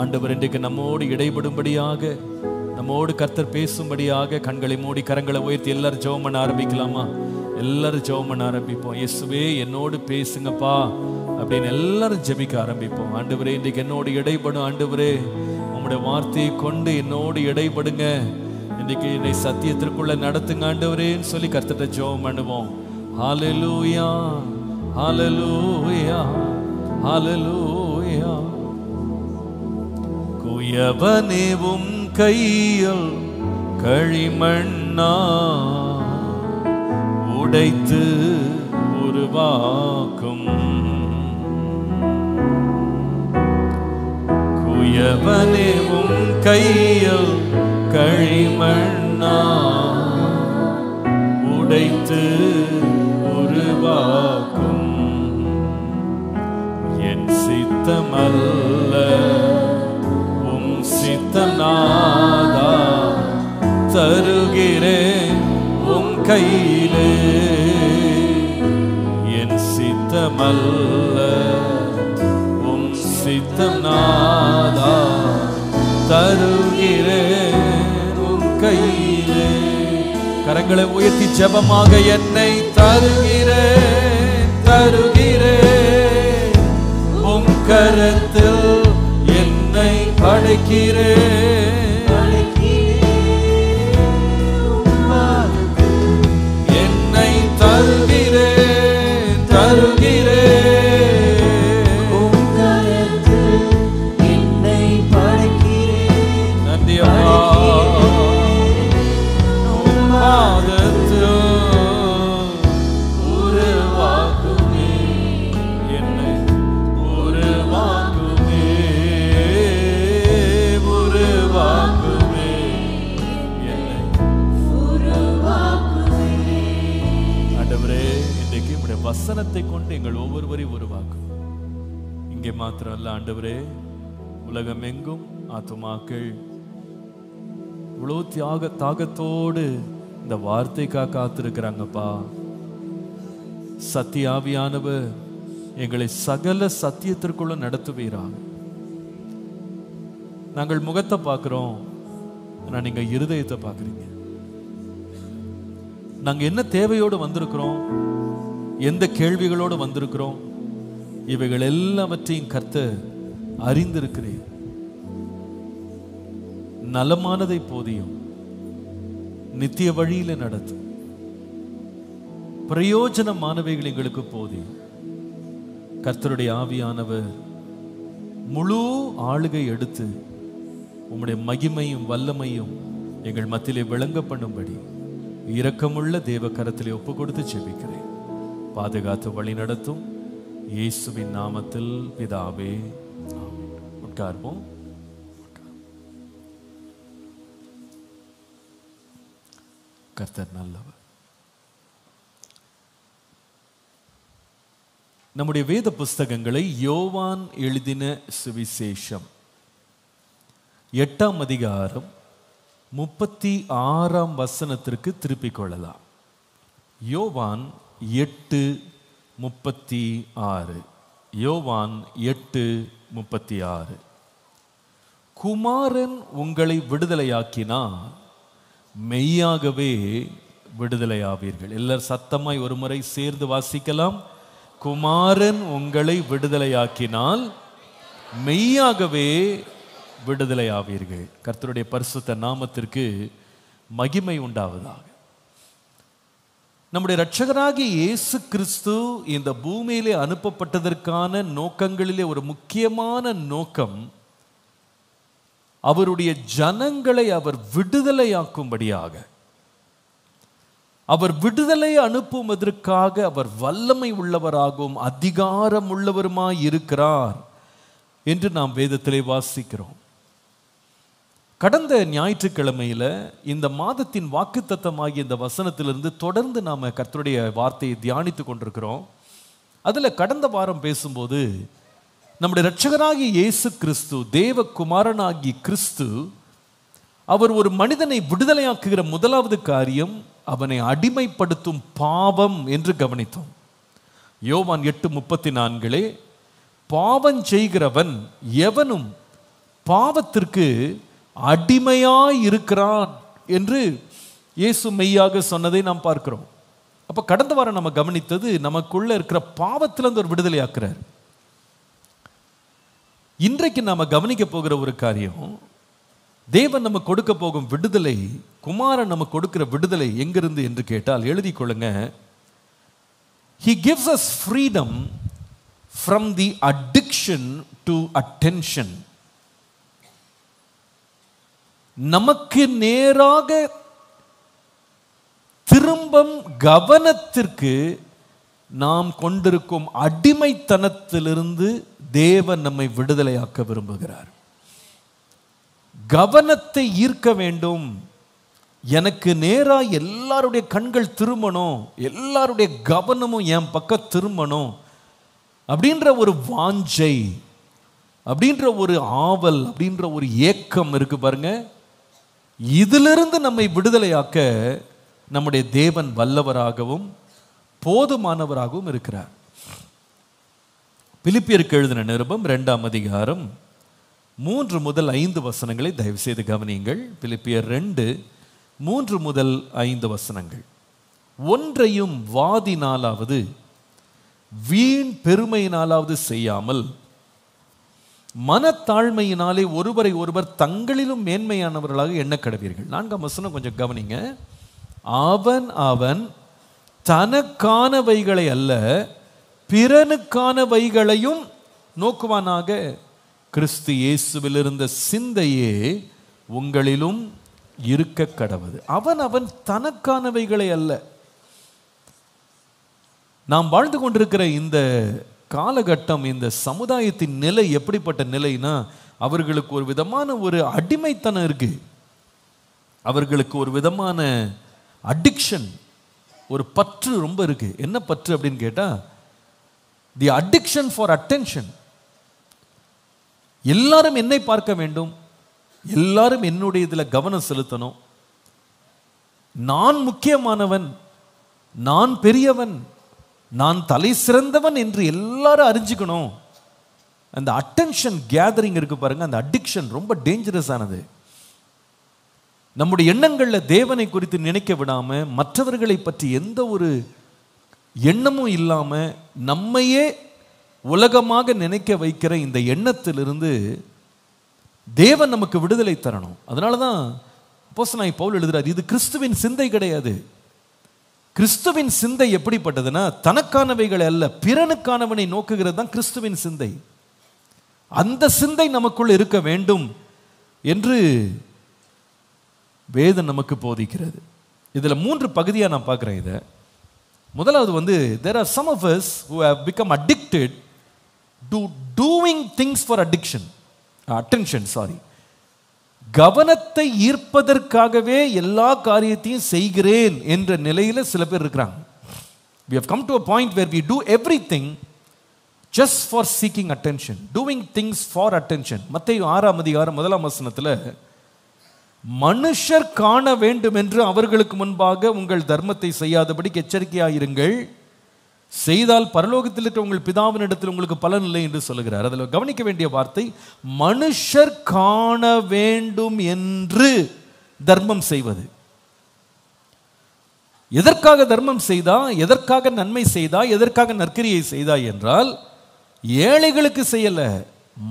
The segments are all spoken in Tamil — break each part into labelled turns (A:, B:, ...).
A: ஆண்டவர் இன்றைக்கு நம்மோடு இடைபடும்படியாக, நம்மோடு கர்த்தர் பேசும்படியாக கண்களை மூடி கரங்களை உயர்த்தி எல்லாரும் ஜெபம் பண்ண ஆரம்பிக்கலாமா? எல்லாரும் ஜெபம் பண்ண ஆரம்பிப்போம். இயேசுவே என்னோடு பேசுங்கப்பா அப்படின்னு எல்லாரும் ஜெபிக்க ஆரம்பிப்போம். ஆண்டவரே இன்றைக்கு என்னோடு இடைபடும். ஆண்டவரே உங்களுடைய வார்த்தையை கொண்டு என்னோடு இடைபடுங்க. இன்றைக்கு என்னை சத்தியத்திற்குள்ள நடத்துங்க ஆண்டவரேன்னு சொல்லி கர்த்தர்ட்ட ஜெபம் பண்ணுவோம். ஹல்லேலூயா, ஹல்லேலூயா, ஹல்லேலூயா. குயவனேவும் கையில் களிமண்ணா உடைத்து உருவாக்கும், குயவனேவும் கையில் களிமண்ணா உடைத்து உருவாக்கும். என் சித்தமல்ல உம் சித்தம் நாதா, தருகிறேன் உம் கையிலே. என் சித்தமல்ல உம் சித்தம் நாதா, தருகிறேன் உம் கையிலே. கரங்களை உயர்த்தி ஜெபமாக என்னை தருகிறேன், தருகிறேன் உம் கரத்தில் என்னை படைக்கிறேன். என்னை தருகிறேன், தருகிறேன்
B: உம் கரத்தில் என்னை படைக்கிறேன்.
A: நன்றி அப்பா. உம் பாதத்தில் உருவாக்குமே என்னை, உருவாக்குமே, உருவாக்குமே என்னை. ஆண்டவரே இன்றைக்கு உம்முடைய வசனத்தை கொண்டு எங்கள் ஒவ்வொருவரையும் உருவாக்கும். இங்கே மாத்திரம் அல்ல ஆண்டவரே, உலகம் எங்கும் ஆத்துமாக்கள் இவ்வளவு தாகத்தோடு இந்த வார்த்தைக்காக காத்திருக்கிறாங்கப்பா. சத்திய ஆவியானவர் எங்களை சகல சத்தியத்திற்குள்ள நடத்துவீராக. நாங்கள் முகத்தை பார்க்கிறோம், ஆனா நீங்க இருதயத்தை பார்க்குறீங்க. நாங்க என்ன தேவையோடு வந்திருக்கிறோம், எந்த கேள்விகளோடு வந்திருக்கிறோம், இவைகள் எல்லாவற்றையும் கர்த்தர் அறிந்திருக்கிறேன். நலமானதை போதியும், நித்திய வழியில நடத்தும், பிரயோஜனமானவைகள் எங்களுக்கு போதியும். கர்த்தருடைய ஆவியானவர் முழு ஆளுகை எடுத்து உம்முடைய மகிமையும் வல்லமையும் எங்கள் மத்தியிலே விளங்க பண்ணும்படி இரக்கமுள்ள தேவ கரத்திலே ஒப்பு கொடுத்து ஜெபிக்கிறேன். பாதுகாத்து வழி நடத்தும் இயேசுவின் நாமத்தில் பிதாவே, ஆமென். உட்கார்வோம். கர்த்தர் நல்லவர். நம்முடைய வேத புஸ்தகங்களை யோவான் எழுதின சுவிசேஷம் 8ஆம் அதிகாரம் 36ஆம் வசனத்திற்கு திருப்பிக் கொள்ளலாம். யோவான் 8:36. யோவான் 8:36. குமாரன் உங்களை விடுதலையாக்கினால் மெய்யாகவே விடுதலையாவீர்கள். எல்லாரும் சத்தமாய் ஒரு முறை சேர்ந்து வாசிக்கலாம். குமாரன் உங்களை விடுதலையாக்கினால் மெய்யாகவே விடுதலையாவீர்கள். கர்த்தருடைய பரிசுத்த நாமத்திற்கு மகிமை உண்டாவதாக. நம்முடைய இரட்சகராகிய இயேசு கிறிஸ்து இந்த பூமியிலே அனுப்பப்பட்டதற்கான நோக்கங்களிலே ஒரு முக்கியமான நோக்கம், அவருடைய ஜனங்களை அவர் விடுதலையாக்கும்படியாக, அவர் விடுதலை அனுப்புவதற்காக அவர் வல்லமை உள்ளவராகவும் அதிகாரம் உள்ளவருமாய் இருக்கிறார் என்று நாம் வேதத்திலே வாசிக்கிறோம். கடந்த ஞாயிற்றுக்கிழமையில இந்த மாதத்தின் வாக்குத்தத்தமாகிய இந்த வசனத்திலிருந்து தொடர்ந்து நாம கர்த்தருடைய வார்த்தையை தியானித்து கொண்டிருக்கிறோம். அதுல கடந்த வாரம் பேசும்போது நம்முடைய இரட்சகராகிய இயேசு கிறிஸ்து, தேவகுமாரனாகிய கிறிஸ்து, அவர் ஒரு மனிதனை விடுதலையாக்குகிற முதலாவது காரியம் அவனை அடிமைப்படுத்தும் பாவம் என்று கவனித்தோம். யோவான் 8:34, பாவம் செய்கிறவன் எவனும் பாவத்திற்கு அடிமையாய் இருக்கிறான் என்று இயேசு மெய்யாக சொன்னதை நாம் பார்க்கிறோம். அப்ப கடந்த வாரம் நம்ம கவனித்தது நமக்குள்ள இருக்கிற பாவத்திலிருந்து ஒரு விடுதலை ஆக்குறார். இன்றைக்கு நாம கவனிக்க போகிற ஒரு காரியம், தேவன் நம்ம கொடுக்க போகும் விடுதலை, குமாரன் நம்ம கொடுக்கிற விடுதலை எங்கிருந்து என்று கேட்டால் எழுதி கொள்ளுங்க. He gives us freedom from the addiction to attention. நமக்கு நேராக திரும்பம் கவனத்திற்கு நாம் கொண்டிருக்கும் அடிமைத்தனத்திலிருந்து தேவன் நம்மை விடுதலையாக்க விரும்புகிறார். கவனத்தை ஈர்க்க வேண்டும். எனக்கு நேரா எல்லாருடைய கண்கள் திரும்பணும், எல்லாருடைய கவனமும் என் பக்கம் திரும்பணும் அப்படின்ற ஒரு வாஞ்சை, அப்படின்ற ஒரு ஆவல், அப்படின்ற ஒரு ஏக்கம் இருக்கு பாருங்க. இதிலிருந்து நம்மை விடுதலையாக்க நம்முடைய தேவன் வல்லவராகவும் போதுமானவராகவும் இருக்கிறார். பிலிப்பியருக்கு எழுதின நிருபம் 2ஆம் அதிகாரம் 3 முதல் 5 வசனங்களை தயவு செய்து கவனியுங்கள். பிலிப்பியர் 2 3 முதல் 5 வசனங்கள். ஒன்றையும் வாதினாலாவது வீண் பெருமையினாலாவது செய்யாமல் மனத்தாழ்மையினாலே ஒருவரை ஒருவர் தங்களிலும் மேன்மையானவர்களாக எண்ண கடவீர்கள். 4ஆம் வசனம் கொஞ்சம் கவனிங்க. அவன் அவன் தனக்கானவைகளை அல்ல பிறனுக்கானவைகளையும் நோக்குவானாக. கிறிஸ்து இயேசுவில் இருந்த சிந்தையே உங்களிலும் இருக்க கடவது. அவன் அவன் தனக்கானவைகளை அல்ல. நாம் வாழ்ந்து கொண்டிருக்கிற இந்த காலகட்டம், இந்த சமுதாயத்தின் நிலை எப்படிப்பட்ட நிலைனா, அவர்களுக்கு ஒரு விதமான ஒரு அடிமைத்தனம் இருக்கு. அவர்களுக்கு ஒரு விதமான அடிக்ஷன், ஒரு பற்று ரொம்ப இருக்கு. என்ன பற்று அப்படின்னு கேட்டா, தி அடிக்ஷன் ஃபார் அட்டென்ஷன். எல்லாரும் என்னை பார்க்க வேண்டும், எல்லாரும் என்னுடைய இதில் கவனம் செலுத்தணும், நான் முக்கியமானவன், நான் பெரியவன், நான் தலை சிறந்தவன் என்று எல்லாரும் அறிஞ்சுக்கணும். அந்த அட்டென்ஷன் கேதரிங் இருக்கு பாருங்க, அந்த அடிக்ஷன் ரொம்ப டேஞ்சரஸ் ஆனது. நம்முடைய எண்ணங்களில் தேவனை குறித்து நினைக்க விடாம, மற்றவர்களை பற்றி எந்த ஒரு எண்ணமும் இல்லாம நம்மையே உலகமாக நினைக்க வைக்கிற இந்த எண்ணத்திலிருந்து தேவன் நமக்கு விடுதலை தரணும். அதனால தான் அப்போஸ்தலனாகிய பவுல் எழுதுறார், இது கிறிஸ்துவின் சிந்தை கிடையாது. கிறிஸ்துவின் சிந்தை எப்படிப்பட்டதுன்னா, தனக்கானவைகளை அல்ல பிறனுக்கானவனை நோக்குகிறது தான் கிறிஸ்துவின் சிந்தை. அந்த சிந்தை நமக்குள் இருக்க வேண்டும் என்று வேதம் நமக்கு போதிக்கிறது. இதுல 3 பகுதியா நான் பார்க்கிறேன். இதை முதலாவது there are some of us who have become addicted to doing things for attention. கவனத்தை ஈர்ப்பதற்காகவே எல்லா காரியத்தையும் செய்கிறேன் என்ற நிலையில சில பேர் இருக்கிறாங்க. We have come to a point where we do everything just for seeking attention, doing things for attention. மத்தேயு 6ஆம் அதிகாரம் 1ஆம் வசனத்துல, மனுஷர் காண வேண்டும் என்று அவர்களுக்கு முன்பாக உங்கள் தர்மத்தை செய்யாதபடிக்கு எச்சரிக்கையாயிருங்கள், செய்தால் பரலோகத்தில் இருக்கிற உங்கள் பிதாவினிடத்தில் உங்களுக்கு பலன் இல்லை என்று சொல்லுகிறார். அதில் கவனிக்க வேண்டிய வார்த்தை, மனுஷர் காண வேண்டும் என்று தர்மம் செய்வது. எதற்காக தர்மம் செய்தா, எதற்காக நன்மை செய்தா, எதற்காக நற்கிரியை செய்தா என்றால், ஏழைகளுக்கு செய்யல,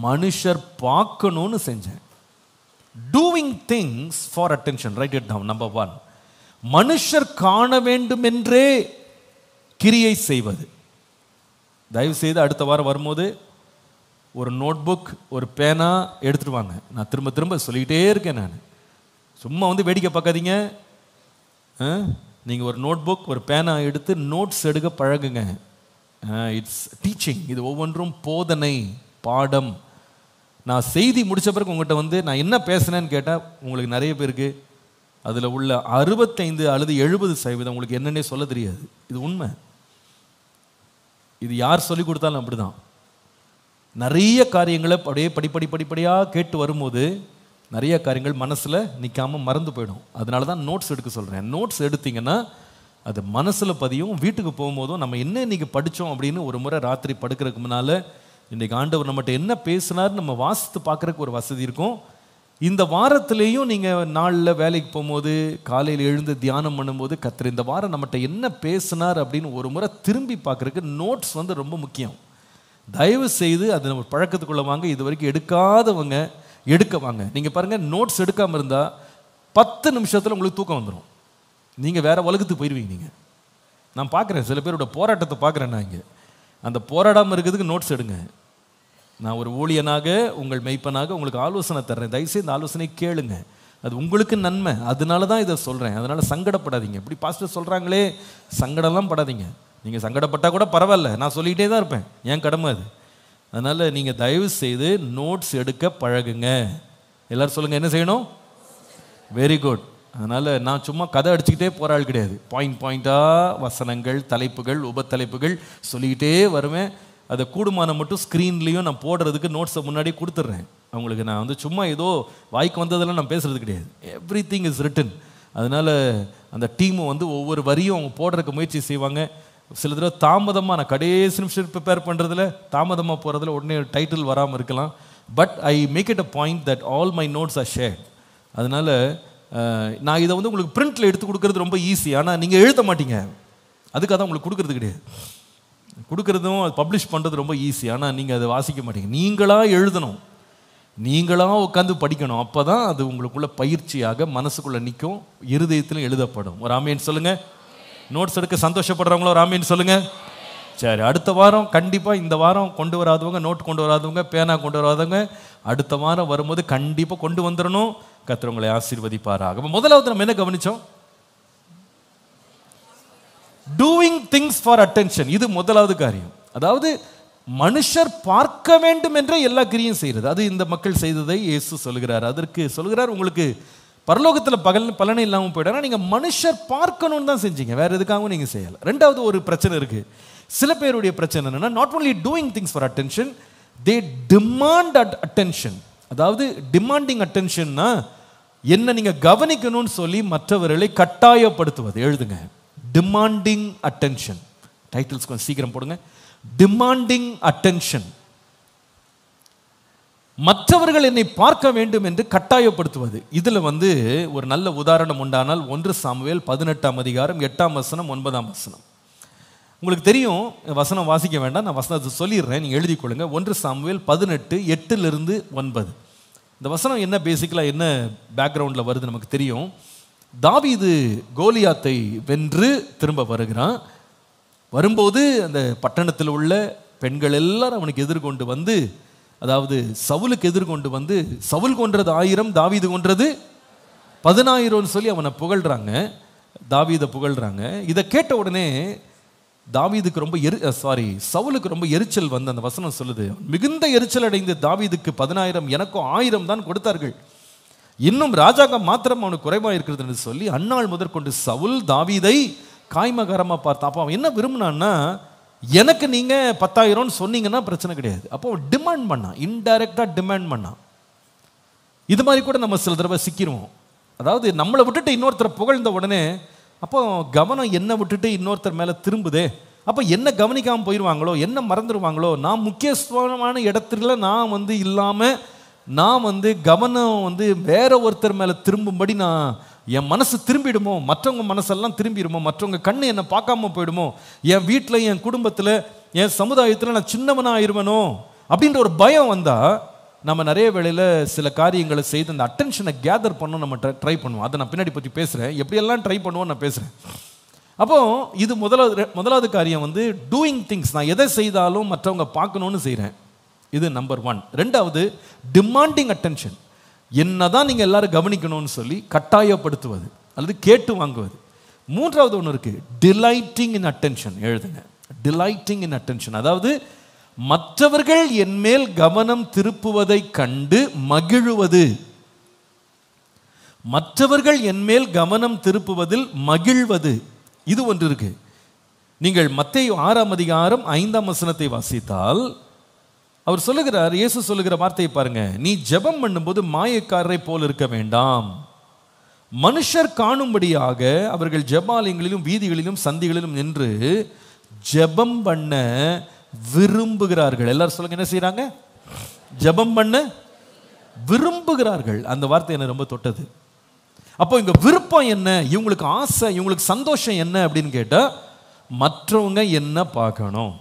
A: மனுஷர் பார்க்கணும்னு செஞ்சேன். Doing things for attention. Write it down. Number 1, மனுஷர் காண வேண்டும் என்றே கிரியை செய்வது. தயவு செய்து அடுத்த வாரம் வரும்போது ஒரு நோட் புக், ஒரு பேனா எடுத்துட்டு வாங்க. நான் திரும்ப திரும்ப சொல்லிக்கிட்டே இருக்கேன். நான் சும்மா வேடிக்கை பார்க்காதீங்க. நீங்கள் ஒரு நோட் புக், ஒரு பேனா எடுத்து நோட்ஸ் எடுக்க பழகுங்க. It's teaching. இது ஒவ்வொன்றும் போதனை, பாடம். நான் செய்தி முடிச்ச பிறகு உங்கள்கிட்ட நான் என்ன பேசுனேன்னு கேட்டால் உங்களுக்கு நிறைய பேருக்கு அதில் உள்ள 65 அல்லது 70% உங்களுக்கு என்னன்னே சொல்ல தெரியாது. இது உண்மை. இது யார் சொல்லி கொடுத்தாலும் அப்படிதான். நிறைய காரியங்களை அப்படியே படிப்படியாக கேட்டு வரும்போது நிறைய காரியங்கள் மனசில் நிற்காமல் மறந்து போயிடும். அதனால தான் நோட்ஸ் எடுக்க சொல்கிறேன். நோட்ஸ் எடுத்தீங்கன்னா அது மனசில் பதியும். வீட்டுக்கு போகும்போதும் நம்ம என்ன இன்றைக்கி படித்தோம் அப்படின்னு ஒரு முறை ராத்திரி படுக்கிறதுக்கு முன்னால் இன்றைக்கு ஆண்டவர் நம்மகிட்ட என்ன பேசினார் நம்ம வாசித்து பார்க்குறதுக்கு ஒரு வசதி இருக்கும். இந்த வாரத்திலேயும் நீங்கள் நாளில் வேலைக்கு போகும்போது காலையில் எழுந்து தியானம் பண்ணும்போது கர்த்தர் இந்த வாரம் நம்மகிட்ட என்ன பேசினார் அப்படின்னு ஒரு முறை திரும்பி பார்க்குறதுக்கு நோட்ஸ் ரொம்ப முக்கியம். தயவு செய்து அது நம்ம பழக்கத்துக்குள்ள வாங்க. இது வரைக்கும் எடுக்காதவங்க எடுக்க வாங்க. நீங்கள் பாருங்கள், நோட்ஸ் எடுக்காமல் இருந்தால் 10 நிமிஷத்தில் உங்களுக்கு தூக்கம் வந்துடும். நீங்கள் வேறு உலகத்துக்கு போயிடுவீங்க. நான் பார்க்குறேன் சில பேரோட போராட்டத்தை பார்க்குறேன். நான் இங்கே அந்த போராடாமல் இருக்கிறதுக்கு நோட்ஸ் எடுங்க. நான் ஒரு ஊழியனாக உங்கள் மெய்ப்பனாக உங்களுக்கு ஆலோசனை தர்றேன். தயவுசெய்து இந்த ஆலோசனை கேளுங்க. அது உங்களுக்கு நன்மை. அதனால தான் இதை சொல்கிறேன். அதனால் சங்கடப்படாதீங்க. இப்படி பாஸ்டர் சொல்கிறாங்களே சங்கடம்லாம் படாதீங்க. நீங்கள் சங்கடப்பட்டால் கூட பரவாயில்ல, நான் சொல்லிகிட்டே தான் இருப்பேன், என் கடமை அது. அதனால் நீங்கள் தயவு செய்து நோட்ஸ் எடுக்க பழகுங்க. எல்லோரும் சொல்லுங்கள், என்ன செய்யணும்? Very good. அதனால் நான் சும்மா கதை அடிச்சுக்கிட்டே போகிற ஆள் கிடையாது. பாயிண்டாக வசனங்கள், தலைப்புகள், உபத்தலைப்புகள் சொல்லிக்கிட்டே வருவேன். அதை கூடுமானம் மட்டும் ஸ்க்ரீன்லேயும் நான் போடுறதுக்கு நோட்ஸை முன்னாடி கொடுத்துட்றேன் அவங்களுக்கு. நான் சும்மா ஏதோ வாய்க்கு வந்ததெல்லாம் நான் பேசுகிறது கிடையாது. Every thing is written. அதனால் அந்த டீமும் ஒவ்வொரு வரியும் அவங்க போடுறதுக்கு முயற்சி செய்வாங்க. சில தடவை தாமதமாக, நான் கடைசி நிமிஷம் ப்ரிப்பேர் பண்ணுறதுல தாமதமாக போகிறதுல உடனே டைட்டில் வராமல் இருக்கலாம். But I make it a point that all my notes are shared. அதனால் நான் இதை உங்களுக்கு பிரிண்டில் எடுத்து கொடுக்கறது ரொம்ப ஈஸி. ஆனால் நீங்கள் எழுத மாட்டீங்க, அதுக்காக தான் உங்களுக்கு கொடுக்கறது கிடையாது. கொடுக்குறதும் அது பப்ளிஷ் பண்ணுறது ரொம்ப ஈஸி. ஆனால் நீங்கள் அதை வாசிக்க மாட்டீங்க. நீங்களாக எழுதணும், நீங்களாக உட்காந்து படிக்கணும். அப்போ தான் அது உங்களுக்குள்ள பயிற்சியாக மனசுக்குள்ளே நிற்கும், இருதயத்திலும் எழுதப்படும். ஒரு ஆமீன் சொல்லுங்கள். நோட்ஸ் எடுக்க சந்தோஷப்படுறவங்களோ ஒரு ஆமீன் சொல்லுங்கள். சரி, அடுத்த வாரம் கண்டிப்பாக, இந்த வாரம் கொண்டு வராதவங்க, நோட் கொண்டு வராதவங்க, பேனா கொண்டு வராதவங்க அடுத்த வாரம் வரும்போது கண்டிப்பாக கொண்டு வந்துடணும். கர்த்தர் உங்களை ஆசீர்வதிப்பாராக. முதலாவது நம்ம என்ன கவனிச்சோம்? Doing things for attention. இது முதலாவது காரியம். அதாவது மனுஷர் பார்க்க வேண்டும் என்ற எல்லா கிரியும் செய்கிறது. அது இந்த மக்கள் செய்ததை இயேசு சொல்கிறார். அதற்கு சொல்கிறார், உங்களுக்கு பரலோகத்தில் பலனை இல்லாமல் போயிடும். நீங்கள் மனுஷர் பார்க்கணும்னு தான் செஞ்சீங்க, வேற எதுக்காகவும் நீங்கள் செய்யலை. ரெண்டாவது ஒரு பிரச்சனை இருக்குது. சில பேருடைய பிரச்சனை என்னன்னா, not only doing things for attention, they demand attention. அதாவது டிமாண்டிங் அட்டென்ஷன்னா என்ன, நீங்கள் கவனிக்கணும்னு சொல்லி மற்றவர்களை கட்டாயப்படுத்துவது. எழுதுங்க, டிமாண்டிங் அட்டென்ஷன். டைட்டில்ஸ் கொஞ்சம் சீக்கிரம் போடுங்க. Demanding attention. மற்றவர்கள் என்னை பார்க்க வேண்டும் என்று கட்டாயப்படுத்துவது. இதில் ஒரு நல்ல உதாரணம் உண்டானால் 1 சாமுவேல் 18ஆம் அதிகாரம் 8ஆம் வசனம் 9ஆம் வசனம். உங்களுக்கு தெரியும், வசனம் வாசிக்க வேண்டாம், நான் வசனத்தை சொல்லிடுறேன், நீங்கள் எழுதி கொள்ளுங்க. 1 சாமுவேல் 18 8லிருந்து 9. இந்த வசனம் என்ன பேசிக்கலாக என்ன பேக்ரவுண்டில் வருது நமக்கு தெரியும். தாவீது கோலியாத்தை வென்று திரும்ப வருகிறான். வரும்போது அந்த பட்டணத்தில் உள்ள பெண்கள் எல்லாரும் அவனுக்கு எதிர்கொண்டு அதாவது சவுலுக்கு எதிர்கொண்டு சவுல் கொன்றது 1000, தாவீது கொன்றது 10000 சொல்லி அவனை புகழ்றாங்க, தாவீதை புகழ்றாங்க. இதை கேட்ட உடனே தாவீதுக்கு ரொம்ப சவுலுக்கு ரொம்ப எரிச்சல் அந்த வசனம் சொல்லுது, மிகுந்த எரிச்சல் அடைந்து தாவீதுக்கு 10000 எனக்கும் 1000 தான் கொடுத்தார்கள், இன்னும் ராஜாங்க மாத்திரம் அவனுக்கு குறைவாக இருக்கிறது என்று சொல்லி அந்நாள் முதற்கொண்டு சவுல் தாவீதை காய்மகரமாக பார்த்தா. அப்போ அவன் என்ன விரும்பினான்னா, எனக்கு நீங்கள் 10000 சொன்னீங்கன்னா பிரச்சனை கிடையாது. அப்போ டிமாண்ட் பண்ணான், இன்டைரக்டாக டிமாண்ட் பண்ணான். இது மாதிரி கூட நம்ம சில தடவை சிக்கிடுவோம். அதாவது நம்மளை விட்டுட்டு இன்னொருத்தரை புகழ்ந்த உடனே அப்போ கவனம் என்னை விட்டுட்டு இன்னொருத்தர் மேலே திரும்புதே, அப்போ என்ன கவனிக்காமல் போயிடுவாங்களோ, என்ன மறந்துடுவாங்களோ, நான் முக்கியத்துவமான இடத்துல நான் இல்லாமல் நான் கவனம் வேற ஒருத்தர் மேலே திரும்பும்படி நான் என் மனசு திரும்பிடுமோ, மற்றவங்க மனசெல்லாம் திரும்பிடுமோ, மற்றவங்க கண்ணு என்னை பார்க்காம போயிடுமோ, என் வீட்டில் என் குடும்பத்தில் என் சமுதாயத்தில் நான் சின்னவனாக ஆயிடுவேனோ அப்படின்ற ஒரு பயம் வந்தால் நம்ம நிறைய வேளையில் சில காரியங்களை செய்து அந்த அட்டென்ஷனை கேதர் பண்ணணும், நம்ம ட்ரை பண்ணுவோம். அதை நான் பின்னாடி பற்றி பேசுகிறேன், எப்படியெல்லாம் ட்ரை பண்ணுவோம் நான் பேசுகிறேன். அப்போது இது முதலாவது காரியம் டூயிங் திங்ஸ். நான் எதை செய்தாலும் மற்றவங்க பார்க்கணுன்னு செய்கிறேன், இது நம்பர் 1. ரெண்டாவது டிமாண்டிங் அட்டென்ஷன். என்னதான் நீங்கள் எல்லாரும் கவனிக்கணும்னு சொல்லி கட்டாயப்படுத்துவது அல்லது கேட்டு வாங்குவது. மூன்றாவது ஒன்று இருக்கு, டிலைட்டிங் இன் அட்டென்ஷன். எழுதுங்க, டிலைட்டிங் இன் அட்டென்ஷன். அதாவது மற்றவர்கள் என் மேல் கவனம் திருப்புவதை கண்டு மகிழுவது. மற்றவர்கள் என் மேல் கவனம் திருப்புவதில் மகிழ்வது, இது ஒன்று இருக்கு. நீங்கள் மத்தேயு 6ஆம் அதிகாரம் 5ஆம் வசனத்தை வாசித்தால் அவர் சொல்லுகிறார், இயேசு சொல்லுகிற வார்த்தையை பாருங்க, நீ ஜெபம் பண்ணும்போது மாயக்காரரை போல் இருக்க வேண்டாம், மனுஷர் காணும்படியாக அவர்கள் ஜெபாலயங்களிலும் வீதிகளிலும் சந்திகளிலும் நின்று ஜெபம் பண்ண விரும்புகிறார்கள். எல்லாரும் சொல்லுங்க, என்ன செய்யறாங்க? ஜெபம் பண்ண விரும்புகிறார்கள். அந்த வார்த்தை என்ன ரொம்ப தொட்டது. அப்போ இங்க விருப்பம் என்ன, இவங்களுக்கு ஆசை, இவங்களுக்கு சந்தோஷம் என்ன அப்படின்னு கேட்டா, மற்றவங்க என்ன பார்க்கணும்,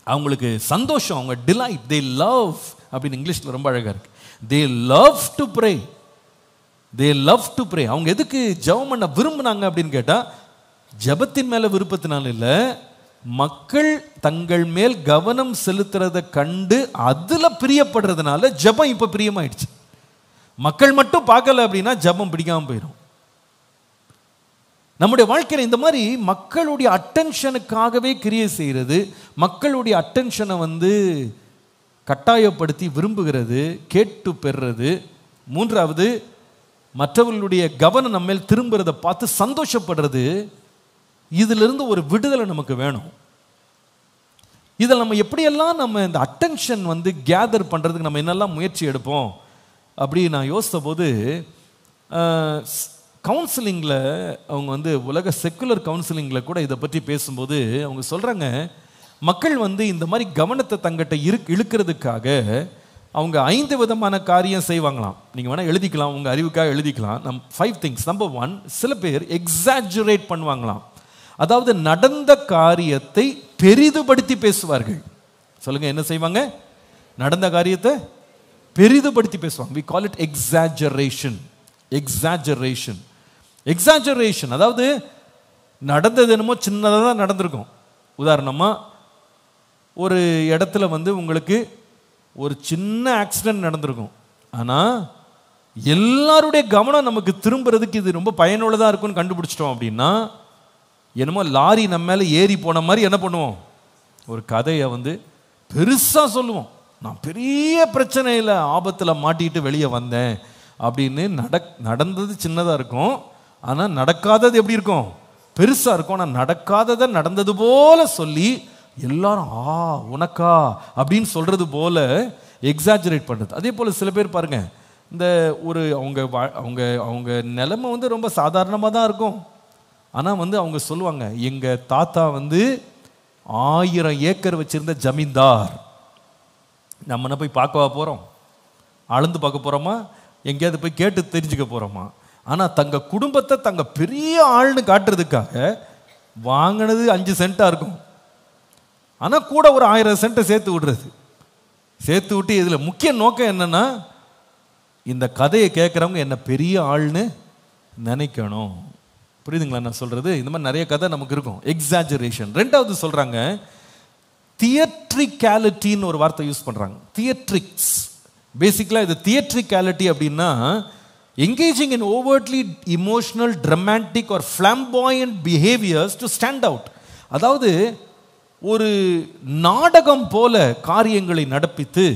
A: அவங்களுக்கு சந்தோஷம், அவங்க டிலைட், தே லவ் அப்படின்னு இங்கிலீஷ்ல ரொம்ப அழகா இருக்கு. They love to pray, they love to pray. அவங்க எதுக்கு ஜெபம் பண்ண விரும்புனாங்க அப்படின்னு கேட்டா, ஜெபத்தின் மேல விருப்பத்தினால இல்ல, மக்கள் தங்கள் மேல் கவனம் செலுத்துறதை கண்டு அதுல பிரியப்படுறதுனால ஜெபம் இப்ப பிரியமாயிடுச்சு. மக்கள் மட்டும் பார்க்கல அப்படின்னா ஜெபம் பிடிக்காம போயிடும். நம்முடைய வாழ்க்கையில் இந்த மாதிரி மக்களுடைய அட்டென்ஷனுக்காகவே கிரியை செய்கிறது, மக்களுடைய அட்டென்ஷனை கட்டாயப்படுத்தி விரும்புகிறது, கேட்டு பெறுறது. மூன்றாவது, மற்றவர்களுடைய கவனம் நம்ம மேல் திரும்புறதை பார்த்து சந்தோஷப்படுறது. இதிலிருந்து ஒரு விடுதலை நமக்கு வேணும். இதில் நம்ம எப்படியெல்லாம் நம்ம இந்த அட்டென்ஷன் கேதர் பண்ணுறதுக்கு நம்ம என்னெல்லாம் முயற்சி எடுப்போம் அப்படி நான் யோசித்த போது, கவுன்சிலிங்கில் அவங்க உலக செக்குலர் கவுன்சிலிங்கில் கூட இதை பற்றி பேசும்போது அவங்க சொல்கிறாங்க, மக்கள் இந்த மாதிரி கவனத்தை தங்கிட்ட இழுக்கிறதுக்காக அவங்க 5 விதமான காரியம் செய்வாங்களாம். நீங்கள் வேணால் எழுதிக்கலாம், உங்கள் அறிவுக்காக எழுதிக்கலாம். 5 things. நம்பர் 1, சில பேர் எக்ஸாஜுரேட் பண்ணுவாங்களாம். அதாவது நடந்த காரியத்தை பெரிதுபடுத்தி பேசுவார்கள். சொல்லுங்க, என்ன செய்வாங்க? நடந்த காரியத்தை பெரிதுபடுத்தி பேசுவாங்க. we call it exaggeration. exaggeration. exaggeration அதாவது நடந்தது என்னமோ சின்னதாக தான் நடந்திருக்கும். உதாரணமா, ஒரு இடத்துல உங்களுக்கு ஒரு சின்ன ஆக்சிடென்ட் நடந்திருக்கும், ஆனால் எல்லாருடைய கவனம் நமக்கு திரும்புறதுக்கு இது ரொம்ப பயனுள்ளதாக இருக்கும்னு கண்டுபிடிச்சிட்டோம் அப்படின்னா, என்னமோ லாரி நம்ம மேலே ஏறி போன மாதிரி என்ன பண்ணுவோம், ஒரு கதையை பெருசாக சொல்லுவோம். நான் பெரிய பிரச்சனையில் ஆபத்தில் மாட்டிட்டு வெளியே வந்தேன் அப்படின்னு. நடந்தது சின்னதாக இருக்கும், ஆனால் நடக்காதது எப்படி இருக்கும்? பெருசாக இருக்கும். ஆனால் நடக்காததை நடந்தது போல சொல்லி எல்லாரும் உனக்கா அப்படின்னு சொல்றது போல எக்ஸாஜரேட் பண்ணுறது. அதே போல் சில பேர் பாருங்க, இந்த ஒரு அவங்க அவங்க அவங்க நிலைமை ரொம்ப சாதாரணமாக தான் இருக்கும், ஆனால் அவங்க சொல்லுவாங்க, எங்கள் தாத்தா 1000 ஏக்கர் வச்சிருந்த ஜமீன்தார். நம்ம என்ன போய் பார்க்கவா போகிறோம்? அளந்து பார்க்க போகிறோமா? எங்கேயாவது போய் கேட்டு தெரிஞ்சுக்க போகிறோமா? ஆனால் தங்க குடும்பத்தை தங்க பெரிய ஆள்னு காட்டுறதுக்காக வாங்கினது 5 சென்ட்டாக இருக்கும், ஆனால் கூட ஒரு 1000 சென்ட்டை சேர்த்து விடுறது. சேர்த்து விட்டு இதில் முக்கிய நோக்கம் என்னன்னா, இந்த கதையை கேட்குறவங்க என்ன பெரிய ஆள்னு நினைக்கணும். புரியுதுங்களா நான் சொல்றது? இந்த மாதிரி நிறைய கதை நமக்கு இருக்கும். எக்ஸாஜரேஷன். ரெண்டாவது சொல்றாங்க, தியேட்ரிகாலிட்டின்னு ஒரு வார்த்தை யூஸ் பண்றாங்க. தியேட்ரிக்ஸ். பேசிக்கலா இது தியேட்ரிகாலிட்டி அப்படின்னா engaging in overtly emotional, dramatic or flamboyant behaviors to stand out. அதாவது ஒரு நாடகம் போல காரியங்களை நடப்பித்து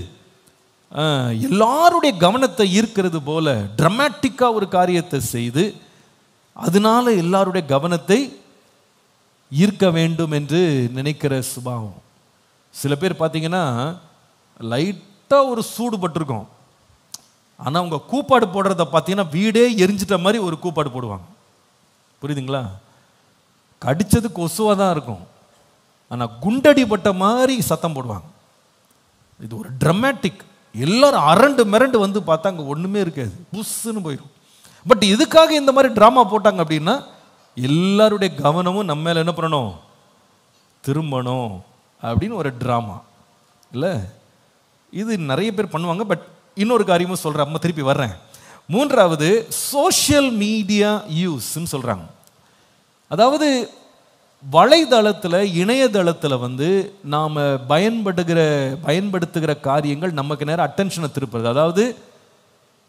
A: எல்லாருடைய கவனத்தை ஈர்க்கிறது போல டிராமாட்டிக்கா ஒரு காரியத்தை செய்து அதனால எல்லாருடைய கவனத்தை ஈர்க்க வேண்டும் என்று நினைக்கிற சுபாவம். சில பேர் பார்த்தீங்கன்னா லைட்டாக ஒரு சூடு பட்டிருக்கும், ஆனால் அவங்க கூப்பாடு போடுறத பார்த்தீங்கன்னா வீடே எரிஞ்சிட்ட மாதிரி ஒரு கூப்பாடு போடுவாங்க. புரியுதுங்களா? கடிச்சது கொசுவாக தான் இருக்கும், ஆனால் குண்டடிப்பட்ட மாதிரி சத்தம் போடுவாங்க. இது ஒரு ட்ராமாட்டிக். எல்லாரும் அரண்டு மிரண்டு பார்த்தா அங்கே ஒன்றுமே இருக்காது, புஷ்ஷுன்னு போயிடும். பட் எதுக்காக இந்த மாதிரி ட்ராமா போட்டாங்க அப்படின்னா, எல்லாருடைய கவனமும் நம்ம மேலே என்ன பண்ணணும், திரும்பணும் அப்படின்னு ஒரு ட்ராமா இல்லை. இது நிறைய பேர் பண்ணுவாங்க. பட் இன்னொரு காரியமும் சொல்கிறேன், அம்மா திருப்பி வர்றேன். மூன்றாவது, சோஷியல் மீடியா யூஸ்ன்னு சொல்கிறாங்க. அதாவது வலைதளத்தில் இணையதளத்தில் நாம் பயன்படுத்துகிற காரியங்கள் நமக்கு நேரம் அட்டென்ஷனை திருப்புறது. அதாவது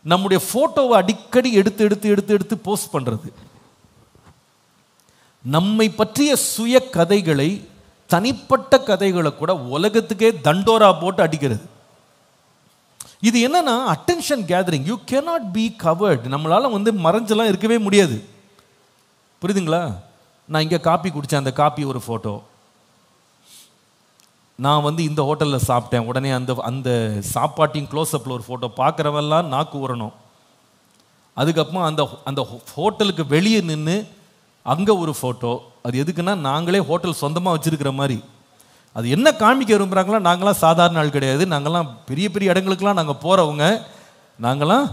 A: நம்முடைய ஃபோட்டோவை அடிக்கடி எடுத்து போஸ்ட் பண்ணுறது, நம்மை பற்றிய சுய கதைகளை, தனிப்பட்ட கதைகளை கூட உலகத்துக்கே தண்டோரா போட்டு அடிக்கிறது. இது என்னன்னா attention gathering. You cannot be covered. நம்மளால மறைஞ்செல்லாம் இருக்கவே முடியாது. புரியுதுங்களா? நான் இங்கே காப்பி குடித்தேன், அந்த காப்பி ஒரு ஃபோட்டோ. நான் இந்த ஹோட்டலில் சாப்பிட்டேன், உடனே அந்த சாப்பாட்டின் க்ளோஸ்அப்பில் ஒரு ஃபோட்டோ. பார்க்குறவெல்லாம் நாக்கு ஊறணும். அதுக்கப்புறமா அந்த ஹோட்டலுக்கு வெளியே நின்று அங்கே ஒரு ஃபோட்டோ. அது எதுக்குன்னா நாங்களே ஹோட்டல் சொந்தமாக வச்சுருக்கிற மாதிரி. அது என்ன காமிக்க விரும்புகிறாங்களா, நாங்களாம் சாதாரண ஆள் கிடையாது, நாங்களாம் பெரிய பெரிய இடங்களுக்கெல்லாம் நாங்கள் போகிறவங்க, நாங்களாம்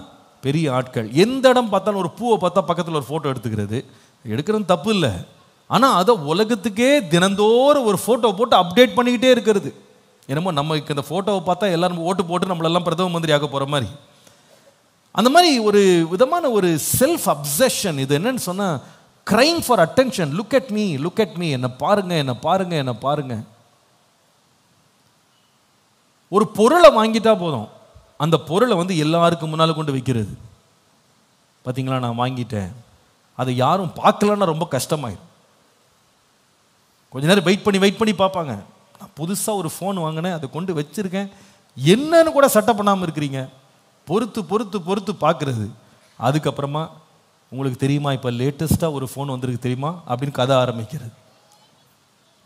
A: பெரிய ஆட்கள். எந்த இடம் பார்த்தாலும் ஒரு பூவை பார்த்தா பக்கத்தில் ஒரு ஃபோட்டோ எடுத்துக்கிறது, எடுக்கிறது தப்பு இல்லை. ஆனால் அதை உலகத்துக்கே தினந்தோறும் ஒரு ஃபோட்டோ போட்டு அப்டேட் பண்ணிக்கிட்டே இருக்கிறது. என்னமோ நமக்கு இந்த ஃபோட்டோவை பார்த்தா எல்லாரும் ஓட்டு போட்டு நம்மளெல்லாம் பிரதம மந்திரி ஆக போகிற மாதிரி. அந்த மாதிரி ஒரு விதமான ஒரு செல்ஃப் அப்சஷன். இது என்னன்னு சொன்னால் crying for attention. Look at me, look at me, என்னை பாருங்க, என்னை பாருங்க, என்னை பாருங்க. ஒரு பொருளை வாங்கிட்டா போதும், அந்த பொருளை வந்து எல்லாருக்கும் முன்னால் கொண்டு வைக்கிறது. பார்த்தீங்களா, நான் வாங்கிட்டேன், அதை யாரும் பார்க்கலன்னா ரொம்ப கஷ்டமாயிடும். கொஞ்ச நேரம் வெயிட் பண்ணி பார்ப்பாங்க. நான் புதுசாக ஒரு ஃபோன் வாங்கினேன், அதை கொண்டு வச்சுருக்கேன், என்னன்னு கூட சட்டை பண்ணாமல் இருக்கிறீங்க, பொறுத்து பார்க்குறது. அதுக்கப்புறமா உங்களுக்கு தெரியுமா இப்போ லேட்டஸ்ட்டாக ஒரு ஃபோன் வந்திருக்கு தெரியுமா அப்படின்னு கதை ஆரம்பிக்கிறது.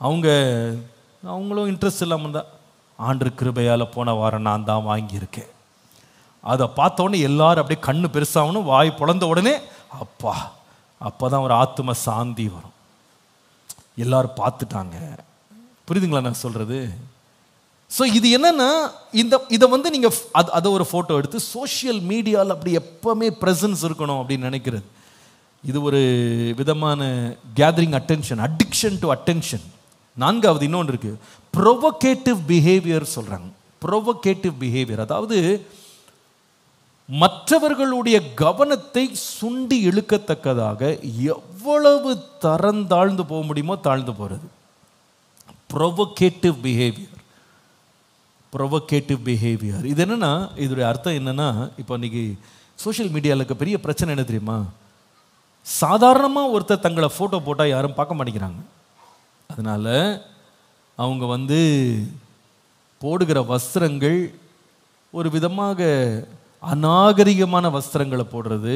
A: அவங்களும் இன்ட்ரெஸ்ட் இல்லாமல் தான், ஆண்டு கிருபையால் போன வாரம் நான் தான் வாங்கியிருக்கேன். அதை பார்த்தோன்னே எல்லாரும் அப்படியே கண்ணு பெருசாகணும், வாய் பொழந்த உடனே அப்போ தான் ஒரு ஆத்ம சாந்தி வரும். எல்லாரும் பார்த்துட்டாங்க. புரியுதுங்களா நான் சொல்கிறது? ஸோ இது என்னன்னா, இதை வந்து நீங்கள் அதை ஒரு ஃபோட்டோ எடுத்து சோஷியல் மீடியாவில் அப்படி எப்போவுமே ப்ரெசன்ஸ் இருக்கணும் அப்படின்னு நினைக்கிறது. இது ஒரு விதமான gathering attention, addiction to attention. நான்காவது இன்னொன்று இருக்குது, ப்ரொவோகேட்டிவ் பிஹேவியர் சொல்கிறாங்க. ப்ரொவோகேட்டிவ் பிஹேவியர் அதாவது மற்றவர்களுடைய கவனத்தை சுண்டி இழுக்கத்தக்கதாக எவ்வளவு தாழ்ந்து போக முடியுமோ தாழ்ந்து போகிறது. ப்ரொவோகேட்டிவ் பிஹேவியர் இது என்னன்னா, இதோடைய அர்த்தம் என்னன்னா, இப்போ இன்னைக்கு சோஷியல் மீடியாவில் இருக்க பெரிய பிரச்சனை என்ன தெரியுமா? சாதாரணமாக ஒருத்தர் தங்களை ஃபோட்டோ போட்டால் யாரும் பார்க்க மாட்டேங்கிறாங்க. அதனால் அவங்க வந்து போடுகிற வஸ்திரங்கள் ஒரு விதமாக அநாகரிகமான வஸ்திரங்களை போடுறது,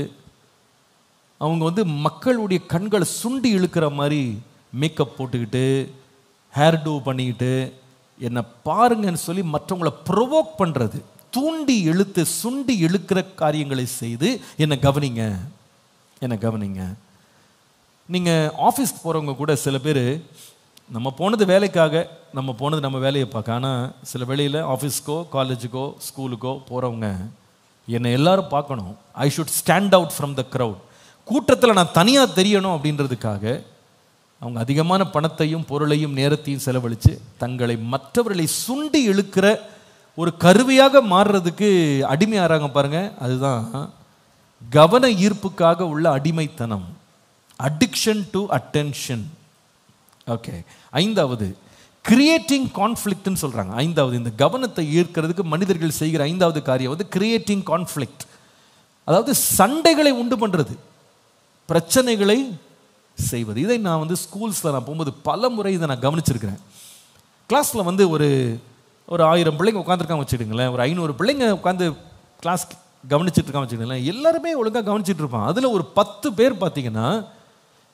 A: அவங்க வந்து மக்களுடைய கண்களை சுண்டி இழுக்கிற மாதிரி மேக்கப் போட்டுக்கிட்டு ஹேர் டூ பண்ணிக்கிட்டு என்னை பாருங்கன்னு சொல்லி மற்றவங்களை ப்ரொவோக் பண்ணுறது, தூண்டி இழுத்து சுண்டி இழுக்கிற காரியங்களை செய்து என்னை கவனிங்க. நீங்கள் ஆஃபீஸ்க்கு போகிறவங்க கூட சில பேர், நம்ம போனது வேலைக்காக, நம்ம வேலையை பார்க்க, ஆனால் சில வேளையில் ஆஃபீஸ்க்கோ காலேஜுக்கோ ஸ்கூலுக்கோ போகிறவங்க என்னை எல்லாரும் பார்க்கணும், I should stand out from the crowd, கூட்டத்தில் நான் தனியாக தெரியணும் அப்படின்றதுக்காக அவங்க அதிகமான பணத்தையும் பொருளையும் நேரத்தையும் செலவழித்து தங்களை மற்றவர்களை சுண்டி இழுக்கிற ஒரு கருவியாக மாறுறதுக்கு அடிமையாகிறாங்க பாருங்க. அதுதான் கவன ஈர்ப்புக்காக உள்ள அடிமைத்தனம், அடிக்ஷன் டு அட்டென்ஷன். ஓகே, ஐந்தாவது கிரியேட்டிங் கான்ஃப்ளிக்ட்னு சொல்கிறாங்க. ஐந்தாவது, இந்த கவனத்தை ஈர்க்கிறதுக்கு மனிதர்கள் செய்கிற ஐந்தாவது காரியம் வந்து கிரியேட்டிங் கான்ஃப்ளிக்ட். அதாவது சண்டைகளை உண்டு பண்ணுறது, பிரச்சனைகளை செய்வது. இதை நான் வந்து ஸ்கூல்ஸில் நான் போகும்போது பல முறை இதை நான் கவனிச்சிருக்கிறேன். கிளாஸில் வந்து ஒரு 1000 பிள்ளைங்க உட்காந்துருக்காங்க வச்சுக்கிடுங்களேன், ஒரு 500 பிள்ளைங்க உட்காந்து கிளாஸ் கவனிச்சுட்டு இருக்காங்க வச்சுக்கிடுங்களேன், எல்லாருமே ஒழுங்காக கவனிச்சுட்டு இருப்பான். அதில் ஒரு 10 பேர் பார்த்தீங்கன்னா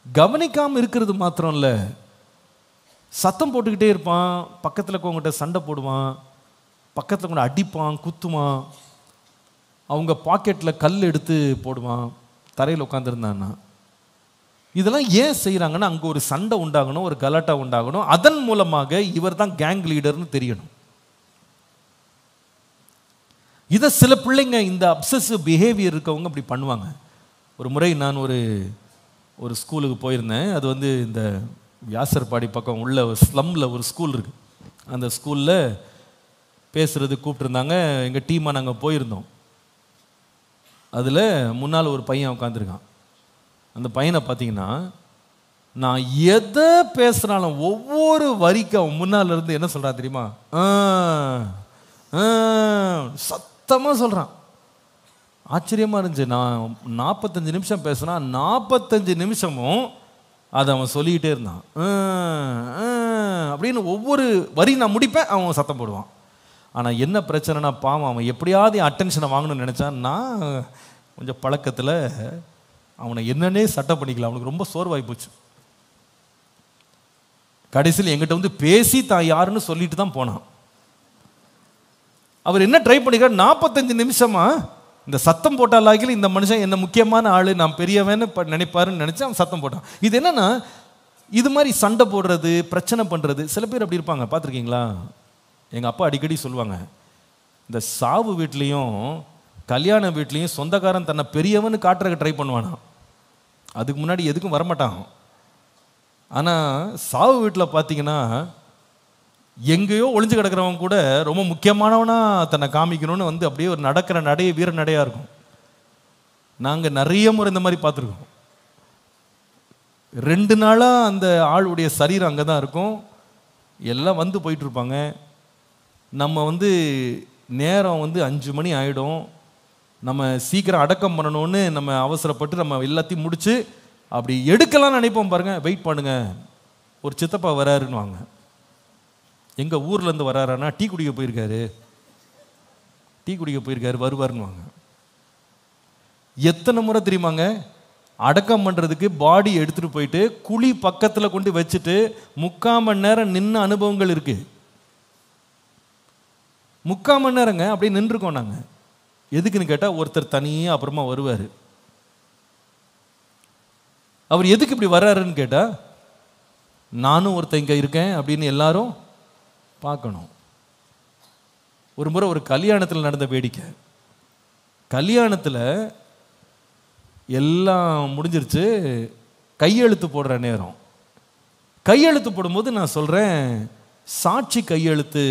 A: கவனிக்காமல் இருக்கிறது மாத்திரம் இல்லை, சத்தம் போட்டுக்கிட்டே இருப்பான், பக்கத்தில் இருக்கவங்ககிட்ட சண்டை போடுவான், பக்கத்தில் கொண்டு அடிப்பான், குத்துவான், அவங்க பாக்கெட்டில் கல் எடுத்து போடுவான் தரையில் உட்காந்துருந்தான்னா. இதெல்லாம் ஏன் செய்கிறாங்கன்னா, அங்கே ஒரு சண்டை உண்டாகணும், ஒரு கலாட்டா உண்டாகணும், அதன் மூலமாக இவர் தான் கேங் லீடர்னு தெரியணும். இதை சில பிள்ளைங்க, இந்த அப்சசிவ் பிஹேவியர் இருக்கவங்க அப்படி பண்ணுவாங்க. ஒரு முறை நான் ஒரு ஸ்கூலுக்கு போயிருந்தேன். அது வந்து இந்த வியாசர்பாடி பக்கம் உள்ள ஸ்லம்மில் ஒரு ஸ்கூல் இருக்குது. அந்த ஸ்கூலில் பேசுகிறது கூப்பிட்டுருந்தாங்க. எங்கள் டீமாக நாங்கள் போயிருந்தோம். அதில் முன்னால் ஒரு பையன் உட்காந்துருக்கான். அந்த பையனை பார்த்தீங்கன்னா, நான் எதை பேசுனாலும் ஒவ்வொரு வரிக்கும் அவன் முன்னால் இருந்து என்ன சொல்கிறான் தெரியுமா, சத்தமாக சொல்கிறான். ஆச்சரியமாக இருந்துச்சு. நான் 45 நிமிஷம் பேசுனா 45 நிமிஷமும் அதை அவன் சொல்லிக்கிட்டே இருந்தான். அப்படின்னு ஒவ்வொரு வரி நான் முடிப்பேன், அவன் சத்தம் போடுவான். ஆனால் என்ன பிரச்சனைனா, பாவம் அவன் எப்படியாவது அட்டென்ஷனை வாங்கணும்னு நினச்சான். நான் கொஞ்சம் பழக்கத்தில் அவனை என்னன்னே சட்டை பண்ணிக்கலாம். அவனுக்கு ரொம்ப சோர்வாகி போச்சு. கடைசியில் எங்கிட்ட வந்து பேசி தான் யாருன்னு சொல்லிட்டு தான் போனான். அவர் என்ன ட்ரை பண்ணிக்கிறார், 45 நிமிஷமா இந்த சத்தம் போட்டாலாகில இந்த மனுஷன் என்ன முக்கியமான ஆள், நான் பெரியவன்னு நினைப்பாருன்னு நினச்சி அவன் சத்தம் போட்டான். இது என்னன்னா, இது மாதிரி சண்டை போடுறது, பிரச்சனை பண்ணுறது, சில பேர் அப்படி இருப்பாங்க, பார்த்துருக்கீங்களா? எங்கள் அப்பா அடிக்கடி சொல்லுவாங்க, இந்த சாவு வீட்லேயும் கல்யாண வீட்லேயும் சொந்தக்காரன் தன்னை பெரியவன்னு காட்டுறதுக்கு ட்ரை பண்ணுவானா. அதுக்கு முன்னாடி எதுக்கும் வரமாட்டான். ஆனால் சாவு வீட்டில் பார்த்தீங்கன்னா எங்கேயோ ஒளிஞ்சு கிடக்கிறவங்க கூட ரொம்ப முக்கியமானவனா தன்னை காமிக்கணும்னு வந்து அப்படியே ஒரு நடக்கிற நடைய வீர நடையாக இருக்கும். நாங்கள் நிறைய முறை இந்த மாதிரி பார்த்துருக்கோம். 2 நாளாக அந்த ஆளுடைய சரீரம் அங்கே தான் இருக்கும். எல்லாம் வந்து போயிட்டுருப்பாங்க. நம்ம வந்து நேரம் வந்து 5 மணி ஆகிடும். நம்ம சீக்கிரம் அடக்கம் பண்ணணும்னு நம்ம அவசரப்பட்டு நம்ம எல்லாத்தையும் முடித்து அப்படி எடுக்கலாம்னு நினைப்போம். பாருங்கள், வெயிட் பண்ணுங்க, ஒரு சித்தப்பா வராருன்னு வாங்க. எங்கள் ஊர்லேருந்து வராருன்னா டீ குடிக்க போயிருக்காரு வருவாருன்னு வாங்க. எத்தனை முறை தெரியுமாங்க அடக்கம் பண்ணுறதுக்கு பாடி எடுத்துகிட்டு போயிட்டு குழி பக்கத்தில் கொண்டு வச்சுட்டு 3/4 மணி நேரம் நின்ன அனுபவங்கள் இருக்குது. 3/4 மணி நேரங்க அப்படியே நின்றுருக்கோம் நாங்கள். எதுக்குன்னு கேட்டால் ஒருத்தர் தனியாக அப்புறமா வருவார். அவர் எதுக்கு இப்படி வர்றாருன்னு கேட்டால், நானும் ஒருத்தர் இங்கே இருக்கேன் அப்படின்னு எல்லாரும் பார்க்கணும். ஒரு முறை ஒரு கல்யாணத்தில் நடந்த வேடிக்கை. கல்யாணத்தில் எல்லாம் முடிஞ்சிருச்சு, கையெழுத்து போடுற நேரம். கையெழுத்து போடும்போது நான் சொல்கிறேன், சாட்சி கையெழுத்து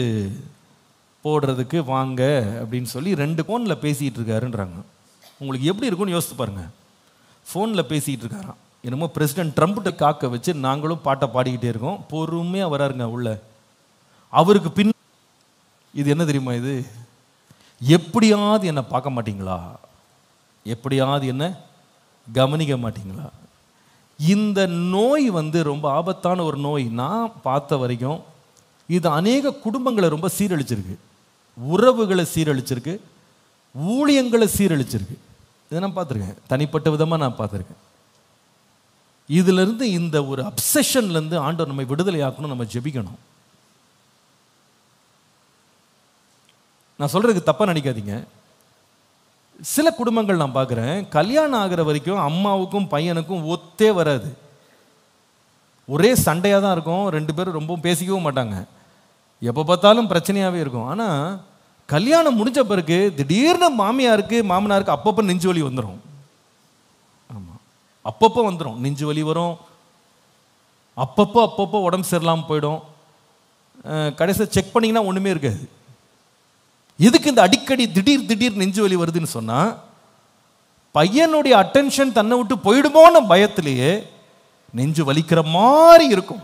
A: போடுறதுக்கு வாங்க அப்படின்னு சொல்லி 2 ஃபோனில் பேசிகிட்டு இருக்காருன்றாங்க. உங்களுக்கு எப்படி இருக்குன்னு யோசித்து பாருங்கள். ஃபோனில் பேசிகிட்டு இருக்காராம். என்னமோ பிரசிடென்ட் ட்ரம்ப்கிட்ட காக்க வச்சு நாங்களும் பாட்டை பாடிக்கிட்டே இருக்கோம். பொறுமையாக வராருங்க உள்ள. அவருக்கு பின் இது என்ன தெரியுமா, இது எப்படியாவது என்னை பார்க்க மாட்டீங்களா, எப்படியாவது என்ன கவனிக்க மாட்டீங்களா? இந்த நோய் வந்து ரொம்ப ஆபத்தான ஒரு நோய். நான் பார்த்த வரைக்கும் இது அநேக குடும்பங்களை ரொம்ப சீரழிச்சிருக்கு, உறவுகளை சீரழிச்சிருக்கு, ஊழியங்களை சீரழிச்சிருக்கு. இதை நான் பார்த்துருக்கேன், தனிப்பட்ட விதமாக நான் பார்த்துருக்கேன். இதிலிருந்து இந்த ஒரு அப்சஷன்லேருந்து ஆண்டவர் நம்மை விடுதலை ஆக்கணும். நம்ம ஜெபிக்கணும். நான் சொல்கிறதுக்கு தப்பாக நினைக்காதீங்க. சில குடும்பங்கள் நான் பார்க்குறேன், கல்யாணம் ஆகிற வரைக்கும் அம்மாவுக்கும் பையனுக்கும் ஒத்தே வராது. ஒரே சண்டையாக தான் இருக்கும். 2 பேரும் ரொம்ப பேசிக்கவும் மாட்டாங்க. எப்போ பார்த்தாலும் பிரச்சனையாகவே இருக்கும். ஆனால் கல்யாணம் முடிஞ்ச பிறகு திடீர்னு மாமியாருக்கு மாமனாருக்கு அப்பப்போ நெஞ்சு வலி வந்துடும். ஆமாம், அப்பப்போ வந்துடும், நெஞ்சு வலி வரும். அப்பப்போ உடம்பு சரியில்லாமல் போயிடும். கடைசியில் செக் பண்ணிங்கன்னா ஒன்றுமே இருக்காது. எதுக்கு இந்த அடிக்கடி திடீர் நெஞ்சு வலி வருதுன்னு சொன்னால், பையனுடைய அட்டென்ஷன் தன்னை விட்டு போயிடுமோன்னு பயத்திலேயே நெஞ்சு வலிக்கிற மாதிரி இருக்கும்.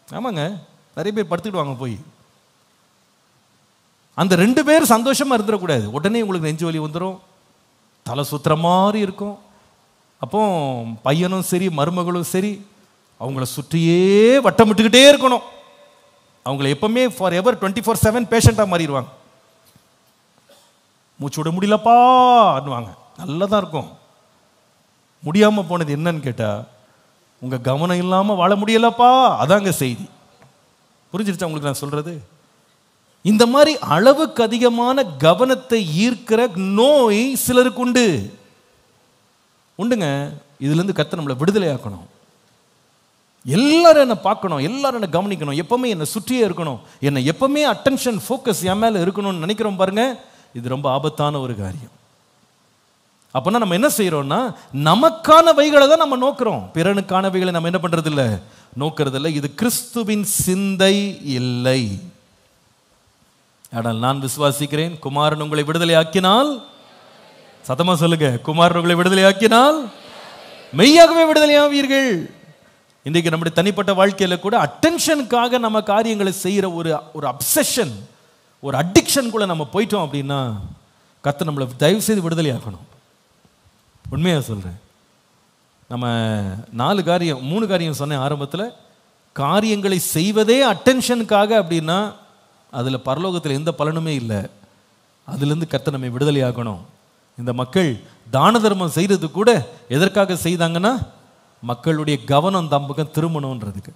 A: ஆமாங்க, நிறைய பேர் படுத்துக்கிடுவாங்க போய். அந்த 2 பேர் சந்தோஷமாக இருந்துடக்கூடாது. உடனே உங்களுக்கு நெஞ்சு வலி வந்துடும், தலை சுத்துற மாதிரி இருக்கும். அப்போ பையனும் சரி மருமகளும் சரி அவங்கள சுற்றியே வட்டமிட்டுக்கிட்டே இருக்கணும். அவங்கள எப்பவுமே ஃபார் எவர் 24/7 பேஷண்ட்டாக மாறிடுவாங்க. மூச்சு விட முடியலப்பா அண்ணுவாங்க. நல்லா தான் இருக்கும். முடியாமல் போனது என்னன்னு கேட்டால், உங்கள் கவனம் இல்லாமல் வாழ முடியலப்பா, அதாங்க செய்தி. புரிஞ்சிருச்சா உங்களுக்கு நான் சொல்கிறது? இந்த மாதிரி அளவுக்கு அதிகமான கவனத்தை ஈர்க்கிற நோய் சிலருக்கு உண்டுங்க. இதுலேருந்து கர்த்தர் நம்மளை விடுதலை ஆக்கணும். எல்லாரும் என்னை பார்க்கணும், எல்லாரும் என்னை கவனிக்கணும், எப்பவுமே என்னை சுற்றியே இருக்கணும், என்னை எப்பவுமே அட்டென்ஷன் ஃபோக்கஸ் என் மேலே இருக்கணும்னு நினைக்கிறோம் பாருங்க. இது ரொம்ப ஆபத்தான ஒரு காரியம். அப்போனா நம்ம என்ன செய்கிறோம்னா, நமக்கானவைகளை தான் நம்ம நோக்கிறோம், பிறனுக்கானவைகளை நம்ம என்ன பண்ணுறது இல்லை, நோக்கிறது இல்லை. இது கிறிஸ்துவின் சிந்தை இல்லை. ஆனால் நான் விசுவாசிக்கிறேன், குமாரன் உங்களை விடுதலை ஆக்கினால், சத்தமா சொல்லுங்க, குமாரன் உங்களை விடுதலை ஆக்கினால் மெய்யாகவே விடுதலை ஆவீர்கள். இன்றைக்கு நம்முடைய தனிப்பட்ட வாழ்க்கையில் கூட அட்டென்ஷனுக்காக நம்ம காரியங்களை செய்கிற ஒரு அப்சஷன், ஒரு அடிக்ஷன் நம்ம போயிட்டோம் அப்படின்னா, கர்த்தர் நம்மளை தயவு செய்து விடுதலை ஆக்கணும். உண்மையாக சொல்கிறேன். நம்ம 3 காரியம் சொன்னேன் ஆரம்பத்தில். காரியங்களை செய்வதே அட்டென்ஷனுக்காக அப்படின்னா அதில் பரலோகத்தில் எந்த பலனுமே இல்லை. அதுலேருந்து கர்த்தர் நம்மை விடுதலை ஆக்கணும். இந்த மக்கள் தான தர்மம் செய்கிறது கூட எதற்காக செய்தாங்கன்னா, மக்களுடைய கவனம் தம் பக்கம் திரும்பணுன்றதுக்கு.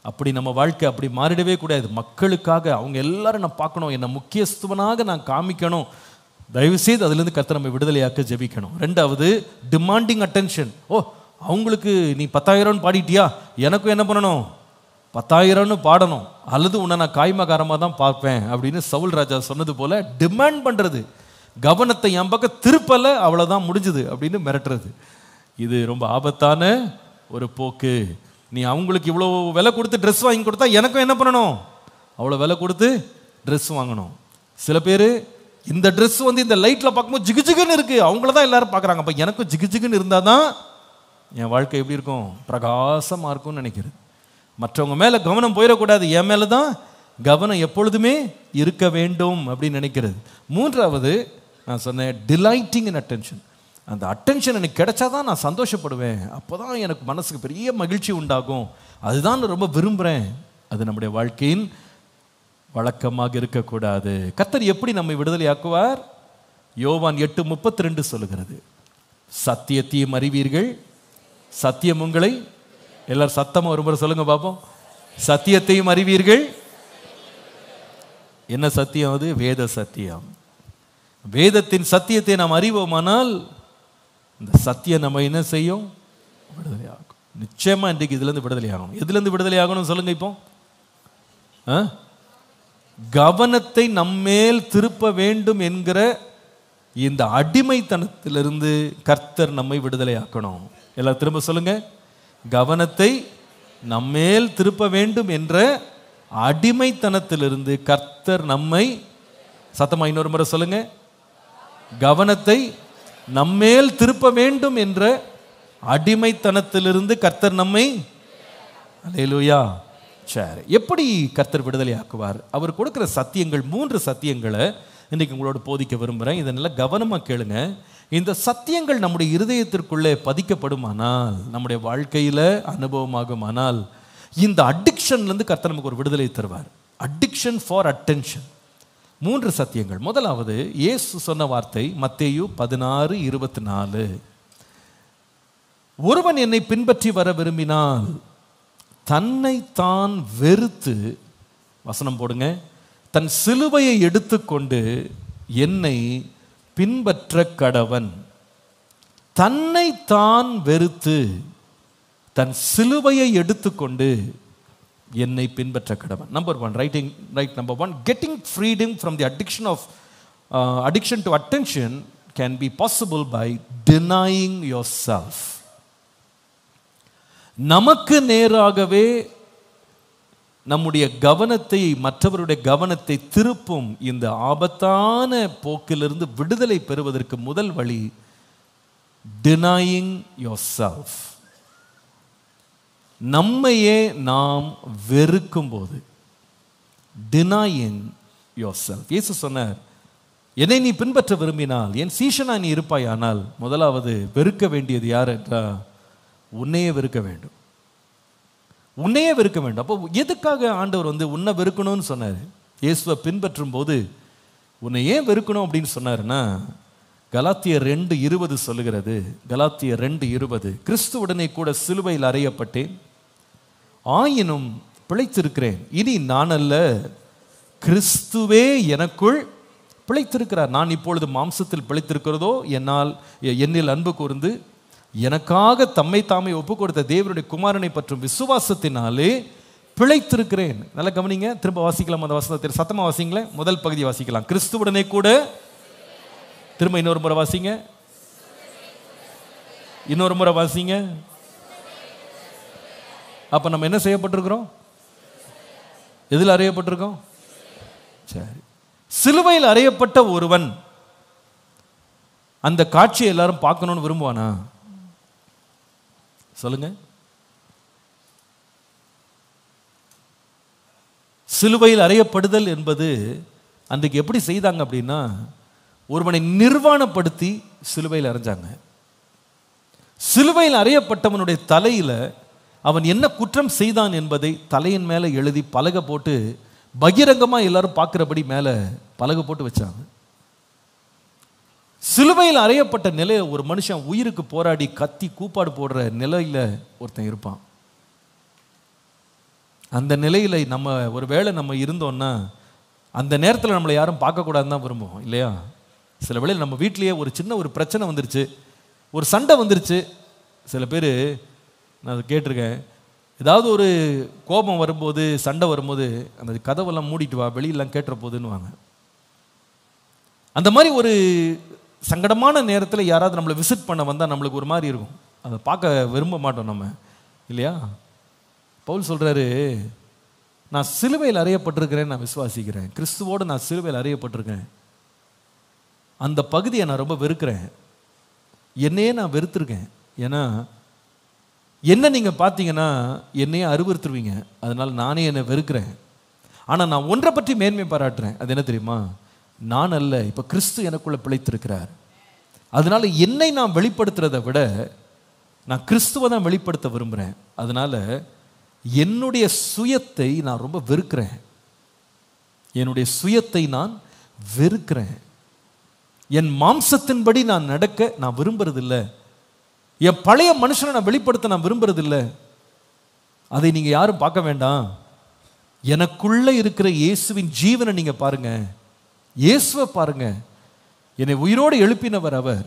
A: அப்படி நம்ம வாழ்க்கை அப்படி மாறிடவே கூடாது. மக்களுக்காக அவங்க எல்லாரும் நான் பார்க்கணும், என்னை முக்கியஸ்துவனாக நான் காமிக்கணும். தயவுசெய்து அதுலேருந்து கர்த்தர் நம்ம விடுதலையாக்க ஜெபிக்கணும். 2வது, டிமாண்டிங் அட்டென்ஷன். ஓ அவங்களுக்கு நீ 10,000 பாடிட்டியா, எனக்கும் என்ன பண்ணணும், 10,000 பாடணும், அல்லது உன்னை நான் காய்மகாரமாக தான் பார்ப்பேன் அப்படின்னு சவுல் ராஜா சொன்னது போல டிமாண்ட் பண்ணுறது. கவனத்தை என் பக்கம் திருப்பலை, அவ்வளோதான் முடிஞ்சுது அப்படின்னு மிரட்டுறது. இது ரொம்ப ஆபத்தான ஒரு போக்கு. நீ அவங்களுக்கு இவ்வளோ விலை கொடுத்து ட்ரெஸ் வாங்கி கொடுத்தா எனக்கும் என்ன பண்ணணும், அவ்வளோ விலை கொடுத்து ட்ரெஸ் வாங்கணும். சில பேர் இந்த ட்ரெஸ் வந்து இந்த லைட்டில் பார்க்கும்போது ஜிகுஜிகுன்னு இருக்குது, அவங்கள தான் எல்லாரும் பார்க்குறாங்க, அப்போ எனக்கும் ஜிகுஜிகுன்னு இருந்தால் தான் என் வாழ்க்கை எப்படி இருக்கும், பிரகாசமாக இருக்கும்னு நினைக்கிறேன். மற்றவங்க மேலே கவனம் போயிடக்கூடாது, என் மேலே தான் கவனம் எப்பொழுதுமே இருக்க வேண்டும் அப்படின்னு நினைக்கிறது. மூன்றாவது நான் சொன்னேன், டிலைட்டிங் இன் அட்டென்ஷன். அந்த அட்டென்ஷன் எனக்கு கிடைச்சாதான் நான் சந்தோஷப்படுவேன், அப்போ தான் எனக்கு மனசுக்கு பெரிய மகிழ்ச்சி உண்டாகும், அதுதான் நான் ரொம்ப விரும்புகிறேன். அது நம்முடைய வாழ்க்கையின் வழக்கமாக இருக்கக்கூடாது. கர்த்தர் எப்படி நம்மை விடுதலையாக்குவார்? யோவான் 8:32 சொல்லுகிறது, சத்தியத்தையும் அறிவீர்கள், சத்தியம் உங்களை, எல்லாரும் சத்தமா ஒரு முறை சொல்லுங்க பாப்போம், சத்தியத்தையும் அறிவீர்கள். என்ன சத்தியம் அது? வேத சத்தியம். வேதத்தின் சத்தியத்தை நாம் அறிவோமானால் இந்த சத்தியம் நம்ம என்ன செய்யும்? விடுதலையாகும். நிச்சயமா இன்றைக்கு இதுலேருந்து விடுதலையாகணும். எதுலேருந்து விடுதலையாகணும் சொல்லுங்க? இப்போ கவனத்தை நம்மேல் திருப்ப வேண்டும் என்கிற இந்த அடிமைத்தனத்திலிருந்து கர்த்தர் நம்மை விடுதலையாக்கணும். எல்லாம் திரும்ப சொல்லுங்க, கவனத்தை நம்மேல் திருப்ப வேண்டும் என்ற அடிமைத்தனத்திலிருந்து கர்த்தர் நம்மை, சத்தமா இன்னொரு முறை சொல்லுங்க, கவனத்தை நம்மேல் திருப்ப வேண்டும் என்ற அடிமைத்தனத்திலிருந்து கர்த்தர் நம்மை, அல்லேலூயா. சரி, எப்படி கர்த்தர் விடுதலை ஆக்குவார்? அவர் கொடுக்கிற சத்தியங்கள், 3 சத்தியங்களை இன்னைக்கு உங்களோட போதிக்க விரும்புகிறேன். இதை நல்லா கவனமாக கேளுங்க. இந்த சத்தியங்கள் நம்முடைய இருதயத்திற்குள்ளே பதிக்கப்படுமானால், நம்முடைய வாழ்க்கையில் அனுபவமாகுமானால், இந்த அடிக்ஷன்லேருந்து கர்த்தர் நமக்கு ஒரு விடுதலை தருவார். Addiction for attention. 3 சத்தியங்கள். முதலாவது இயேசு சொன்ன வார்த்தை மத்தேயு 16:24, ஒருவன் என்னை பின்பற்றி வர விரும்பினால் தன்னை தான் வெறுத்து, வசனம் போடுங்க, தன் சிலுவையை எடுத்துக்கொண்டு என்னை பின்பற்ற கடவன். தன்னை தான் வெறுத்து தன் சிலுவையை எடுத்துக்கொண்டு என்னை பின்பற்ற கடவன். Number 1, right number 1, getting freedom from the addiction to attention can be possible by denying yourself. நமக்கு நேராகவே நம்முடைய கவனத்தை, மற்றவருடைய கவனத்தை திருப்பும் இந்த ஆபத்தான போக்கிலிருந்து விடுதலை பெறுவதற்கு முதல் வழி denying yourself. நம்மையே நாம் வெறுக்கும் போது, denying yourself. இயேசு சொன்னார், என்னை நீ பின்பற்ற விரும்பினால், என் சீஷனா நீ இருப்பாயானால், முதலாவது வெறுக்க வேண்டியது யார் என்றால் உன்னையே வெறுக்க வேண்டும். உன்னையே வெறுக்க வேண்டும். அப்போ எதுக்காக ஆண்டவர் உன்னை வெறுக்கணும்னு சொன்னார்? இயேசுவை பின்பற்றும் போது உன்னை ஏன் வெறுக்கணும் அப்படின்னு சொன்னாருன்னா, கலாத்தியர் 2:20 சொல்லுகிறது. கலாத்தியர் 2:20, கிறிஸ்துவுடனே கூட சிலுவையில் அறையப்பட்டேன், ஆயினும் பிழைத்திருக்கிறேன். இனி நான் அல்ல, கிறிஸ்துவே எனக்குள் பிழைத்திருக்கிறார். நான் இப்பொழுது மாம்சத்தில் பிழைத்திருக்கிறதோ என்னில் அன்பு கூர்ந்து எனக்காக தம்மை தாமே ஒப்பு கொடுத்த தேவனுடைய குமாரனை பற்றும் விசுவாசத்தினாலே பிழைத்திருக்கிறேன். நல்லா கவனிங்க, திரும்ப வாசிக்கலாம் அந்த வசனத்தை, சத்தமா வாசிங்களேன். முதல் பகுதி வாசிக்கலாம், கிறிஸ்துவுடனே கூட. திரும்ப இன்னொரு முறை வாசிங்க, இன்னொரு முறை வாசிங்க. அப்ப நம்ம என்ன செய்யப்பட்டிருக்கிறோம்? எதில் அறையப்பட்டிருக்கோம்? சரி, சிலுவையில் அறையப்பட்ட ஒருவன் அந்த காட்சியை எல்லாரும் பார்க்கணும்னு விரும்புவானா? சொல்லுங்க. சிலுவையில் அறையப்படுதல் என்பது அன்றைக்கு எப்படி செய்தாங்க அப்படின்னா, ஒருவனை நிர்வாணப்படுத்தி சிலுவையில் அறைஞ்சாங்க. சிலுவையில் அறையப்பட்டவனுடைய தலையில் அவன் என்ன குற்றம் செய்தான் என்பதை தலையின் மேலே எழுதி பலகை போட்டு பகிரங்கமாக எல்லாரும் பார்க்குறபடி மேலே பலகை போட்டு வச்சாங்க. சிலுவையில் அறையப்பட்ட நிலையில் ஒரு மனுஷன் உயிருக்கு போராடி கத்தி கூப்பாடு போடுற நிலையில் ஒருத்தன் இருப்பான். அந்த நிலையில் நம்ம ஒருவேளை நம்ம இருந்தோம்னா அந்த நேரத்தில் நம்மளை யாரும் பார்க்கக்கூடாதுன்னு தான் விரும்புவோம், இல்லையா? சில வேளையில் நம்ம வீட்லேயே ஒரு சின்ன ஒரு பிரச்சனை வந்துருச்சு, ஒரு சண்டை வந்துருச்சு, சில பேர் நான் அதை கேட்டிருக்கேன், ஏதாவது ஒரு கோபம் வரும்போது, சண்டை வரும்போது அந்த கதவெல்லாம் மூடிட்டு வா, வெளியெல்லாம் கேட்டுற போதுன்னு வாங்க. அந்த மாதிரி ஒரு சங்கடமான நேரத்தில் யாராவது நம்மளை விசிட் பண்ண வந்தால் நம்மளுக்கு ஒரு மாதிரி இருக்கும், அதை பார்க்க விரும்ப மாட்டோம் நம்ம, இல்லையா? பவுல் சொல்கிறாரு, நான் சிலுவையில் அறையப்பட்டிருக்கிறேன், நான் விசுவாசிக்கிறேன், கிறிஸ்துவோடு நான் சிலுவையில் அறையப்பட்டிருக்கேன், அந்த பகுதியை நான் ரொம்ப வெறுக்கிறேன், என்னையே நான் வெறுத்துருக்கேன். ஏன்னா என்ன நீங்கள் பார்த்தீங்கன்னா என்னையே அருவருத்துருவீங்க, அதனால் நானே என்னை வெறுக்கிறேன். ஆனால் நான் ஒன்றை பற்றி மேன்மை பாராட்டுறேன், அது என்ன தெரியுமா? நான் அல்ல, இப்போ கிறிஸ்து எனக்குள்ளே பிழைத்திருக்கிறார். அதனால் என்னை நான் வெளிப்படுத்துறதை விட நான் கிறிஸ்துவை தான் வெளிப்படுத்த விரும்புகிறேன். அதனால் என்னுடைய சுயத்தை நான் ரொம்ப வெறுக்கிறேன், என்னுடைய சுயத்தை நான் வெறுக்கிறேன். என் மாம்சத்தின்படி நான் நடக்க நான் விரும்புறதில்லை, என் பழைய மனுஷனை நான் வெளிப்படுத்த நான் விரும்புறதில்லை. அதை நீங்கள் யாரும் பார்க்க வேண்டாம், எனக்குள்ளே இருக்கிற இயேசுவின் ஜீவனை நீங்கள் பாருங்க, இயேசுவை பாருங்க. என்னை உயிரோடு எழுப்பினவர் அவர்.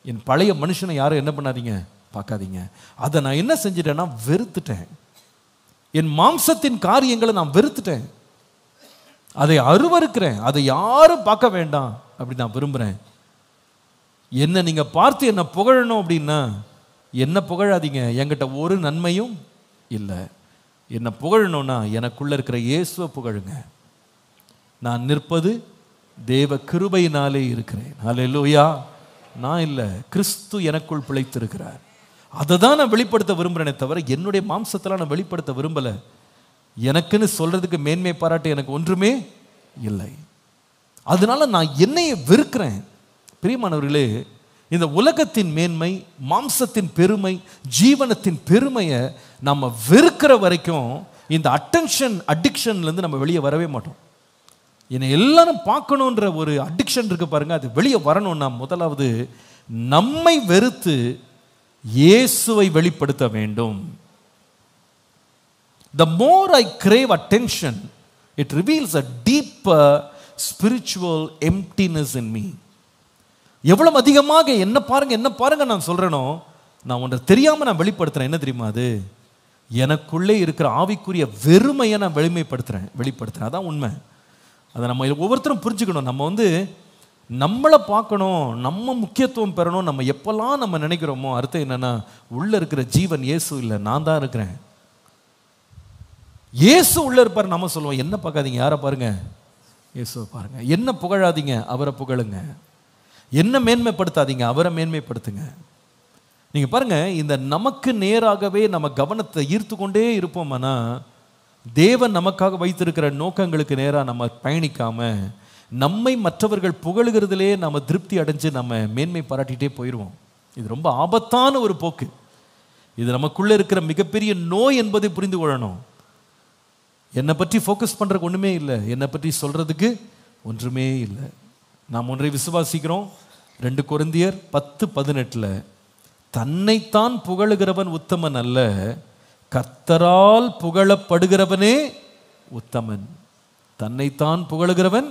A: என் பழைய மனுஷனை யாரும் என்ன பண்ணாதீங்க, பார்க்காதீங்க. அதை நான் என்ன செஞ்சிட்டேன்னா வெறுத்துட்டேன். என் மாம்சத்தின் காரியங்களை நான் வெறுத்துட்டேன், அதை அருவருக்கிறேன், அதை யாரும் பார்க்க வேண்டாம் அப்படி நான் விரும்புகிறேன். என்ன நீங்கள் பார்த்து என்ன புகழணும் அப்படின்னா என்ன புகழாதீங்க, என்கிட்ட ஒரு நன்மையும் இல்லை. என்ன புகழணும்னா எனக்குள்ள இருக்கிற இயேசுவை புகழுங்க. நான் நிற்பது தேவ கிருபையினாலே இருக்கிறேன். ஹல்லேலூயா. நான் இல்லை, கிறிஸ்து எனக்குள் பிழைத்திருக்கிறார். அதை தான் நான் வெளிப்படுத்த விரும்புகிறேனே தவிர என்னுடைய மாம்சத்தில் நான் வெளிப்படுத்த விரும்பலை. எனக்குன்னு சொல்றதுக்கு மேன்மை பாராட்டு எனக்கு ஒன்றுமே இல்லை. அதனால நான் என்னையை வெறுக்கிறேன். பிரியமானவர்களே, இந்த உலகத்தின் மேன்மை, மாம்சத்தின் பெருமை, ஜீவனத்தின் பெருமையை நம்ம வெறுக்கிற வரைக்கும் இந்த அடிக்ஷன்லேருந்து நம்ம வெளியே வரவே மாட்டோம். என்னை எல்லாரும் பார்க்கணுன்ற ஒரு அடிக்ஷன் இருக்கு பாருங்க, அது வெளியே வரணும்னா முதலாவது நம்மை வெறுத்து இயேசுவை வெளிப்படுத்த வேண்டும். The more I crave attention, it reveals a deeper spiritual emptiness in me. எவ்வளவு அதிகமாக என்ன பாருங்க நான் சொல்றேனோ, நான் ஒன்றை தெரியாம நான் வெளிப்படுத்துறேன். என்ன தெரியுமா? அது எனக்குள்ளே இருக்கிற ஆவிக்குரிய வெறுமையை நான் வெளிப்படுத்துறேன். அதான் உண்மை. அதை நம்ம ஒவ்வொருத்தரும் புரிஞ்சுக்கணும். நம்ம நம்மளை பார்க்கணும், நம்ம முக்கியத்துவம் பெறணும். நம்ம எப்பெல்லாம் நம்ம நினைக்கிறோமோ அர்த்தம் என்னன்னா, உள்ள இருக்கிற ஜீவன் இயேசு இல்லை, நான் தான் இருக்கிறேன். இயேசு உள்ள இருப்பார். நம்ம சொல்லுவோம், என்ன பார்க்காதீங்க, யாரை பாருங்க, இயேசுவை பாருங்க. என்ன புகழாதீங்க, அவரை புகழுங்க. என்ன மேன்மைப்படுத்தாதீங்க, அவரை மேன்மைப்படுத்துங்க. நீங்க பாருங்க, இந்த நமக்கு நேராகவே நம்ம கவனத்தை ஈர்த்து கொண்டே இருப்போம்னா தேவன் நமக்காக வைத்திருக்கிற நோக்கங்களுக்கு நேராக நம்ம பயணிக்காம நம்மை மற்றவர்கள் புகழுகிறதுலே நம்ம திருப்தி அடைஞ்சு நம்ம மேன்மை பாராட்டிகிட்டே போயிடுவோம். இது ரொம்ப ஆபத்தான ஒரு போக்கு. இது நமக்குள்ளே இருக்கிற மிகப்பெரிய நோய் என்பதை புரிந்து கொள்ளணும். என்னை பற்றி ஃபோக்கஸ் பண்ணுறதுக்கு ஒன்றுமே இல்லை, என்னை பற்றி சொல்கிறதுக்கு ஒன்றுமே இல்லை. நாம் ஒன்றை விசுவாசிக்கிறோம். 2 கொரிந்தியர் 10:18 தன்னைத்தான் புகழுகிறவன் உத்தமன் அல்ல, கர்த்தரால் புகழப்படுகிறவனே உத்தமன். தன்னைத்தான் புகழுகிறவன்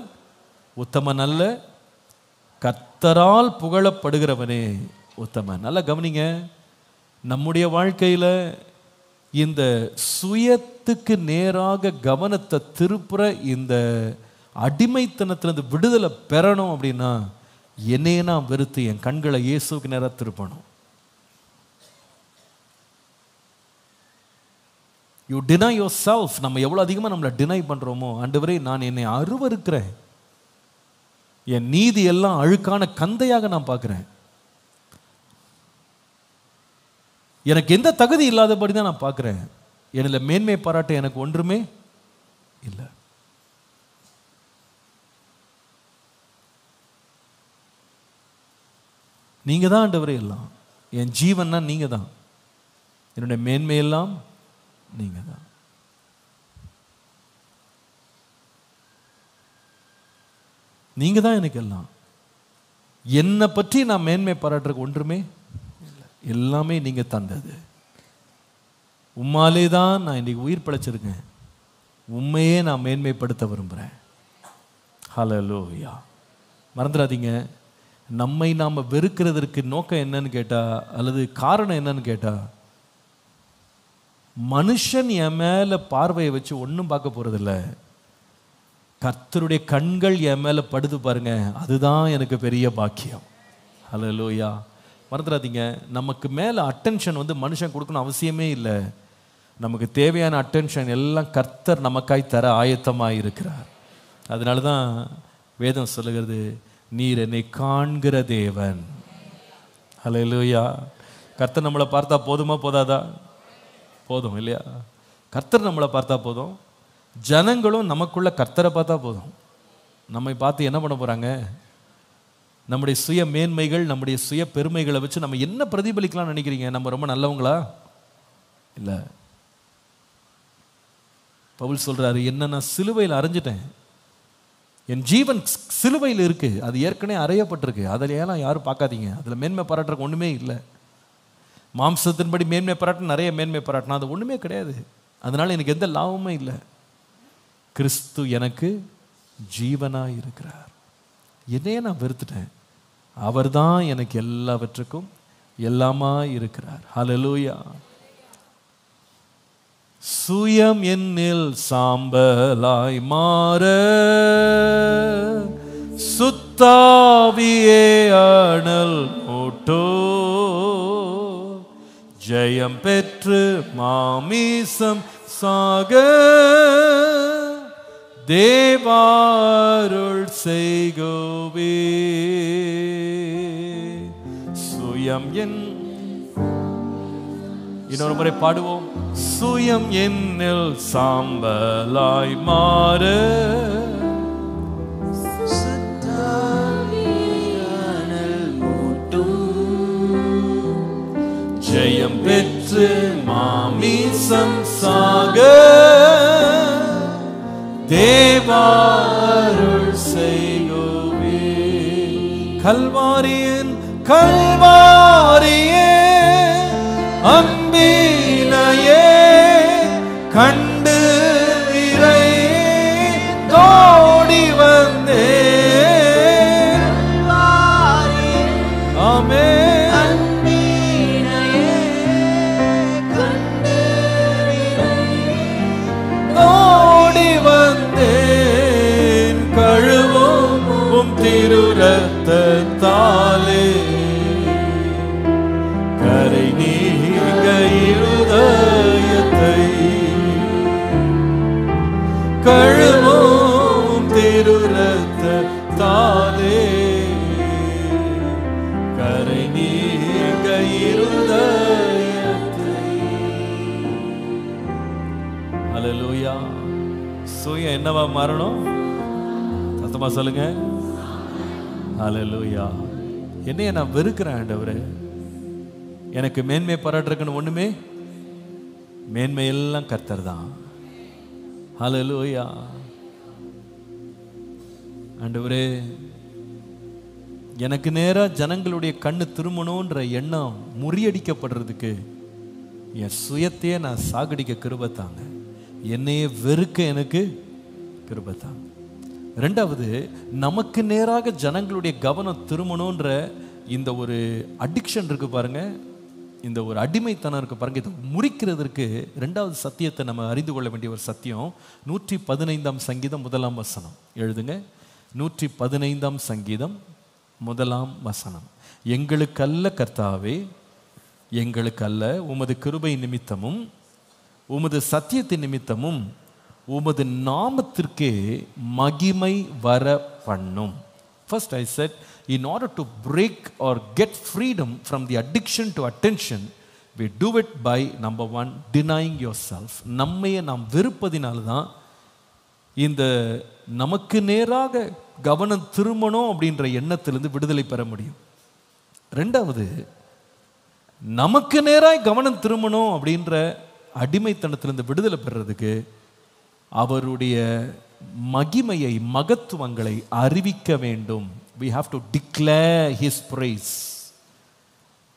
A: உத்தமன் அல்ல, கர்த்தரால் புகழப்படுகிறவனே உத்தமன். நல்லா கவனிங்க, நம்முடைய வாழ்க்கையில் இந்த சுயத்துக்கு நேராக கவனத்தை திருப்புற இந்த அடிமைத்தனத்திலிருந்து விடுதலை பெறணும் அப்படின்னா என்னையே நான் வெறுத்து என் கண்களை இயேசுக்கு நேராக திருப்பணும். You deny yourself. நம்ம எவ்வளோ அதிகமாக நம்மளை டினை பண்ணுறோமோ, ஆண்டவரே நான் என்னை அருவருக்கிறேன், என் நீதி எல்லாம் அழுக்கான கந்தையாக நான் பார்க்குறேன், எனக்கு எந்த தகுதி இல்லாதபடி தான் நான் பார்க்குறேன், என்னில் மேன்மை பாராட்ட எனக்கு ஒன்றுமே இல்லை. நீங்கள் தான் ஆண்டவரே எல்லாம், என் ஜீவன்னா நீங்கள் தான், என்னுடைய மேன்மையெல்லாம் நீங்கள் தான். நீங்கள் தான் எனக்கு எல்லாம். என்னை பற்றி நான் மேன்மை பாராட்டுறதுக்கு ஒன்றுமே இல்லை, எல்லாமே நீங்கள் தந்தது. உம்மாலே தான் நான் இன்னைக்கு உயிர் பிழைச்சிருக்கேன். உண்மையே நான் மேன்மைப்படுத்த விரும்புகிறேன். ஹல்லேலூயா. மறந்துடாதீங்க, நம்மை நாம் வெறுக்கிறதற்கு நோக்கம் என்னன்னு கேட்டா, அல்லது காரணம் என்னன்னு கேட்டா, மனுஷன் என் மேல பார்வையை வச்சு ஒன்றும் பார்க்க போறதில்ல, கர்த்தருடைய கண்கள் என் மேல படுது பாருங்க, அதுதான் எனக்கு பெரிய பாக்கியம். ஹல்லேலூயா. மறந்துடாதீங்க, நமக்கு மேல அட்டென்ஷன் மனுஷன் கொடுக்கணும் அவசியமே இல்லை. நமக்கு தேவையான அட்டென்ஷன் எல்லாம் கர்த்தர் நமக்காய் தர ஆயத்தமாக இருக்கிறார். அதனால தான் வேதம் சொல்லுகிறது, நீர் என்னை காண்கிற தேவன். ஹல்லேலூயா. கர்த்தர் நம்மளை பார்த்தா போதுமா போதாதா? போதும் இல்லையா? கர்த்தர் நம்மளை பார்த்தா போதும். ஜனங்களும் நமக்குள்ள கர்த்தரை பார்த்தா போதும். நம்மை பார்த்து என்ன பண்ண போறாங்க? நம்முடைய சுய மேன்மைகள், நம்முடைய சுய பெருமைகளை வச்சு நம்ம என்ன பிரதிபலிக்கலாம்னு நினைக்கிறீங்க? நம்ம ரொம்ப நல்லவங்களா? இல்லை. பவுல் சொல்றாரு, என்ன நான் சிலுவையில் அறைஞ்சிட்டேன், என் ஜீவன் சிலுவையில் இருக்கு, அது ஏற்கனவே அறையப்பட்டிருக்கு, அதில் ஏலாம் யாரும் பார்க்காதீங்க, அதில் மேன்மை பாராட்டுறக்கு ஒன்றுமே இல்லை. மாம்சத்தின்படி மேன்மை பாராட்டு நிறைய மேன்மை பாராட்டினா அது ஒன்றுமே கிடையாது. அதனால எனக்கு எந்த லாபமே இல்லை. கிறிஸ்து எனக்கு ஜீவனாக இருக்கிறார். என்னையே நான் வெறுத்துட்டேன், அவர் தான் எனக்கு எல்லாவற்றுக்கும் எல்லாமா இருக்கிறார். ஹல்லேலூயா. சுயம் என்னில் சாம்பலாய் மாற சுத்தாவியே அனல் மூட்டோ, ஜெயம் பெற்று மாமிசம் சாக தேவாருள் செய்கோவே. சுயம் என், இன்னொரு முறை பாடுவோம். சுயம் என்னில் சாம்பலாய் மாற ஜெயம் பெற்று மாமிசம் சாக தேவாருள் செய்கோவே. கல்வாரியின் கல்வாரியே அம்பினையே கண்டு இறை தோடி வந்தே. ஆமே. ஓடி வந்தேன் கழுவும் திருரத்தாலே, கரை நீங்க இருதயத்தை கழுவும் திருரத்தாலே, கரை நீங்க இருதயத்தை. ஹல்லேலூயா. சுயம் என்னவா மாறணும்? சத்தமா சொல்லுங்க. ஹல்லேலூயா. என்னைய நான் வெறுக்கிறேன் ஆண்டவரே, எனக்கு மேன்மை பாராட்டுறதுக்குன்னு ஒண்ணுமே, மேன்மை எல்லாம் கர்த்தர் தான். ஹல்லேலூயா. ஆண்டவரே, எனக்கு நேரா ஜனங்களுடைய கண்ணு திரும்பணுன்ற எண்ணம் முறியடிக்கப்படுறதுக்கு என் சுயத்தையே நான் சாகடிக்க கிருபை தாங்க. என்னையே வெறுக்க எனக்கு கிருபை தாங்க. ரெண்டாவது, நமக்கு நேராக ஜனங்களுடைய கவனம் திரும்பணுன்ற இந்த ஒரு அடிக்ஷன் இருக்கு பாருங்க, இந்த ஒரு அடிமைத்தனம் இருக்கு பாருங்க, இதை முறிக்கிறதுக்கு ரெண்டாவது சத்தியத்தை நம்ம அறிந்து கொள்ள வேண்டிய ஒரு சத்தியம் 115 சங்கீதம் 1 வசனம். எழுதுங்க. 115 சங்கீதம் 1 வசனம். எங்களுக்கல்ல கர்த்தாவே, எங்களுக்கல்ல, உமது கிருபை நிமித்தமும் உமது சத்தியத்தின் நிமித்தமும் உமது நாமத்திற்கே மகிமை வர பண்ணும். First I said, in order to break or get freedom from the addiction to attention, we do it by number 1, denying yourself. நம்மையே நாம் வெறுப்பதினால தான் இந்த நமக்கு நேராக கவனம் திரும்பணும் அப்படின்ற எண்ணத்திலிருந்து விடுதலை பெற முடியும். ரெண்டாவது, நமக்கு நேராக கவனம் திரும்பணும் அப்படின்ற அடிமைத்தனத்திலிருந்து விடுதலை பெறுறதுக்கு அவருடைய மகிமையை, மகத்துவங்களை அறிவிக்க வேண்டும். We have to declare his praise.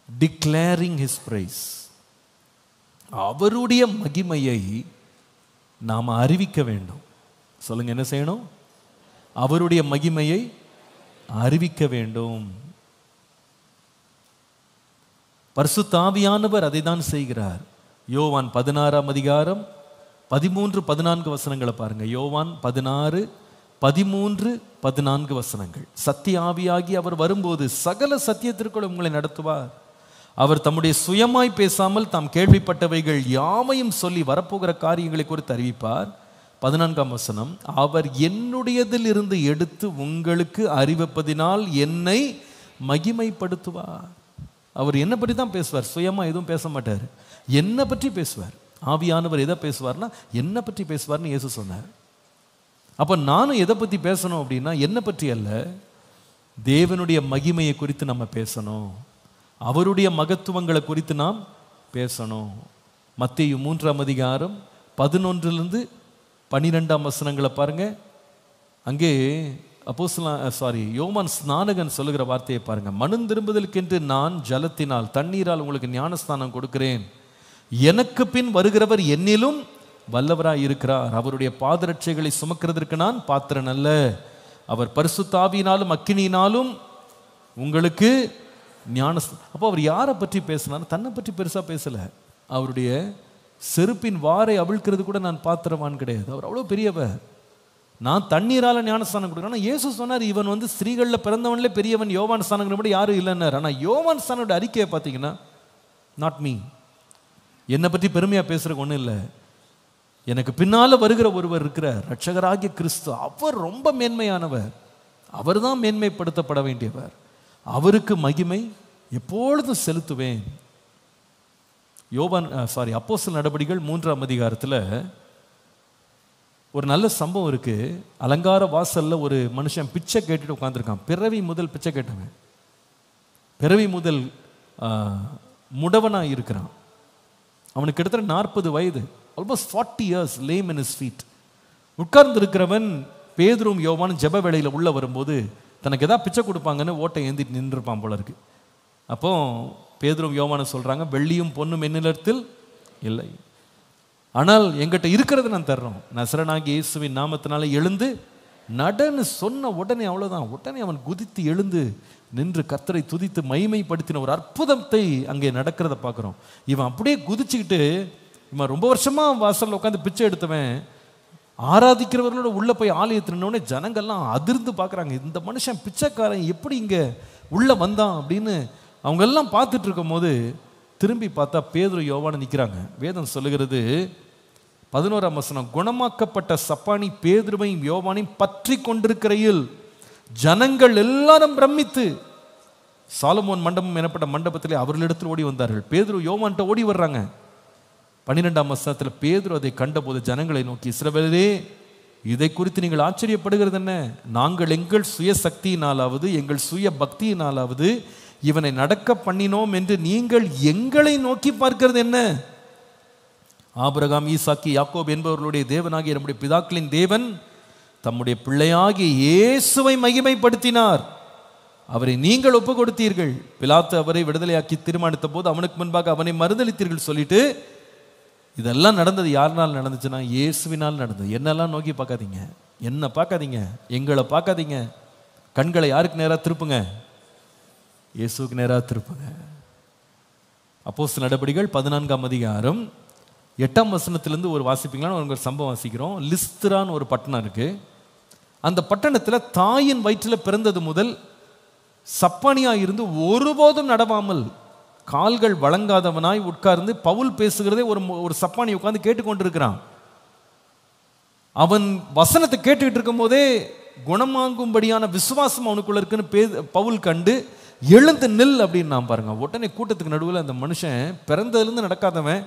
A: Declaring his praise. அவருடைய மகிமையை நாம் அறிவிக்க வேண்டும். சொல்லுங்க, என்ன செய்யணும்? அவருடைய மகிமையை அறிவிக்க வேண்டும். பரிசுத்த ஆவியானவர் அதை தான் செய்கிறார். யோவான் 16ஆம் அதிகாரம் 13, 14 வசனங்களை பாருங்க. யோவான் 16, 13, 14 வசனங்கள். சத்திய ஆவியாகி அவர் வரும்போது சகல சத்தியத்திற்குள் உங்களை நடத்துவார். அவர் தம்முடைய சுயமாய் பேசாமல் தாம் கேள்விப்பட்டவைகள் யாவையும் சொல்லி வரப்போகிற காரியங்களை குறித்து அறிவிப்பார். 14ஆம் வசனம், அவர் என்னுடையதில் இருந்து எடுத்து உங்களுக்கு அறிவிப்பதினால் என்னை மகிமைப்படுத்துவார். அவர் என்னை பற்றி தான் பேசுவார், சுயமா எதுவும் பேச மாட்டார். என்னை பற்றி பேசுவார். ஆவியானவர் எதை பேசுவார்னா என்னை பற்றி பேசுவார்னு இயேசு சொன்னார். அப்போ நானும் எதை பற்றி பேசணும் அப்படின்னா என்னை பற்றி அல்ல, தேவனுடைய மகிமையை குறித்து நம்ம பேசணும், அவருடைய மகத்துவங்களை குறித்து நாம் பேசணும். மத்தேயு 3ஆம் அதிகாரம் 11 12 வசனங்களை பாருங்க. அங்கே யோவான் ஸ்நானகன் சொல்லுகிற வார்த்தையை பாருங்க. மனம் திரும்புதலுக்கென்று நான் ஜலத்தினால் தண்ணீரால் உங்களுக்கு ஞானஸ்தானம் கொடுக்கிறேன், எனக்கு பின் வருகிறவர் என்னிலும் வல்லவராய் இருக்கிறார், அவருடைய பாதரட்சைகளை சுமக்கிறதற்கு நான் பாத்திரன் அல்ல, அவர் பரிசுத்த ஆவியினாலும் அக்கினியினாலும் உங்களுக்கு ஞானஸ்தானம். அப்போ அவர் யாரை பற்றி பேசினார்? தன்னை பற்றி பெருசா பேசல. அவருடைய செருப்பின் வாரை அவிழ்க்கிறது கூட நான் பாத்திரவான் கிடையாது, அவர் அவ்வளோ பெரியவர். நான் தண்ணீரால ஞானஸ்தானம் கொடுக்குறேன். இயேசு சொன்னார், இவன் ஸ்திரீகளில் பிறந்தவன்லே பெரியவன், யோவான் ஸ்தானம் கூட யாரும் இல்லைன்னார். ஆனால் யோவான் ஸ்தானோட அறிக்கையை பார்த்தீங்கன்னா, நாட் மீ, என்னை பற்றி பெருமையாக பேசுறதுக்கு ஒன்றும் இல்லை, எனக்கு பின்னால் வருகிற ஒருவர் இருக்கிறார், ரட்சகராகிய கிறிஸ்து, அவர் ரொம்ப மேன்மையானவர், அவர் தான் மேன்மைப்படுத்தப்பட வேண்டியவர், அவருக்கு மகிமை எப்பொழுதும் செலுத்துவேன். அப்போஸ்தலர் நடபடிகள் 3ஆம் அதிகாரத்தில் ஒரு நல்ல சம்பவம் இருக்கு. அலங்கார வாசல்ல ஒரு மனுஷன் பிச்சை கேட்டுட்டு உட்காந்துருக்கான். பிறவி முதல் பிச்சை கேட்டவன், பிறவி முதல் முடவனா இருக்கிறான். அவனுக்கு கிட்டத்தட்ட 40 வயது, almost 40 years, lame in his feet. உட்கார்ந்து இருக்கிறவன் பேதுரும் யோவானும் ஜெப வேளையில் உள்ள வரும்போது தனக்கு ஏதாவது பிச்சை கொடுப்பாங்கன்னு ஓட்டை ஏந்திட்டு நின்றுருப்பான் போல இருக்கு. அப்போ பேதுரும் யோவானும் சொல்றாங்க, வெள்ளியும் பொன்னும் என்னிடத்தில் இல்லை, ஆனால் எங்கிட்ட இருக்கிறது நான் தர்றோம், நசரனாகிய இயேசுவின் நாமத்தினால எழுந்து நடன்னு சொன்ன உடனே அவ்வளோதான், உடனே அவன் குதித்து எழுந்து நின்று கர்த்தரை துதித்து மகிமைப்படுத்தின ஒரு அற்புதத்தை அங்கே நடக்கிறத பார்க்குறோம். இவன் அப்படியே குதிச்சுக்கிட்டு, இவன் ரொம்ப வருஷமா வாசலில் உட்காந்து பிச்சை எடுத்தவன் ஆராதிக்கிறவர்களோட உள்ளே போய் ஆலயத்தினோடனே ஜனங்கள்லாம் அதிர்ந்து பார்க்குறாங்க, இந்த மனுஷன் பிச்சைக்காரன் எப்படி இங்கே உள்ளே வந்தான் அப்படின்னு அவங்க எல்லாம் பார்த்துட்டு இருக்கும் போது திரும்பி பார்த்தா பேதுரு யோவானும் நிற்கிறாங்க. வேதம் சொல்லுகிறது 11ஆம் வசனம், குணமாக்கப்பட்ட சப்பானி பேதுருவையும் யோவானையும் பற்றி கொண்டிருக்கிறையில் ஜனங்கள் எல்லாரும் பிரமித்து சாலமோன் மண்டபம் எனப்பட்ட மண்டபத்திலே அவர்களிடத்தில் ஓடி வந்தார்கள். பேதுரு யோவான்கிட்ட ஓடி வர்றாங்க. 12ஆம் வசனத்தில் பேதுரு அதை கண்டபோது ஜனங்களை நோக்கி, இஸ்ரவேலரே, இதை குறித்து நீங்கள் ஆச்சரியப்படுகிறது என்ன? நாங்கள் எங்கள் சுய சக்தியினாலாவது எங்கள் சுய பக்தியினாலாவது இவனை நடக்க பண்ணினோம் என்று நீங்கள் எங்களை நோக்கி பார்க்கிறது என்ன? ஆபிரகாம், ஈசாக்கு, யாக்கோப் என்பவர்களுடைய தேவனாகிய நம்முடைய பிதாக்களின் தேவன் தம்முடைய பிள்ளையாகிய இயேசுவை மகிமைப்படுத்தினார், அவரை நீங்கள் ஒப்பு கொடுத்தீர்கள், பிலாத்து அவரை விடுதலையாக்கி தீர்மானித்த போது அவனுக்கு முன்பாக அவனை மறுதளித்தீர்கள் சொல்லிட்டு, இதெல்லாம் நடந்தது யாருனால் நடந்துச்சுன்னா இயேசுவினால் நடந்தது. என்னெல்லாம் நோக்கி பார்க்காதீங்க, என்ன பார்க்காதீங்க, எங்களை பார்க்காதீங்க, கண்களை யாருக்கு நேராக திருப்புங்க? இயேசுக்கு நேராக திருப்புங்க. அப்போஸ்தலர் நடபடிகள் 14ஆம் அதிகாரம் 8ஆம் வசனத்திலிருந்து ஒரு வாசிப்பீங்களான்னு ஒரு சம்பவம் வாசிக்கிறோம். லிஸ்திரான்னு ஒரு பட்டணம் இருக்கு. அந்த பட்டணத்தில் தாயின் வயிற்றில் பிறந்தது முதல் சப்பானியா இருந்து ஒருபோதும் நடவாமல் கால்கள் வழங்காதவனாய் உட்கார்ந்து பவுல் பேசுகிறதே ஒரு சப்பானி உட்கார்ந்து கேட்டுக்கொண்டிருக்கிறான். அவன் வசனத்தை கேட்டுக்கிட்டு இருக்கும் போதே குணமாகும்படியான விசுவாசம் அவனுக்குள்ள இருக்குன்னு பவுல் கண்டு எழுந்து நில் அப்படின்னு நான் பாருங்க. உடனே கூட்டத்துக்கு நடுவில் அந்த மனுஷன் பிறந்ததுலேருந்து நடக்காதவன்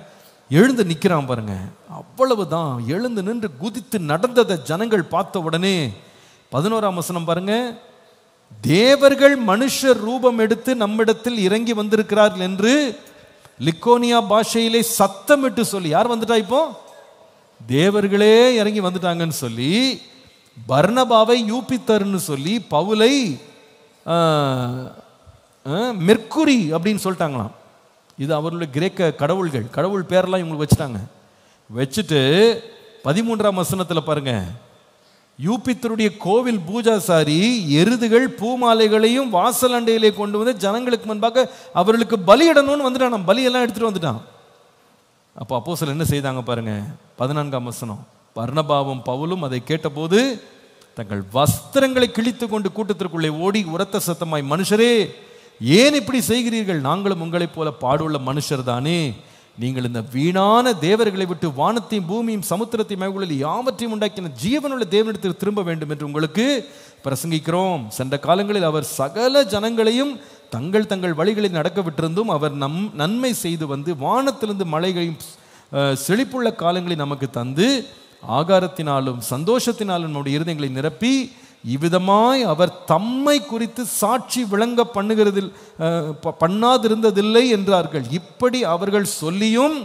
A: எழுந்து நிற்கிறான் பாருங்க. அவ்வளவுதான், எழுந்து நின்று குதித்து நடந்ததை ஜனங்கள் பார்த்த உடனே 11ஆம் வசனம் பாருங்க, தேவர்கள் மனுஷர் ரூபம் எடுத்து நம்மிடத்தில் இறங்கி வந்திருக்கிறார்கள் என்று லிக்கோனியா பாஷையிலே சத்தமிட்டு சொல்லி, யார் வந்துட்டா இப்போ? தேவர்களே இறங்கி வந்துட்டாங்கன்னு சொல்லி பர்னபாவை யூபித்தர்னு சொல்லி பவுலை மெர்க்குரி அப்படின்னு சொல்லிட்டாங்களாம். இது அவர்களுடைய கிரேக்க கடவுள்கள், கடவுள் பேரெல்லாம் இவங்களுக்கு வச்சுட்டாங்க. வச்சுட்டு 13ஆம் வசனத்தில் பாருங்க, யூபித்தருடைய கோவில் பூஜாசாரி எருதுகள் பூமாலைகளையும் வாசல் அண்டையிலே கொண்டு வந்து ஜனங்களுக்கு முன்பாக அவர்களுக்கு பலியிடணும்னு வந்துட்டான். பலியெல்லாம் எடுத்துட்டு வந்துட்டான். அப்போ அப்போஸ்தலர் என்ன செய்தாங்க பாருங்க, 14ஆம் வசனம். பர்னபாவும் பவுலும் அதை கேட்டபோது தங்கள் வஸ்திரங்களை கிழித்து கொண்டு கூட்டத்திற்குள்ளே ஓடி உரத்த சத்தமாய், மனுஷரே ஏன் இப்படி செய்கிறீர்கள்? நாங்களும் உங்களைப் போல பாடுள்ள மனுஷர் தானே. நீங்கள் இந்த வீணான தேவர்களை விட்டு வானத்தையும் பூமியும் சமுத்திரத்தையும் மேகங்களில் யாவற்றையும் உண்டாக்கின ஜீவனுள்ள தேவனிடத்தில் திரும்ப வேண்டும் என்று உங்களுக்கு பிரசங்கிக்கிறோம். சென்ற காலங்களில் அவர் சகல ஜனங்களையும் தங்கள் தங்கள் வழிகளில் நடக்க விட்டிருந்தும் அவர் நன்மை செய்து வந்து வானத்திலிருந்து மழைகளையும் செழிப்புள்ள காலங்களை நமக்கு தந்து ஆகாரத்தினாலும் சந்தோஷத்தினாலும் நம்முடைய இருதயங்களை நிரப்பி இவ்விதமாய் அவர் தம்மை குறித்து சாட்சி விளங்க பண்ணாதிருந்ததில்லை என்றார்கள். இப்படி அவர்கள் சொல்லியும்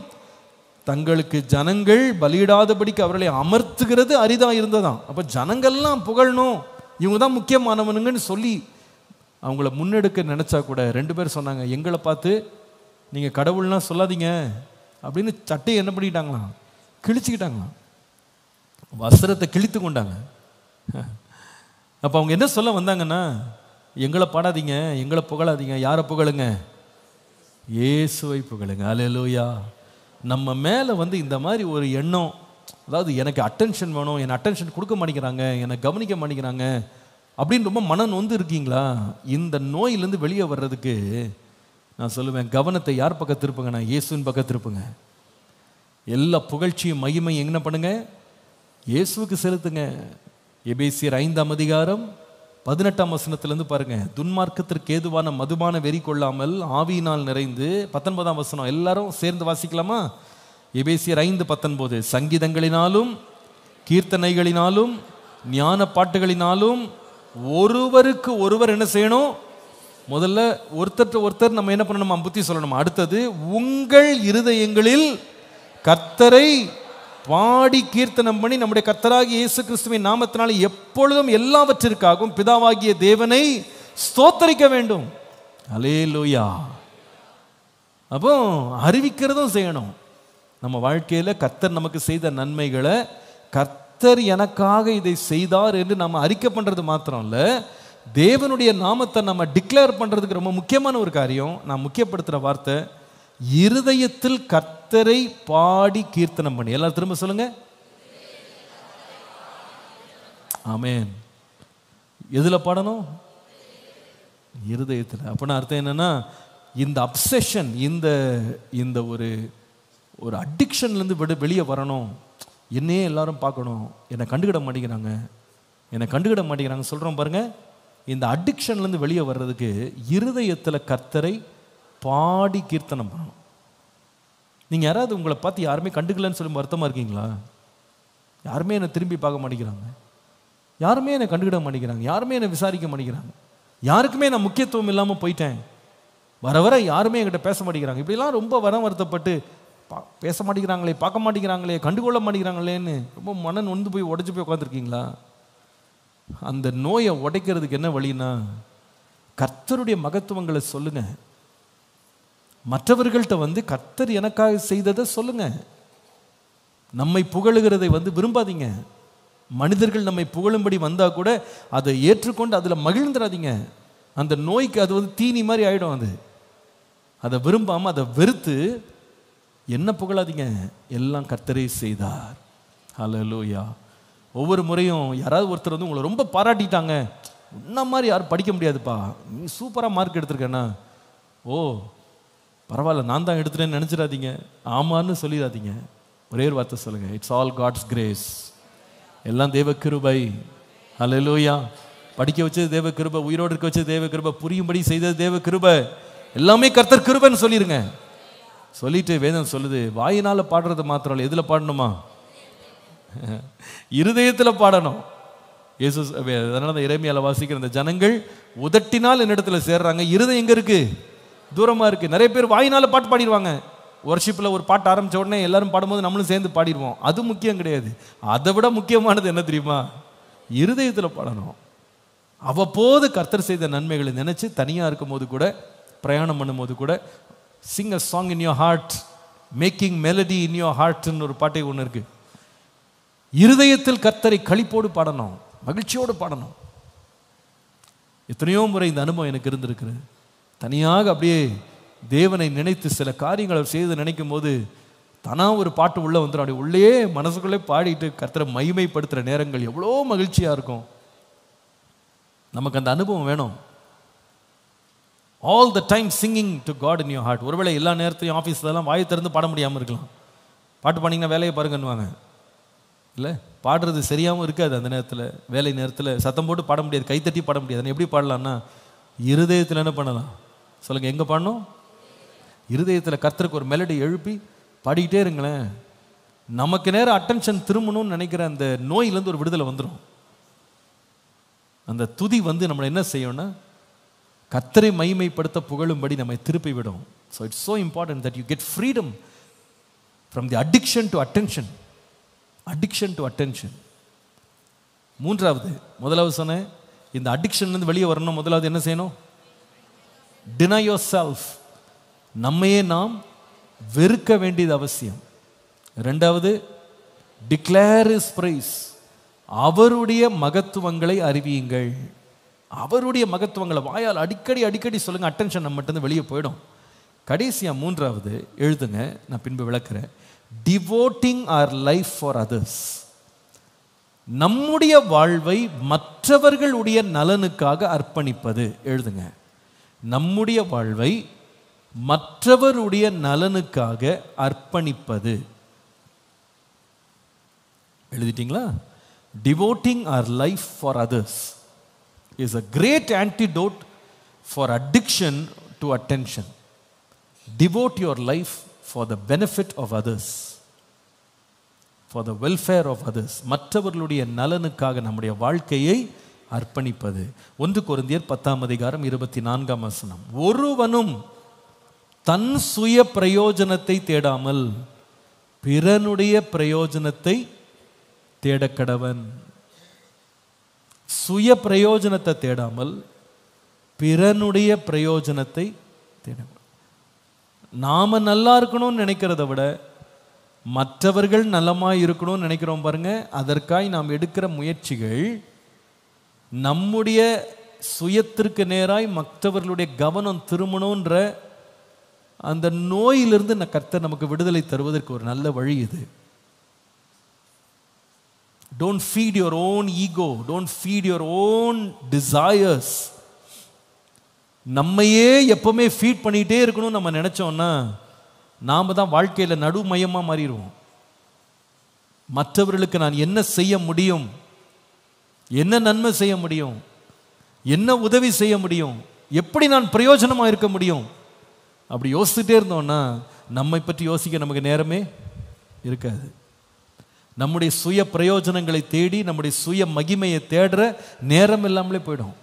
A: தங்களுக்கு ஜனங்கள் பலியிடாதபடிக்கு அவர்களை அமர்த்துகிறது அரிதா இருந்ததாம். அப்ப ஜனங்கள்லாம் புகழணும், இவங்க தான் முக்கியமானவனுங்கன்னு சொல்லி அவங்கள முன்னெடுக்க நினைச்சா கூட 2 பேர் சொன்னாங்க, எங்களை பார்த்து நீங்க கடவுள்லாம் சொல்லாதீங்க அப்படின்னு சட்டையை என்ன பண்ணிட்டாங்களாம், கிழிச்சுக்கிட்டாங்களாம், வஸ்திரத்தை கிழித்து கொண்டாங்க. அப்போ அவங்க என்ன சொல்ல வந்தாங்கன்னா, எங்களை பாடாதீங்க, எங்களை புகழாதீங்க, யாரை புகழுங்க? இயேசுவை புகழுங்க. அல்லேலூயா. நம்ம மேலே வந்து இந்த மாதிரி ஒரு எண்ணம், அதாவது எனக்கு அட்டென்ஷன் வேணும், என்னை அட்டென்ஷன் கொடுக்க மாட்டேங்கிறாங்க, என்னை கவனிக்க மாட்டேங்கிறாங்க அப்படின்னு ரொம்ப மன நொந்து இருக்கீங்களா? இந்த நோயிலேருந்து வெளியே வர்றதுக்கு நான் சொல்லுவேன், கவனத்தை யார் பக்கம் திருப்புங்கண்ணா? இயேசுவின் பக்கம் திருப்புங்க. எல்லா புகழ்ச்சியும் மகிமையும் என்ன பண்ணுங்க? இயேசுவுக்கு செலுத்துங்க. எபேசியர் 5ஆம் அதிகாரம் 18ஆம் வசனத்திலிருந்து பாருங்க. துன்மார்க்கத்திற்கு ஏதுவான மதுபான வெறி கொள்ளாமல் ஆவியினால் நிறைந்து, 19ஆம் வசனம் எல்லாரும் சேர்ந்து வாசிக்கலாமா? எபேசியர் 5:19, சங்கீதங்களினாலும் கீர்த்தனைகளினாலும் ஞான பாட்டுகளினாலும் ஒருவருக்கு ஒருவர் என்ன செய்யணும்? முதல்ல ஒருத்தர் நம்ம என்ன பண்ணணுமா? புத்தி சொல்லணுமா? அடுத்தது, உங்கள் இருதயங்களில் கர்த்தரை பாடி கீர்த்தனம் பண்ணி நம்முடைய கர்த்தராகிய இயேசு கிறிஸ்துவின் நாமத்தினால எப்பொழுதும் எல்லாவற்றிற்காகவும் பிதாவாகிய தேவனை ஸ்தோத்தரிக்க வேண்டும். அல்லேலூயா. அப்போ அறிவிக்கிறதும் செய்யணும். நம்ம வாழ்க்கையில் கர்த்தர் நமக்கு செய்த நன்மைகளை, கர்த்தர் எனக்காக இதை செய்தார் என்று நம்ம அறிக்கை பண்ணுறது மாத்திரம் இல்லை, தேவனுடைய நாமத்தை நம்ம டிக்ளேர் பண்ணுறதுக்கு ரொம்ப முக்கியமான ஒரு காரியம். நான் முக்கியப்படுத்துகிற வார்த்தை, இருதயத்தில் கர்த்தரை பாடி கீர்த்தனம் பண்ணி. எல்லாரும் திரும்ப சொல்லுங்க, ஆமென். எதுல பாடணும்? இருதயத்தில். அப்படின்னா அர்த்தம் என்னன்னா, இந்த அப்செஷன், இந்த ஒரு அடிக்ஷன்லேருந்து வெளியே வரணும். என்னையே எல்லாரும் பார்க்கணும், என்னை கண்டுக்கிட மாட்டேங்கிறாங்க சொல்கிறோம் பாருங்க. இந்த அடிக்ஷன்லேருந்து வெளியே வர்றதுக்கு இருதயத்தில் கர்த்தரை பாடி கீர்த்தனம் பண்ணணும். நீங்கள் யாராவது உங்களை பார்த்து யாருமே கண்டுக்கலன்னு சொல்லி வருத்தமாக இருக்கீங்களா? யாருமே என்னை திரும்பி பார்க்க மாட்டேங்கிறாங்க, யாருமே என்னை கண்டுக்கிட மாட்டேங்கிறாங்க, யாருமே என்னை விசாரிக்க மாட்டேங்கிறாங்க, யாருக்குமே நான் முக்கியத்துவம் இல்லாமல் போயிட்டேன், வர யாருமே என்கிட்ட பேச மாட்டேங்கிறாங்க, இப்படிலாம் ரொம்ப வருத்தப்பட்டு பேச மாட்டேங்கிறாங்களே, பார்க்க மாட்டேங்கிறாங்களே, கண்டுகொள்ள மாட்டேங்கிறாங்களேன்னு ரொம்ப மன நொந்து போய் உடஞ்சி போய் உட்காந்துருக்கீங்களா? அந்த நோயை உடைக்கிறதுக்கு என்ன வழின்னா, கர்த்தருடைய மகத்துவங்களை சொல்லுங்க. மற்றவர்கள்ட்ட கர்த்தர் எனக்காக செய்ததை சொல்லுங்க. நம்மை புகழுகிறதை விரும்பாதீங்க. மனிதர்கள் நம்மை புகழும்படி வந்தா கூட அதை ஏற்றுக்கொண்டு அதில் மகிழ்ந்துடாதீங்க. அந்த நோய்க்கு அது தீனி மாதிரி ஆயிடும். அதை விரும்பாம அதை வெறுத்து என்ன புகழாதீங்க, எல்லாம் கர்த்தரே செய்தார். ஹல்லேலூயா. ஒவ்வொரு முறையும் யாராவது ஒருத்தர் உங்களை ரொம்ப பாராட்டிட்டாங்க, உன்ன மாதிரி யாரும் படிக்க முடியாதுப்பா, நீ சூப்பராக மார்க் எடுத்திருக்கேன்னா, ஓ பரவாயில்ல நான் தான் எடுத்துட்டேன்னு நினச்சிடாதீங்க, ஆமான்னு சொல்லிடாதீங்க. ஒரே ஒரு வார்த்தை சொல்லுங்க, இட்ஸ் ஆல் காட்ஸ் கிரேஸ். எல்லாம் தேவ கிருபை. ஹல்லேலூயா. படிக்க வச்சது தேவ கிருபை, உயிரோடு இருக்க வச்சது தேவ கிருபை, புரியும்படி செய்தது தேவ கிருபை, எல்லாமே கர்த்தர் கிருபைன்னு சொல்லிருங்க. சொல்லிட்டு வேதம் சொல்லுது, வாயினால பாடுறது மாத்திரம் இல்லை, எதுல பாடணுமா? இருதயத்தில் பாடணும். இயேசு அதனால தான் எரேமியால வாசிக்கிற, இந்த ஜனங்கள் உதட்டினால் என்னிடத்துல சேர்றாங்க, இருதயம் எங்க இருக்கு? தூரமா இருக்கு. நிறைய பேர் வாயினால பாட்டு பாடிடுவாங்க. வர்ஷிப்பில் ஒரு பாட்டு ஆரம்பிச்ச உடனே எல்லாரும் பாடும்போது நம்மளும் சேர்ந்து பாடிடுவோம். அது முக்கியம் கிடையாது. அதை விட முக்கியமானது என்ன தெரியுமா? இருதயத்தில் பாடணும். அவ்வப்போது கர்த்தர் செய்த நன்மைகளை நினைச்சு தனியாக இருக்கும் போது கூட, பிரயாணம் பண்ணும்போது கூட, sing a song in your heart, making melody in your heart ன்னு ஒரு பாட்டை ஒன்று இருக்கு. இருதயத்தில் கர்த்தரை களிப்போடு பாடணும். மகிழ்ச்சியோடு பாடணும். எத்தனையோ முறை இந்த அனுபவம் எனக்கு இருந்திருக்கிறது. தனியாக அப்படியே தேவனை நினைத்து சில காரியங்களை செய்து நினைக்கும் போது தானா ஒரு பாட்டு உள்ள வந்துடும். அப்படி உள்ளே மனசுக்குள்ளே பாடிட்டு கர்த்தரை மகிமைப்படுத்துகிற நேரங்கள் எவ்வளோ மகிழ்ச்சியாக இருக்கும். நமக்கு அந்த அனுபவம் வேணும். All the time singing to God in your heart. ஒருவேளை எல்லா நேரத்தையும் ஆஃபீஸ்லலாம் வாயை திறந்து பாட முடியாமல் இருக்கலாம். பாட்டு பாடிங்கன்னா வேலையை பாருங்கன்னுவாங்க. இல்லை, பாடுறது சரியாகவும் இருக்காது. அந்த நேரத்தில் வேலை நேரத்தில் சத்தம் போட்டு பாட முடியாது, கைத்தட்டி பாட முடியாது. எப்படி பாடலான்னா இருதயத்தில் என்ன பண்ணலாம் சொல்லுங்கள்? எங்கே பாடணும்? இருதயத்தில் கர்த்தருக்கு ஒரு மெலடி எழுப்பி பாடிக்கிட்டே இருங்களேன். நமக்கு நேரம் அட்டென்ஷன் திரும்பணும்னு நினைக்கிற அந்த நோயிலேருந்து ஒரு விடுதலை வந்துடும். அந்த துதி நம்மளை என்ன செய்யும்னா கர்த்தரை மகிமைப்படுத்த புகழும்படி நம்மை திருப்பி விடும். So it's so important that you get freedom from the addiction to attention. Addiction to attention. முதலாவது சொன்னேன், இந்த அடிக்ஷன்லேருந்து வெளியே வரணும். முதலாவது என்ன செய்யணும்? Deny your self. நம்மையே நாம் வெறுக்க வேண்டியது அவசியம். ரெண்டாவது, டிக்ளேர் இஸ் பிரைஸ். அவருடைய மகத்துவங்களை அறிவியுங்கள். அவருடைய மகத்துவங்களை வாயால் அடிக்கடி சொல்லுங்க. அட்டென்ஷன் நம்ம மட்டும் வெளியே போயிடும். கடைசியா மூன்றாவது எழுதுங்க, நான் பின்பு விளக்குறேன். Devoting our life for others. நம்முடைய வாழ்வை மற்றவர்களுடைய நலனுக்காக அர்ப்பணிப்பது. எழுதுங்க, நம்முடைய வாழ்வை மற்றவருடைய நலனுக்காக அர்ப்பணிப்பது. எழுதிட்டீங்களா? Devoting our life for others is a great antidote for addiction to attention. Devote your life for the benefit of others, for the welfare of others. மற்றவர்களுடைய நலனுக்காக நம்முடைய வாழ்க்கையை அர்ப்பணிப்பது. 1 கொரிந்தியர் 10:24. ஒருவனும் தன் சுய பிரயோஜனத்தை தேடாமல் பிறனுடைய பிரயோஜனத்தை தேடக்கடவன். சுய பிரயோஜனத்தை தேடாமல் பிறனுடைய பிரயோஜனத்தை தேட. நாம நல்லா இருக்கணும்னு நினைக்கிறத விட மற்றவர்கள் நலமாய் இருக்கணும்னு நினைக்கிறோம் பாருங்க. அதற்காய் நாம் எடுக்கிற முயற்சிகள் நம்முடைய சுயத்திற்கு நேராய் மற்றவர்களுடைய கவனம் திரும்பணுன்ற அந்த நோயிலிருந்து கர்த்தர் நமக்கு விடுதலை தருவதற்கு ஒரு நல்ல வழி இது. Don't feed your own ego. Don't feed your own desires. நம்மையே எப்பவுமே ஃபீட் பண்ணிகிட்டே இருக்கணும்னு நம்ம நினைச்சோம்னா நாம தான் வாழ்க்கையில் நடுமையமாக மாறிடுவோம். மற்றவர்களுக்கு நான் என்ன செய்ய முடியும், என்ன நன்மை செய்ய முடியும், என்ன உதவி செய்ய முடியும், எப்படி நான் பிரயோஜனமாக இருக்க முடியும், அப்படி யோசிச்சுட்டே இருந்தோம்னா நம்மை பற்றி யோசிக்க நமக்கு நேரமே இருக்காது. நம்முடைய சுய பிரயோஜனங்களை தேடி நம்முடைய சுய மகிமையை தேடுற நேரம் இல்லாமலே போயிடும்.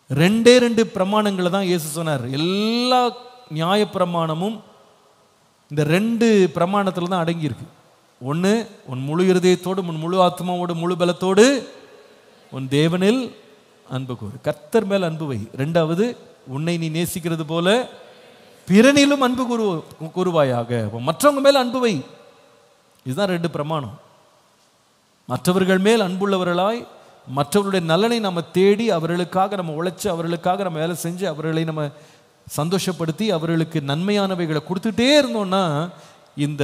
A: ரெண்டு பிரமாணங்களை தான் இயேசு சொன்னார். எல்லா நியாய பிரமாணமும் இந்த 2 பிரமாணத்தில் தான் அடங்கியிருக்கு. ஒன்று, உன் முழு இருதயத்தோடு, உன் முழு ஆத்மாவோடு, முழு பலத்தோடு உன் தேவனில் அன்பு கூறு. கர்த்தர் மேல் அன்பு வை. 2வது, உன்னை நீ நேசிக்கிறது போல பிறனிலும் அன்பு கூறுவாயாக. மற்றவங்க மேல் அன்பு வை. இதுதான் 2 பிரமாணம். மற்றவர்கள் மேல் அன்புள்ளவர்களாய் மற்றவர்களுடைய நலனை நம்ம தேடி அவர்களுக்காக நம்ம உழைச்சி அவர்களுக்காக நம்ம வேலை செஞ்சு அவர்களை நம்ம சந்தோஷப்படுத்தி அவர்களுக்கு நன்மையானவைகளை கொடுத்துட்டே இருந்தோம்னா இந்த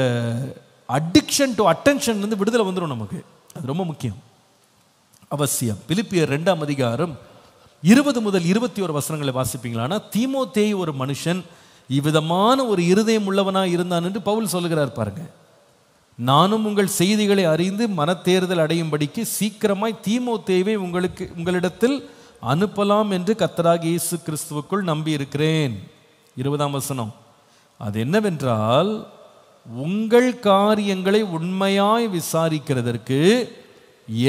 A: அடிக்ஷன் டு அட்டென்ஷன் வந்து விடுதலை வந்துடும் நமக்கு. அது ரொம்ப முக்கியம், அவசியம். பிலிப்பியர் 2:20-21 வாசிப்பீங்களானா, தீமோத்தேயு ஒரு மனுஷன் இவ்விதமான ஒரு இருதயம் உள்ளவனாக இருந்தான் என்று பவுல் சொல்லுகிறார் பாருங்க. நானும் உங்கள் செய்திகளை அறிந்து மனத்தேறுதல் அடையும்படிக்கு சீக்கிரமாய் தீமோத்தேயுவை உங்களிடத்தில் அனுப்பலாம் என்று கர்த்தராகிய இயேசு கிறிஸ்துவுக்குள் நம்பி இருக்கிறேன். 20 அது என்னவென்றால், உங்கள் காரியங்களை உண்மையாய் விசாரிக்கிறதற்கு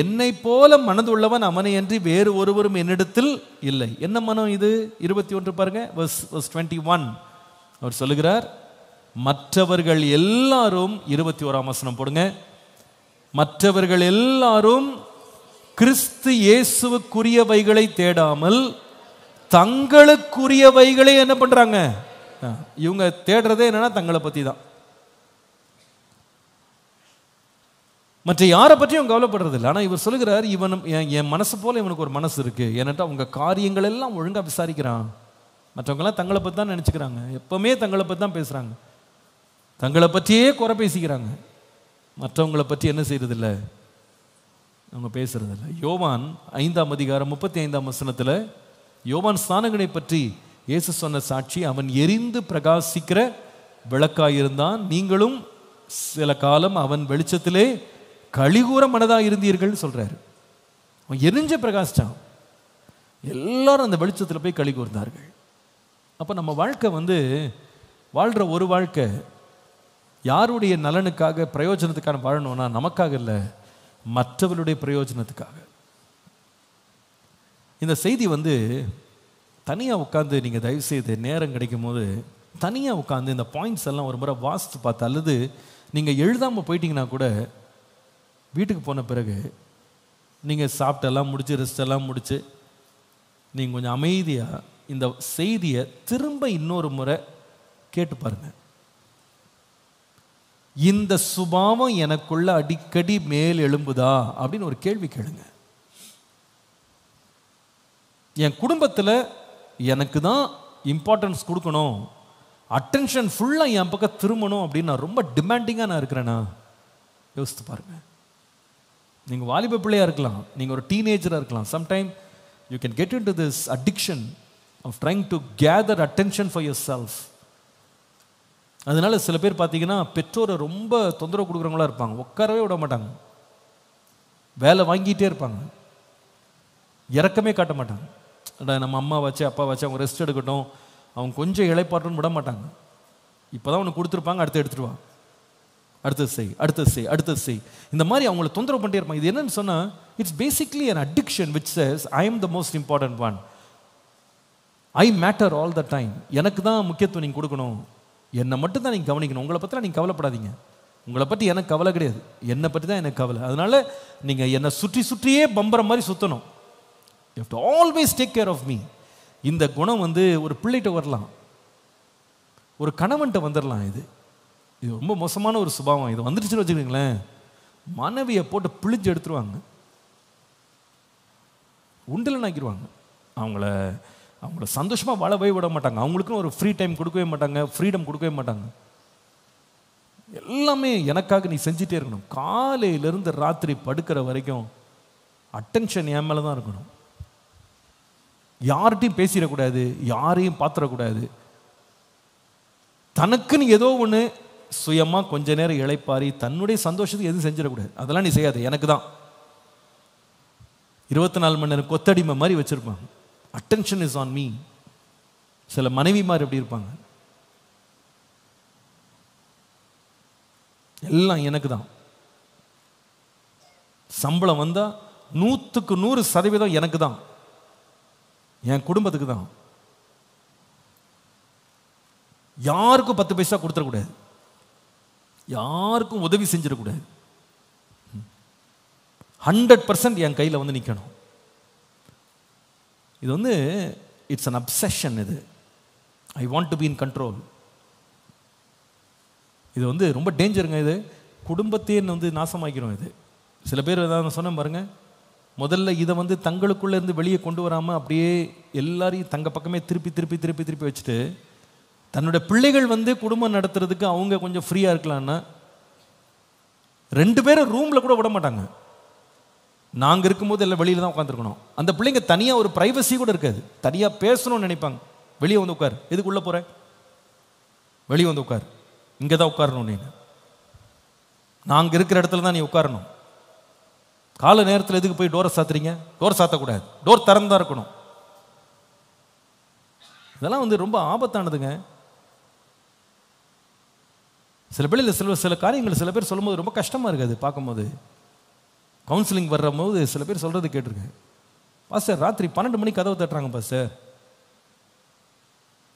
A: என்னை போல மனதுள்ளவன் அவனை அன்றி வேறு ஒருவரும் என்னிடத்தில் இல்லை. என்ன மனம் இது? 21 பாருங்க, verse 21. அவர் சொல்லுகிறார், மற்றவர்கள் எல்லாரும் 21 போடுங்க. மற்றவர்கள் எல்லாரும் கிறிஸ்து இயேசுவுக்குரியவைகளை தேடாமல் தங்களுக்குரியவைகளை என்ன பண்றாங்க? இவங்க தேடுறதே என்னன்னா தங்களை பத்தி தான். மற்ற யாரை பற்றியும் கவலைப்படுறது இல்லை. ஆனால் இவர் சொல்லுகிறார், இவன் என் மனசு போல இவனுக்கு ஒரு மனசு இருக்கு. ஏன்னாட்டா அவங்க காரியங்கள் எல்லாம் ஒழுங்காக விசாரிக்கிறான். மற்றவங்கெல்லாம் தங்களை பற்றி தான் நினச்சிக்கிறாங்க, எப்பவுமே தங்களை பற்றி தான் பேசுகிறாங்க, தங்களை பற்றியே குறை பேசிக்கிறாங்க, மற்றவங்களை பற்றி என்ன செய்யறதில்லை, அவங்க பேசுறதில்லை. யோவான் 5:35 யோவான் ஸ்நானகனை பற்றி இயேசு சொன்ன சாட்சி, அவன் எரிந்து பிரகாசிக்கிற விளக்காயிருந்தான், நீங்களும் சில காலம் அவன் வெளிச்சத்திலே கழிகூற மனதாக இருந்தீர்கள் சொல்றாரு. அவன் எரிஞ்ச பிரகாசிச்சான், எல்லாரும் அந்த வெளிச்சத்தில் போய் கழி கூர்ந்தார்கள். அப்போ நம்ம வாழ்க்கை வாழ்கிற ஒரு வாழ்க்கை யாருடைய நலனுக்காக பிரயோஜனத்துக்கான வாழணும்னா நமக்காக இல்லை, மற்றவருடைய பிரயோஜனத்துக்காக. இந்த செய்தி தனியாக உட்காந்து நீங்கள் தயவுசெய்து நேரம் கிடைக்கும் போது தனியாக உட்காந்து இந்த பாயிண்ட்ஸ் எல்லாம் ஒரு முறை வாசித்து பார்த்து, அல்லது நீங்கள் எழுதாமல் போயிட்டீங்கன்னா கூட வீட்டுக்கு போன பிறகு நீங்கள் சாப்பிட்டெல்லாம் முடிச்சு ரெஸ்ட் எல்லாம் முடிச்சு நீங்கள் கொஞ்சம் அமைதியாக இந்த செய்தியை திரும்ப இன்னொரு முறை கேட்டு பாருங்க. இந்த சுபாவம் எனக்குள்ள அடிக்கடி மேல் எழும்புதா அப்படின்னு ஒரு கேள்வி கேளுங்க. என் குடும்பத்தில் எனக்கு தான் இம்பார்ட்டன்ஸ் கொடுக்கணும், அட்டென்ஷன் ஃபுல்லாக என் பக்கம் திரும்பணும் அப்படின்னு நான் ரொம்ப டிமாண்டிங்காக நான் இருக்கிறேன்னா யோசித்து பாருங்க. நீங்கள் வாலிப பிள்ளையாக இருக்கலாம், நீங்கள் ஒரு டீனேஜராக இருக்கலாம். Sometime you can get into this addiction of trying to gather attention for yourself. அதனால சில பேர் பார்த்தீங்கன்னா பெற்றோரை ரொம்ப தொந்தரவு கொடுக்குறவங்களா இருப்பாங்க, உட்காரவே விட மாட்டாங்க, வேலை வாங்கிட்டே இருப்பாங்க, இறக்கமே காட்ட மாட்டாங்க. நம்ம அம்மா வச்சு அப்பா வச்சு அவங்க ரெஸ்ட் எடுக்கட்டும், அவங்க கொஞ்சம் இளைப்பாட்டணும்னு விட மாட்டாங்க. இப்போ தான் ஒன்று கொடுத்துருப்பாங்க, அடுத்து எடுத்துருவா, அடுத்தது செய், அடுத்தது செய், அடுத்தது செய், இந்த மாதிரி அவங்கள தொந்தரவு பண்ணிட்டே இருப்பாங்க. இது என்னன்னு சொன்னால், it's basically an addiction which says I am the most important one, I matter all the time, எனக்கு தான் முக்கியத்துவம் நீங்கள் கொடுக்கணும், என்னை மட்டும் தான் நீங்கள் கவனிக்கணும், உங்களை பற்றிலாம் நீங்கள் கவலைப்படாதீங்க, உங்களை பற்றி எனக்கு கவலை கிடையாது, என்னை பற்றி தான் எனக்கு கவலை, அதனால நீங்கள் என்னை சுற்றி சுற்றியே பம்பர மாதிரி சுற்றணும், you have to always take care of me. இந்த குணம் ஒரு பிள்ளைகிட்ட வரலாம், ஒரு கணவன்கிட்ட வந்துடலாம். இது ரொம்ப மோசமான ஒரு சுபாவம். இது வந்துருச்சுன்னு வச்சுக்கோங்களேன், மனைவியை போட்டு பிழிஞ்சு எடுத்துருவாங்க, உண்டிலன்னு ஆக்கிடுவாங்க, அவங்கள சந்தோஷமாக வாழவே விட மாட்டாங்க, அவங்களுக்குன்னு ஒரு ஃப்ரீ டைம் கொடுக்கவே மாட்டாங்க, ஃப்ரீடம் கொடுக்கவே மாட்டாங்க. எல்லாமே எனக்காக நீ செஞ்சுட்டே இருக்கணும், காலையிலேருந்து ராத்திரி படுக்கிற வரைக்கும் அட்டென்ஷன் என் மேலே தான் இருக்கணும், யார்கிட்டையும் பேசிடக்கூடாது, யாரையும் பார்த்துடக்கூடாது, தனக்குன்னு ஏதோ ஒன்று சுயமாக கொஞ்ச நேரம் இளைப்பாரி தன்னுடைய சந்தோஷத்துக்கு எதுவும் செஞ்சிடக்கூடாது. அதெல்லாம் நீ செய்யாது, எனக்கு தான் 24 மணி நேரம் கொத்தடிமை மாதிரி வச்சுருப்பாங்க, அட்டென்ஷன் இஸ் ஆன் மீ. சில மனைவி மாதிரி எப்படி இருப்பாங்க, எல்லாம் எனக்கு தான், சம்பளம் வந்தால் 100க்கு 100% எனக்கு தான், என் குடும்பத்துக்கு தான், யாருக்கும் 10 பைசா கொடுத்துடக்கூடாது, யாருக்கும் உதவி செஞ்சிடக்கூடாது, 100% என் கையில் நிற்கணும். இது இட்ஸ் அன் அப்சஷன். இது I want to be in control. இது ரொம்ப டேஞ்சருங்க. இது குடும்பத்தையே நாசமாக்கிறோம். இது சில பேர் ஏதாவது சொன்ன பாருங்க, முதல்ல இதை தங்களுக்குள்ளே இருந்து வெளியே கொண்டு வராமல் அப்படியே எல்லாரையும் தங்க பக்கமே திருப்பி திருப்பி திருப்பி திருப்பி வச்சுட்டு தன்னோட பிள்ளைகள் குடும்பம் நடத்துறதுக்கு அவங்க கொஞ்சம் ஃப்ரீயாக இருக்கலான்னா 2 பேரும் ரூமில் கூட விட மாட்டாங்க. நாங்கள் இருக்கும்போது எல்லாம் வெளியில் தான் உட்காந்துருக்கணும். அந்த பிள்ளைங்க தனியாக ஒரு ப்ரைவசி கூட இருக்காது, தனியாக பேசணும்னு நினைப்பாங்க. வெளியே உட்கார், எதுக்கு உள்ளே போகிற, வெளியே உட்கார், இங்கே தான் உட்காரணும், நீ நாங்கள் இருக்கிற இடத்துல தான் நீ உட்காரணும், கால நேரத்தில் எதுக்கு போய் டோரை சாத்துறீங்க, டோர் சாத்தக்கூடாது, டோர் திறந்தா இருக்கணும். இதெல்லாம் ரொம்ப ஆபத்தானதுங்க. சில பேர் சில காரியங்கள் சில பேர் சொல்லும்போது ரொம்ப கஷ்டமாக இருக்காது பார்க்கும்போது. கவுன்சிலிங் வர்ற போது சில பேர் சொல்கிறது கேட்டிருக்கேன், பாஸ்டர் ராத்திரி 12 மணிக்கு கதவை தட்டுறாங்க பாஸ்டர்,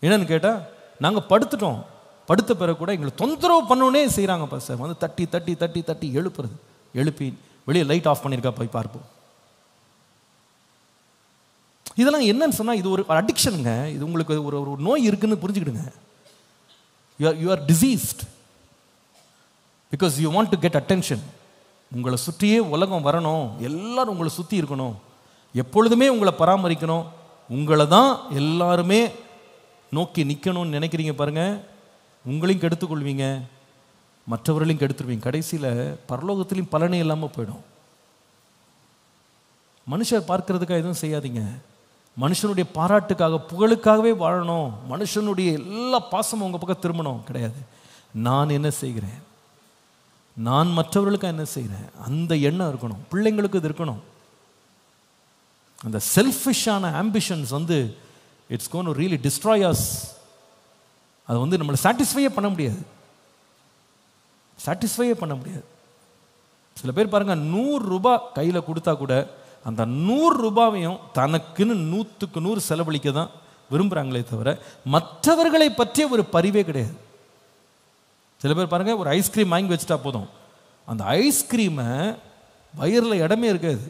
A: என்னன்னு கேட்டால் நாங்கள் படுத்துட்டோம், படுத்த பிறகு கூட எங்களை தொந்தரவு பண்ணோன்னே செய்கிறாங்க பாஸ்டர், தட்டி தட்டி தட்டி தட்டி எழுப்புறது, எழுப்பி வெளியே லைட் ஆஃப் பண்ணியிருக்கா போய் பார்ப்போம். இதெல்லாம் என்னன்னு சொன்னால் இது ஒரு அடிக்ஷனுங்க. இது உங்களுக்கு ஒரு நோய் இருக்குன்னு புரிஞ்சுக்கிடுங்க. You are diseased because you want to get attention. உங்களை சுற்றியே உலகம் வரணும், எல்லாரும் உங்களை சுற்றி இருக்கணும், எப்பொழுதுமே உங்களை பராமரிக்கணும், உங்களை தான் எல்லாருமே நோக்கி நிற்கணும்னு நினைக்கிறீங்க பாருங்க, உங்களையும் கெடுத்துக்கொள்வீங்க, மற்றவர்களையும் கெடுத்துருவீங்க. கடைசியில் பரலோகத்திலையும் பலனே இல்லாமல் போயிடும். மனுஷர் பார்க்கறதுக்காக எதுவும் செய்யாதீங்க. மனுஷனுடைய பாராட்டுக்காக, புகழுக்காகவே வாழணும், மனுஷனுடைய எல்லா பாசமும் உங்கள் பக்கம் திரும்பணும் கிடையாது. நான் என்ன செய்கிறேன், நான் மற்றவர்களுக்கு என்ன செய்கிறேன், அந்த எண்ணம் இருக்கணும். பிள்ளைங்களுக்கு இது இருக்கணும். அந்த செல்ஃபிஷான ஆம்பிஷன்ஸ் வந்து it's gone to really destroy us. அது வந்து நம்மளை சாட்டிஸ்ஃபையே பண்ண முடியாது, சாட்டிஸ்ஃபையே பண்ண முடியாது. சில பேர் பாருங்க, 100 ரூபாய் கையில் கொடுத்தா கூட அந்த 100 ரூபாவையும் தனக்குன்னு 100க்கு 100 செலவழிக்க தான் விரும்புகிறாங்களே தவிர மற்றவர்களை பற்றிய ஒரு பரிவே கிடையாது. சில பேர் பாருங்க, ஒரு ஐஸ்கிரீம் வாங்கி வச்சுட்டா போதும், அந்த ஐஸ்கிரீமை வயிறில் இடமே இருக்காது,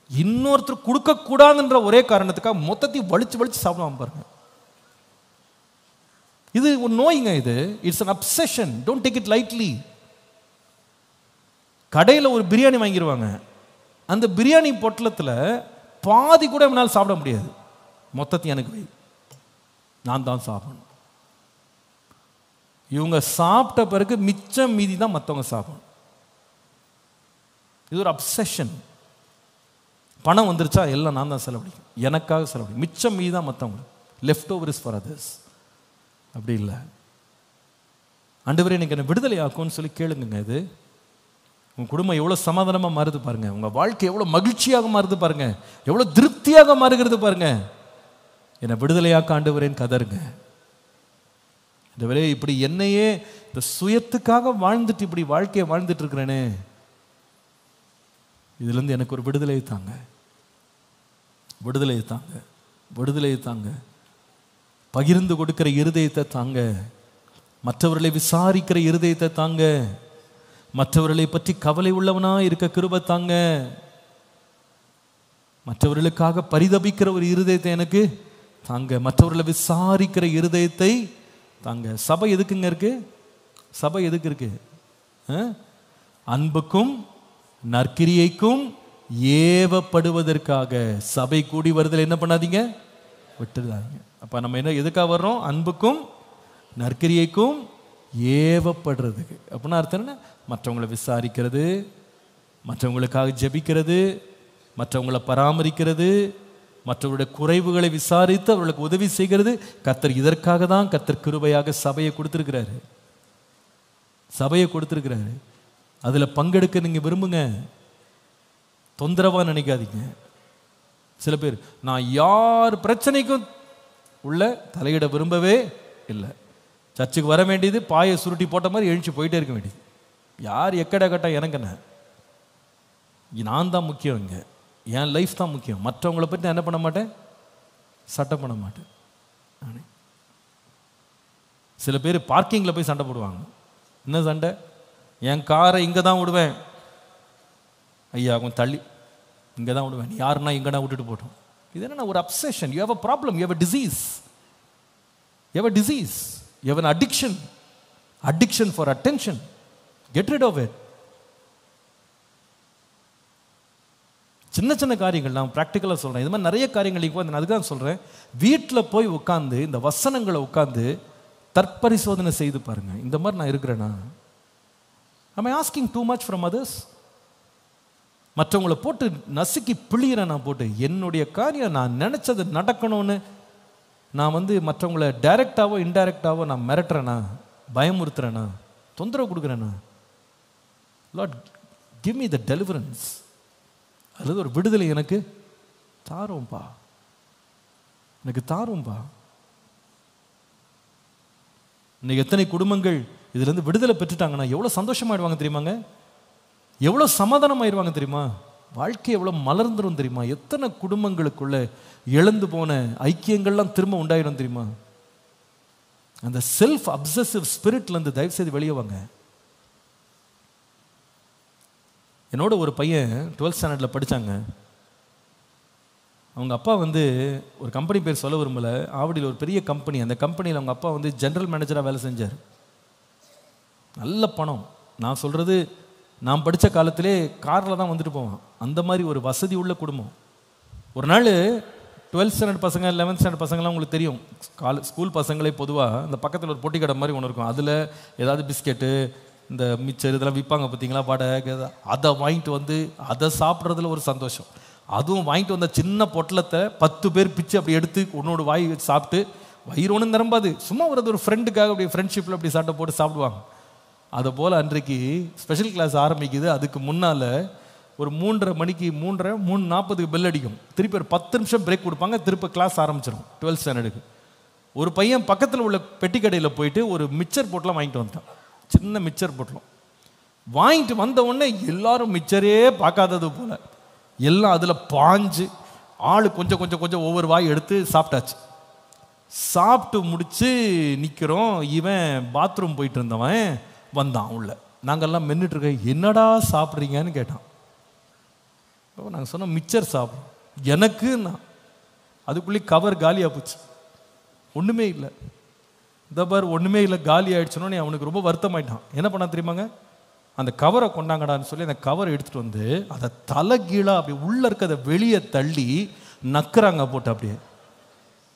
A: இன்னொருத்தர் கொடுக்கக்கூடாதுன்ற ஒரே காரணத்துக்காக மொத்தத்தையும் வலிச்சு வலிச்சு சாப்பிடுவாங்க பாருங்க. இது ஒரு நோய்ங்க, இது it's an obsession, don't take it lightly. கடையில் ஒரு பிரியாணி வாங்கிடுவாங்க, அந்த பிரியாணி பொட்டலத்தில் பாதி கூட என்னால் சாப்பிட முடியாது, மொத்தத்தையும் எனக்கு வை, நான் தான் சாப்பிடணும். இவங்க சாப்பிட்ட பிறகு மிச்சம் மீதி தான் மற்றவங்க சாப்பிடணும். இது ஒரு அப்சஷன். பணம் வந்துருச்சா எல்லாம் நான் தான் செலவழிக்கும், எனக்காக செலவழிக்கும், மிச்சம் மீதி தான் மற்றவங்க, left over is for others. அப்படி இல்லை. ஆண்டவரே எனக்கு என்ன விடுதலை ஆக்கும்னு சொல்லி கேளுங்க. இது உங்கள் குடும்பம் எவ்வளோ சமாதானமாக மாறுது பாருங்க, உங்கள் வாழ்க்கை எவ்வளோ மகிழ்ச்சியாக மாறுது பாருங்க, எவ்வளோ திருப்தியாக மாறுகிறது பாருங்க. என்னை விடுதலையாக்க ஆண்டவரேன்னு கதருங்க. ஆண்டவரே, இப்படி என்னையே இந்த சுயத்துக்காக வாழ்ந்துட்டு இப்படி வாழ்க்கையை வாழ்ந்துட்டு இருக்கிறேனே, இதுலேருந்து எனக்கு ஒரு விடுதலை தாங்க, விடுதலை தாங்க, விடுதலை தாங்க. பகிர்ந்து கொடுக்கிற இருதயத்தை தாங்க, மற்றவர்களை விசாரிக்கிற இருதயத்தை தாங்க, மற்றவர்களை பற்றி கவலை உள்ளவனா இருக்க கிருபை தாங்க, மற்றவர்களுக்காக பரிதபிக்கிற ஒரு இருதயத்தை எனக்கு தாங்க, மற்றவர்களை விசாரிக்கிற இருதயத்தை தாங்க. சபை எதுக்குங்க இருக்கு? சபை எதுக்கு இருக்கு? அன்புக்கும் நற்கிரியைக்கும் ஏவப்படுவதற்காக. சபை கூடி வருதல் என்ன பண்ணாதீங்க, விட்டுடாதீங்க. அப்ப நம்ம என்ன எதுக்காக வர்றோம்? அன்புக்கும் நற்கிரியைக்கும் ஏவப்படுறதுக்கு. அப்படின்னா அர்த்தம் என்ன? மற்றவங்களை விசாரிக்கிறது, மற்றவங்களுக்காக ஜெபிக்கிறது, மற்றவங்களை பராமரிக்கிறது, மற்றவருடைய குறைவுகளை விசாரித்து அவர்களுக்கு உதவி செய்கிறது. கர்த்தர் இதற்காக தான் கர்த்தர் கிருபையாக சபையை கொடுத்திருக்கிறாரு, சபையை கொடுத்திருக்கிறாரு. அதுல பங்கெடுக்க நீங்க விரும்புங்க, தொந்தரவா நினைக்காதீங்க. சில பேர் நான் யார் பிரச்சனைக்கும் உள்ள தலையிட விரும்பவே இல்லை, சர்ச்சுக்கு வர வேண்டியது பாயை சுருட்டி போட்ட மாதிரி எழுச்சி போயிட்டே இருக்க வேண்டியது, யார் எக்கட கட்டா எனக்கு என்ன, நான் தான் முக்கியம், இங்கே என் லைஃப் தான் முக்கியம், மற்றவங்களை பற்றி நான் என்ன பண்ண மாட்டேன், சட்டை பண்ண மாட்டேன். சில பேர் பார்க்கிங்கில் போய் சண்டை போடுவாங்க. என்ன சண்டை? என் காரை இங்கே தான் விடுவேன், ஐயா கொஞ்சம் தள்ளி இங்கே தான் விடுவேன், யாருன்னா இங்கே விட்டுட்டு போட்டோம். இது என்ன ஒரு obsession? You have a problem, you have a disease, you have a disease, you have an addiction, addiction for attention. Get rid of it. சின்ன சின்ன காரியங்கள் நான் ப்ராக்டிக்கலாக சொல்கிறேன், இது மாதிரி நிறைய காரியங்கள் இப்போ நான் அதுக்காக சொல்கிறேன். வீட்டில் போய் உட்காந்து இந்த வசனங்களை உட்காந்து தற்பரிசோதனை செய்து பாருங்க, இந்த மாதிரி நான் இருக்கிறேனா? am I asking too much from others? மற்றவங்களை போட்டு நசுக்கி பிழிகிறேன், நான் போட்டு என்னுடைய காரியம் நான் நினச்சது நடக்கணும்னு நான் வந்து மற்றவங்களை டைரக்டாவோ இன்டைரக்டாவோ நான் மிரட்டுறேனா, பயமுறுத்துறேனா, தொந்தரவு கொடுக்குறேனா? Lord give me the deliverance, அல்லது ஒரு விடுதலை எனக்கு தாரும்பா, எனக்கு தாரும்பா. இன்னைக்கு எத்தனை குடும்பங்கள் இதுலேருந்து விடுதலை பெற்றுட்டாங்கன்னா எவ்வளோ சந்தோஷமாயிடுவாங்க தெரியுமாங்க, எவ்வளோ சமாதானமாயிடுவாங்க தெரியுமா, வாழ்க்கை எவ்வளோ மலர்ந்துடும் தெரியுமா, எத்தனை குடும்பங்களுக்குள்ள இழந்து போன ஐக்கியங்கள்லாம் திரும்ப உண்டாயிடும் தெரியுமா. அந்த செல்ஃப் அப்சசிவ் ஸ்பிரிட்லேருந்து தயவு செய்து வெளியே வாங்க. என்னோட ஒரு பையன் 12th ஸ்டாண்டர்டில் படித்தாங்க. அவங்க அப்பா வந்து ஒரு கம்பெனி பேர் சொல்ல விரும்பல, ஆவடியில் ஒரு பெரிய கம்பெனி, அந்த கம்பெனியில் அவங்க அப்பா வந்து ஜெனரல் மேனேஜராக வேலை செஞ்சார். நல்ல பணம். நான் சொல்கிறது நான் படித்த காலத்திலே காரில் தான் வந்துட்டு போவான். அந்த மாதிரி ஒரு வசதி உள்ள குடும்பம். ஒரு நாள் 12th ஸ்டாண்டர்ட் பசங்க 11th ஸ்டாண்டர்ட் பசங்களாம் உங்களுக்கு தெரியும், ஸ்கூல் பசங்களே பொதுவாக இந்த பக்கத்தில் ஒரு பொட்டி கடை மாதிரி ஒன்று இருக்கும். அதில் ஏதாவது பிஸ்கெட்டு இந்த மிச்சர் இதெல்லாம் விற்பாங்க பார்த்தீங்களா, வடை, அதை வாங்கிட்டு வந்து அதை சாப்பிட்றதுல ஒரு சந்தோஷம். அதுவும் வாங்கிட்டு வந்த சின்ன பொட்டலத்தை 10 பேர் பிச்சு அப்படி எடுத்து ஒன்னோட வாய் வச்சு சாப்பிட்டு வயிறு ஒன்றும் நிரம்பாது, சும்மா ஒரு ஃப்ரெண்டுக்காக அப்படி ஃப்ரெண்ட்ஷிப்பில் அப்படி சாட்டை போட்டு சாப்பிடுவாங்க. அதை போல் அன்றைக்கு ஸ்பெஷல் கிளாஸ் ஆரம்பிக்குது. அதுக்கு முன்னால் ஒரு 3:30 மணிக்கு 3:40 பெல் அடிக்கும். திருப்பி ஒரு 10 நிமிஷம் பிரேக் கொடுப்பாங்க. திருப்பி கிளாஸ் ஆரம்பிச்சிடும் 12th ஸ்டாண்டர்டுக்கு. ஒரு பையன் பக்கத்தில் உள்ள பெட்டி கடையில் போயிட்டு ஒரு மிச்சர் பொட்டலம் வாங்கிட்டு வந்துட்டான். சின்ன மிச்சர் பொட்டலம் வாங்கிட்டு வந்த உடனே எல்லாரும் மிச்சரே பார்க்காதது போல் எல்லாம் அதில் பாஞ்சு ஆள் கொஞ்சம் கொஞ்சம் கொஞ்சம் ஒவ்வொரு வாய் எடுத்து சாப்பிட்டாச்சு. சாப்பிட்டு முடிச்சு நிற்கிறோம். இவன் பாத்ரூம் போயிட்டு இருந்தவன் வந்தான் உள்ள. நாங்கள்லாம் மென்னுட்டு இருக்க, என்னடா சாப்பிட்றீங்கன்னு கேட்டான். நாங்கள் சொன்னோம் மிச்சர் சாப்பிட்றோம். எனக்கு நான் அதுக்குள்ளே கவர் காலியாக போச்சு, ஒன்றுமே இல்லை. இந்த பார் ஒன்றுமே இல்லை, காலி ஆகிடுச்சுனோன்னு அவனுக்கு ரொம்ப வருத்தமாயிட்டான். என்ன பண்ணா தெரியுமாங்க, அந்த கவரை கொண்டாங்கடான்னு சொல்லி அந்த கவரை எடுத்துகிட்டு வந்து அதை தலைகீழாக அப்படி உள்ளே இருக்கிறத வெளியே தள்ளி நக்குறாங்க போட்டு. அப்படியே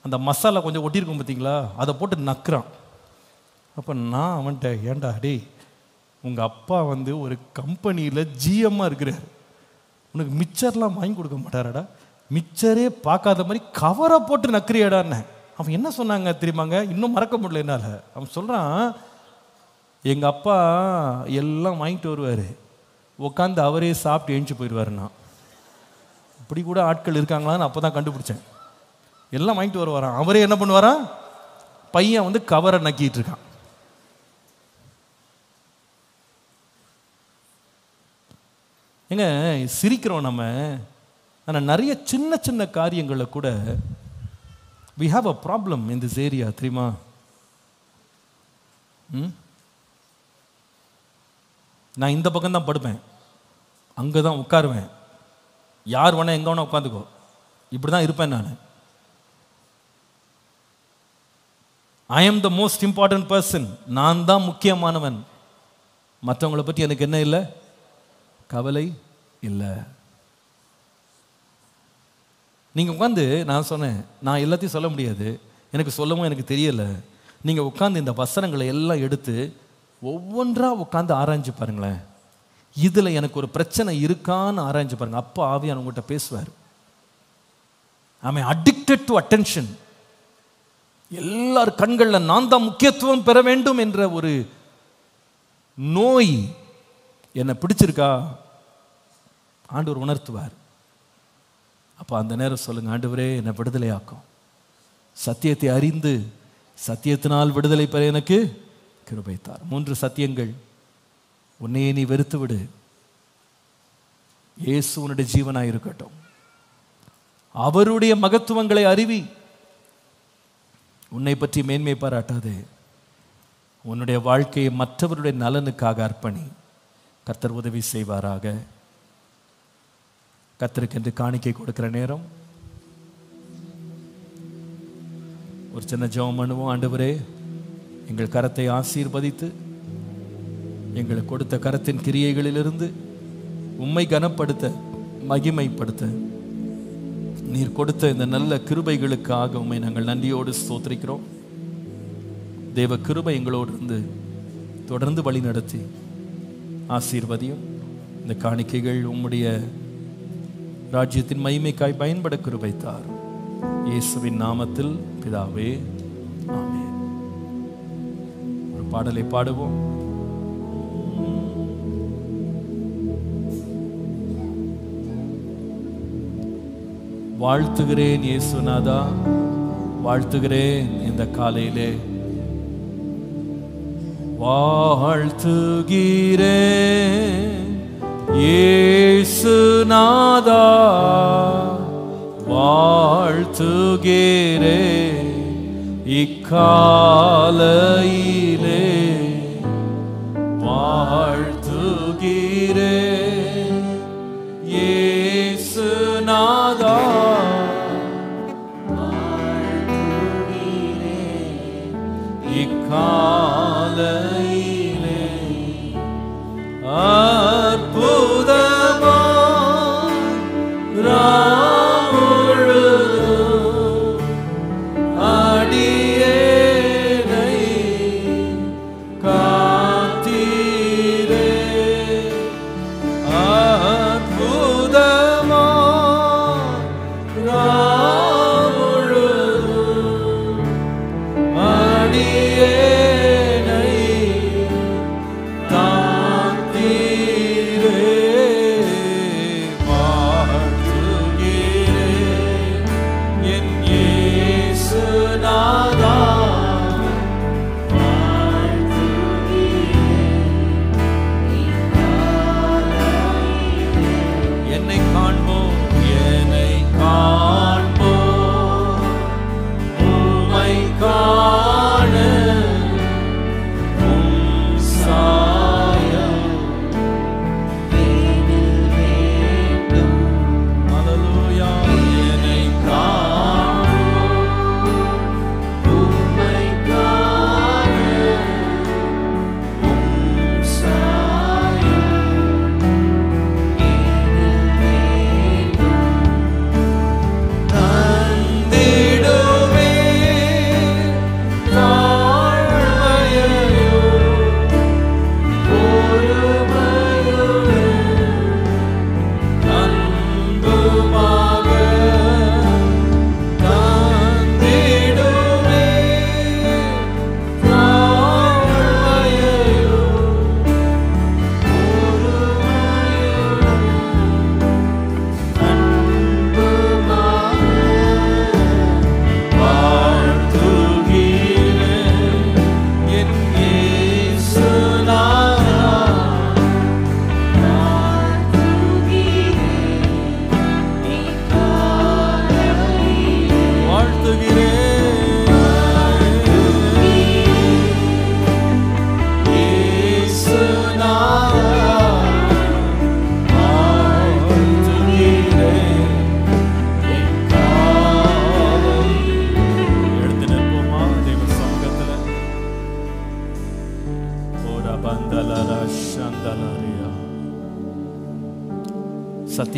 A: அந்த மசாலா கொஞ்சம் ஒட்டியிருக்கும் பார்த்தீங்களா, அதை போட்டு நக்குறான். அப்போ நான் அவன்கிட்ட, ஏன்டா டே, உங்கள் அப்பா ஒரு கம்பெனியில் ஜிஎம்மாக இருக்கிறார், உனக்கு மிச்சர்லாம் வாங்கி கொடுக்க மாட்டாராடா, மிச்சரே பார்க்காத மாதிரி கவரை போட்டு நக்கிறியாடான்னு. அவன் என்ன சொன்னாங்க தெரியுமாங்க, இன்னும் மறக்க முடியல என்னால். அவன் சொல்கிறான், எங்கள் அப்பா எல்லாம் வாங்கிட்டு வருவார், உட்காந்து அவரே சாப்பிட்டு எழுந்து போயிடுவாருண்ணா. இப்படி கூட ஆட்கள் இருக்காங்களான்னு அப்போ தான் கண்டுபிடிச்சேன். எல்லாம் வாங்கிட்டு வருவாரான், அவரே என்ன பண்ணுவாரான், பையன் கவரை நக்கிட்டு இருக்கான். ஏங்க சிரிக்கிறோம் நம்ம, ஆனால் நிறைய சின்ன சின்ன காரியங்களில் கூட we have a problem in this area, தெரியுமா? நான் இந்த பக்கம் தான் படுப்பேன், அங்கே தான் உட்காருவேன், யார் வேணா எங்கே வேணா உட்காந்துக்கோ, இப்படி தான் இருப்பேன் நான். I am the most important person, நான் தான் முக்கியமானவன், மற்றவங்களை பற்றி எனக்கு என்ன இல்லை, கவலை இல்லை. நீங்கள் உட்காந்து, நான் சொன்னேன், நான் எல்லாத்தையும் சொல்ல முடியாது, எனக்கு சொல்லவும் எனக்கு தெரியலை. நீங்கள் உட்காந்து இந்த வசனங்களை எல்லாம் எடுத்து ஒவ்வொன்றா உட்காந்து ஆராய்ஞ்சு பாருங்களேன். இதில் எனக்கு ஒரு பிரச்சனை இருக்கான்னு ஆராய்ஞ்சு பாருங்க. அப்போ ஆவியானவர் உங்கள்கிட்ட பேசுவார். I am addicted to attention. எல்லார் கண்களில் நான் தான் முக்கியத்துவம் பெற வேண்டும் என்ற ஒரு நோய் என்னை பிடிச்சிருக்கா, ஆண்டவர் உணர்த்துவார். அப்போ அந்த நேரம் சொல்லுங்க, ஆண்டவரே என்னை விடுதலையாக்கும், சத்தியத்தை அறிந்து சத்தியத்தினால் விடுதலை பெற எனக்கு கிருபை தார். 3 சத்தியங்கள். உன்னையே நீ வெறுத்து விடு, இயேசு உன்னுடைய ஜீவனாய் இருக்கட்டும், அவருடைய மகத்துவங்களை அறிவி, உன்னை பற்றி மேன்மை பாராட்டாதே, உன்னுடைய வாழ்க்கையை மற்றவருடைய நலனுக்காக அர்ப்பணி. கர்த்தர் உதவி செய்வாராக. கர்த்தருக்கென்று காணிக்கை கொடுக்கிற நேரம் ஒரு சின்ன ஜெபம் பண்ணுவோம். ஆண்டவரே, எங்கள் கரத்தை ஆசீர்வதித்து எங்களுக்கு கொடுத்த கரத்தின் கிரியைகளிலிருந்து உம்மை கனப்படுத்த, மகிமைப்படுத்த, நீர் கொடுத்த இந்த நல்ல கிருபைகளுக்காக உம்மை நாங்கள் நன்றியோடு ஸ்தோத்திரிக்கிறோம். தேவ கிருபை எங்களோடு இருந்து தொடர்ந்து வழி நடத்தி ஆசீர்வதியும். இந்த காணிக்கைகள் உம்முடைய ராஜ்யத்தின் மகிமைக்காய் பயன்பட கிருபை தார். இயேசுவின் நாமத்தில் பிதாவே, ஆமென். ஒரு பாடலை பாடுவோம். வாழ்த்துகிறேன் இயேசுநாதா, வாழ்த்துகிறேன் இந்த காலையிலே, வாழ்த்துகிறேன் இயேசுநாதா, வாழ்த்துகிறேன் இக்காலையிலே, வாழ்த்துகிறேன் இயேசுநாதா, இக்காலையிலே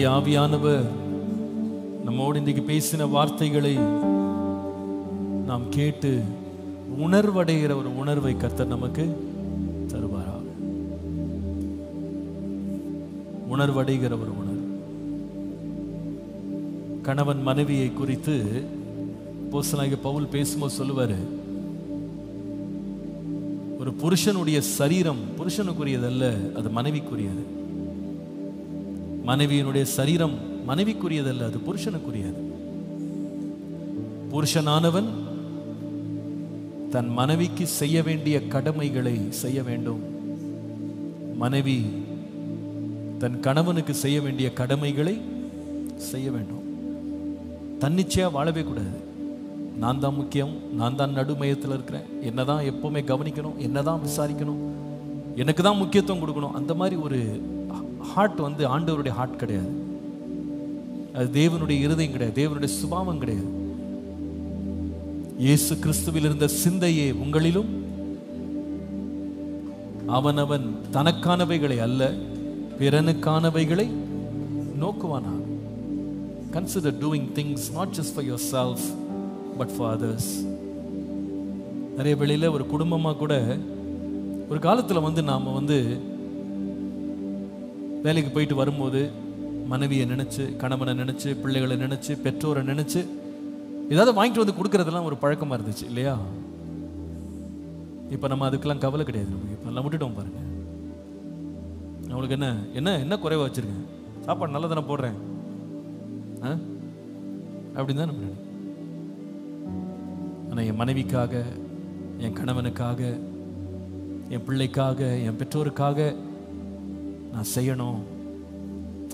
A: சத்திய ஆவியானவர் நம்மோடு இன்றைக்கு பேசின வார்த்தைகளை நாம் கேட்டு உணர்வடைகிற ஒரு உணர்வை கர்த்தர் நமக்கு தருவாராக. உணர்வடைகிற ஒரு உணர்வு. கணவன் மனைவியை குறித்து அப்போஸ்தலனாகிய பவுல் பேசும்போது சொல்லுவாரு, ஒரு புருஷனுடைய சரீரம் புருஷனுக்குரியதல்ல, அது மனைவிக்குரியது. மனைவியினுடைய சரீரம் மனைவிக்குரியதல்ல, அது புருஷனுக்குரியது. புருஷனானவன் தன் மனைவிக்கு செய்ய வேண்டிய கடமைகளை செய்ய வேண்டும். மனைவி தன் கணவனுக்கு செய்ய வேண்டிய கடமைகளை செய்ய வேண்டும். தன்னிச்சையா வாழவே கூடாது. நான் தான் முக்கியம், நான் தான் நடுமையத்தில் இருக்கிறேன், என்னதான் எப்பவுமே கவனிக்கணும், என்னதான் விசாரிக்கணும், எனக்கு தான் முக்கியத்துவம் கொடுக்கணும், அந்த மாதிரி ஒரு ஹார்ட் வந்து ஆண்டவருடைய ஹார்ட் கிடையாது. அது தேவனுடைய இருதயம் கிடையாது, தேவனுடைய சுபாவம் கிடையாது. இயேசு கிறிஸ்துவில் இருந்த சிந்தையே உங்களிலும் அவனவன் தனக்கானவைகளை அல்ல பிறனுக்கானவைகளை நோக்குவானா. Consider doing things not just for yourself but for others. நிறைய வேளையில ஒரு குடும்பமா கூட ஒரு காலத்துல வந்து நாம வந்து வேலைக்கு போயிட்டு வரும்போது மனைவியை நினைச்சு, கணவனை நினைச்சு, பிள்ளைகளை நினைச்சு, பெற்றோரை நினைச்சு ஏதாவது வாங்கிட்டு வந்து கொடுக்கறதெல்லாம் ஒரு பழக்கமா இருந்துச்சு இல்லையா? இப்ப நம்ம அதுக்கெல்லாம் கவலை கிடையாது. இப்ப எல்லாம் விட்டுட்டோம் பாருங்க. அவங்களுக்கு என்ன என்ன என்ன குறைவா வச்சிருக்கேன், சாப்பாடு நல்லா தானே போடுறேன் அப்படின்னு தான் நம்ம நினைக்கிறோம். ஆனா என் மனைவிக்காக, என் கணவனுக்காக, என் பிள்ளைக்காக, என் பெற்றோருக்காக நான் செய்யணும்,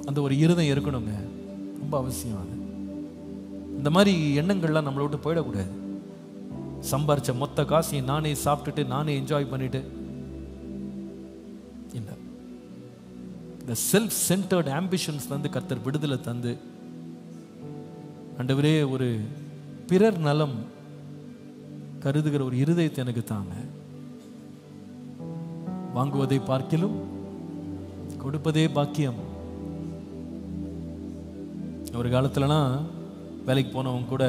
A: அந்த ஒரு இருதயம் இருக்கணுங்க. ரொம்ப அவசியம் அது. இந்த மாதிரி எண்ணங்கள்லாம் நம்மளை விட்டு போயிடக்கூடாது. சம்பாரிச்ச மொத்த காசையும் நானே சாப்பிட்டுட்டு நானே என்ஜாய் பண்ணிட்டு இல்லை. இந்த செல்ஃப் சென்டர்ட் ஆம்பிஷன்ஸ் வந்து கர்த்தர் விடுதலை தந்து, ஆண்டவரே ஒரு பிறர் நலம் கருதுகிற ஒரு இருதயத்தை எனக்கு தாங்க. வாங்குவதை பார்க்கிலும் கொடுப்பதே பாக்கியம். ஒரு காலத்துலலாம் வேலைக்கு போனவங்க கூட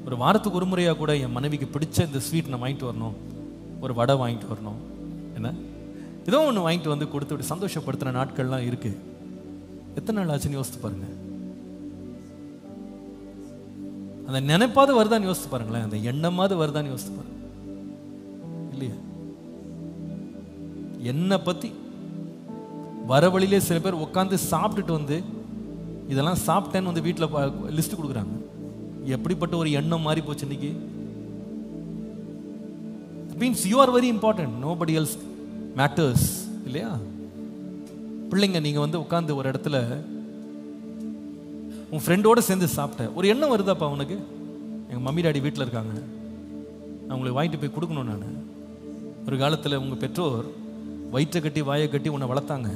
A: ஒரு வாரத்துக்கு ஒரு முறையாக கூட என் மனைவிக்கு பிடிச்ச இந்த ஸ்வீட் நான் வாங்கிட்டு வரணும், ஒரு வடை வாங்கிட்டு வரணும், என்ன ஏதோ ஒன்று வாங்கிட்டு வந்து கொடுத்து சந்தோஷப்படுத்துகிற நாட்கள்லாம் இருக்கு. எத்தனை நாள் ஆச்சுன்னு யோசித்து பாருங்க. அந்த நினைப்பாவது வருதான்னு யோசித்து பாருங்களேன், அந்த எண்ணமாவது வருதான்னு யோசித்து பாருங்க. இல்லையா? என்னை பத்தி வர வழியிலே சில பேர் உட்காந்து சாப்பிட்டுட்டு வந்து இதெல்லாம் சாப்பிட்டேன்னு வந்து வீட்டில் லிஸ்ட் கொடுக்குறாங்க. எப்படிப்பட்ட ஒரு எண்ணம் மாறி போச்சு இன்னைக்கு. Means you are very important, nobody else matters இல்லையா? பிள்ளைங்க நீங்க வந்து உட்காந்து ஒரு இடத்துல உன் ஃப்ரெண்டோட சேர்ந்து சாப்பிட்ட ஒரு எண்ணம் வருதாப்பா உனக்கு, எங்கள் மம்மி டாடி வீட்டில் இருக்காங்க, அவங்களுக்கு வாங்கிட்டு போய் கொடுக்கணும். நான் ஒரு காலத்தில் உங்கள் பெற்றோர் வயிற்றை கட்டி வாயை கட்டி உன்னை வளர்த்தாங்க.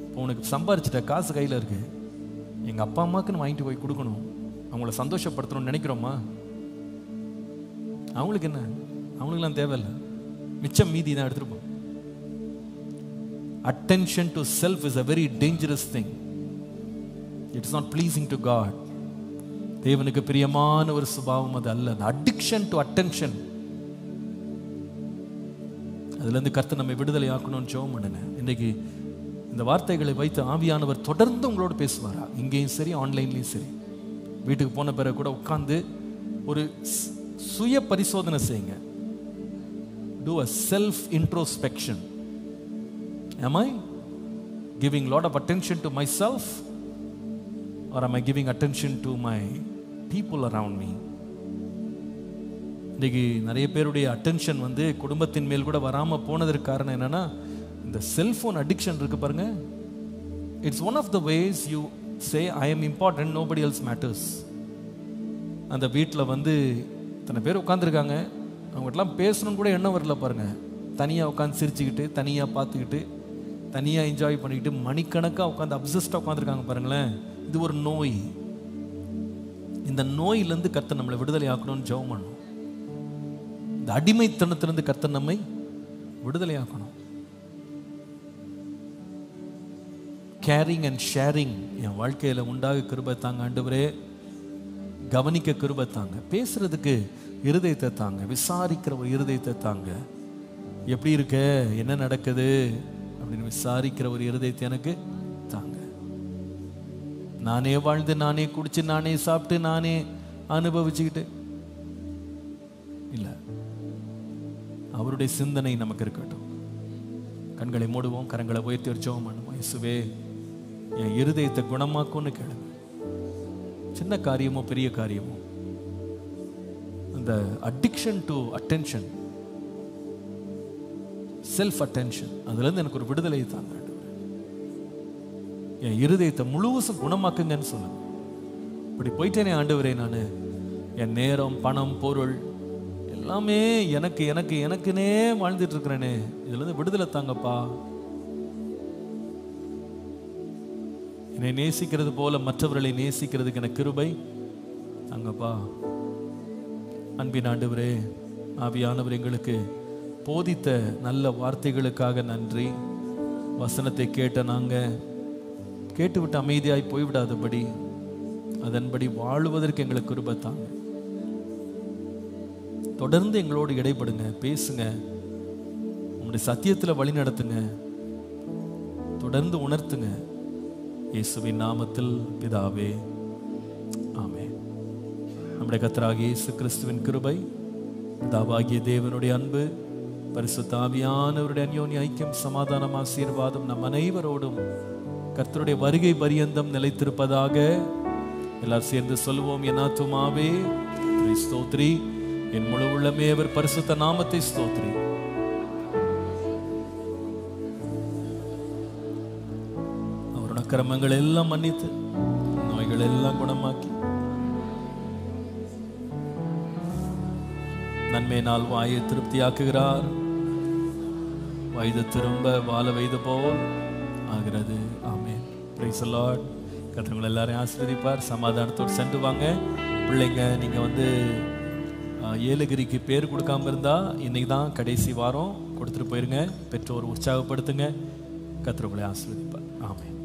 A: இப்போ உனக்கு சம்பாரிச்சிட்ட காசு கையில் இருக்கு, எங்கள் அப்பா அம்மாவுக்குன்னு வாங்கிட்டு போய் கொடுக்கணும், அவங்கள சந்தோஷப்படுத்தணும்னு நினைக்கிறோமா? அவங்களுக்கு என்ன, அவங்களுக்குலாம் தேவையில்லை, மிச்சம் மீதி தான் எடுத்துருப்போம். Attention to self is a very dangerous thing. It is not pleasing to God. தேவனுக்கு பிரியமான ஒரு சுபாவம் அது அல்ல. Addiction to attention, அதுலேருந்து கர்த்தர் நம்மை விடுதலை ஆக்கணும்னு ஜெபம் பண்ணுங்க. இன்னைக்கு இந்த வார்த்தைகளை வைத்து ஆவியானவர் தொடர்ந்து உங்களோடு பேசுவாரா? இங்கேயும் சரி, ஆன்லைன்லையும் சரி. வீட்டுக்கு போன பிறகு கூட உட்கார்ந்து ஒரு சுய பரிசோதனை செய்யுங்க. Do a self introspection. Am I giving a lot of attention to myself or am I giving attention to my people around me? இன்னைக்கு நிறைய பேருடைய அட்டென்ஷன் வந்து குடும்பத்தின் மேல் கூட வராம போனதற்கு காரணம் என்னன்னா, இந்த செல்போன் அடிக்ஷன் இருக்கு பாருங்க. It's one of the ways you say I am important, nobody else matters. அந்த வீட்டில் வந்து இத்தனை பேர் உட்காந்துருக்காங்க, அவங்ககிட்டலாம் பேசணும்னு கூட எண்ணம் வரல பாருங்க. தனியாக உட்காந்து சிரிச்சுக்கிட்டு, தனியாக பார்த்துக்கிட்டு, தனியாக என்ஜாய் பண்ணிக்கிட்டு, மணிக்கணக்காக உட்காந்து அப்சஸ்டாக உட்காந்துருக்காங்க பாருங்களேன். இது ஒரு நோய். இந்த நோயிலிருந்து கர்த்தர் நம்மளை விடுதலை ஆக்கணும்னு ஜெபம் பண்ணணும். இந்த அடிமைத்தனத்திலிருந்து கர்த்தர் நம்மை விடுதலை ஆக்கணும். கேரிங் அண்ட் ஷேரிங் என் வாழ்க்கையில் உண்டாக கிருபை தாங்க ஆண்டவரே. கவனிக்க கிருபை தாங்க. பேசுறதுக்கு இருதயத்தை தாங்க. விசாரிக்கிற ஒரு இருதயத்தை தாங்க. எப்படி இருக்க, என்ன நடக்குது அப்படின்னு விசாரிக்கிற ஒரு இருதயத்தை எனக்கு தாங்க. நானே வாழ்ந்து, நானே குடிச்சு, நானே சாப்பிட்டு, நானே அனுபவிச்சுக்கிட்டு இல்ல, அவருடைய சிந்தனை நமக்கு இருக்கட்டும். கண்களை மூடுவோம், கரங்களை உயர்த்தி வச்சோம். இயேசுவே என் இருதயத்தை குணமாக்கும்னு கேளுங்க. சின்ன காரியமோ பெரிய காரியமோ, அந்த addiction to attention, self attention, அதுல இருந்து எனக்கு ஒரு விடுதலை தாங்க. என் இருதயத்தை முழுவதும் குணமாக்குங்கன்னு சொல்லுங்க. இப்படி போயிட்டேனே ஆண்டவரே, நான் என் நேரம், பணம், பொருள் எல்லாமே எனக்கு எனக்கு எனக்குன்னே வாழ்ந்துட்டு இருக்கிறேனே, இதுல இருந்து விடுதலை தாங்கப்பா. என்னை நேசிக்கிறது போல மற்றவர்களை நேசிக்கிறதுக்கு எனக்கு கிருபை தாங்கப்பா. அன்பின் ஆண்டவரே, ஆவியானவர் எங்களுக்கு போதித்த நல்ல வார்த்தைகளுக்காக நன்றி. வசனத்தை கேட்ட நாங்கள் கேட்டுவிட்டு அமைதியாய் போய்விடாதபடி அதன்படி வாழுவதற்கு எங்களுக்கு கிருபை தாங்க. தொடர்ந்து எங்களோடு இடைப்படுங்க, பேசுங்க, உங்களுடைய சத்தியத்தில் வழி நடத்துங்க, தொடர்ந்து உணர்த்துங்க. இயேசுவின் நாமத்தில் பிதாவே, ஆமென். நம்முடைய கர்த்தராகிய இயேசு கிறிஸ்துவின் கிருபை, பிதாவாகிய தேவனுடைய அன்பு, பரிசுத்த ஆவியானவருடைய அந்யோன்ய ஐக்கியம், சமாதானம், ஆசீர்வாதம் நம் அனைவரோடும் கர்த்தருடைய வருகை பரியந்தம் நிலைத்திருப்பதாக. எல்லாரும் சேர்ந்து சொல்லுவோம். என் ஆத்துமாவே ஸ்தோத்ரி, என் முழு உள்ளமே அவர் பரிசுத்த நாமத்தை ஸ்தோத்ரி. அவருடைய அக்கிரமங்கள் எல்லாம் மன்னித்து, நோய்கள் எல்லாம் குணமாக்கி, நன்மையினால் வாயை திருப்தியாக்குகிறார். வயது திரும்ப வாழ வைது போல் ஆகிறது. ஆமென். Praise the Lord. கர்த்தர் எல்லாரையும் ஆசீர்வதிப்பார். சமாதானத்தோடு சென்று வாங்க. பிள்ளைங்க, நீங்கள் ஏலகிரிக்கு பேர் கொடுக்காம இருந்தால் இன்னைக்கு தான் கடைசி வாரம், கொடுத்துட்டு போயிருங்க. பெற்றோர் உற்சாகப்படுத்துங்க. கர்த்தர் உங்களை ஆசீர்வதிப்பார். ஆமென்.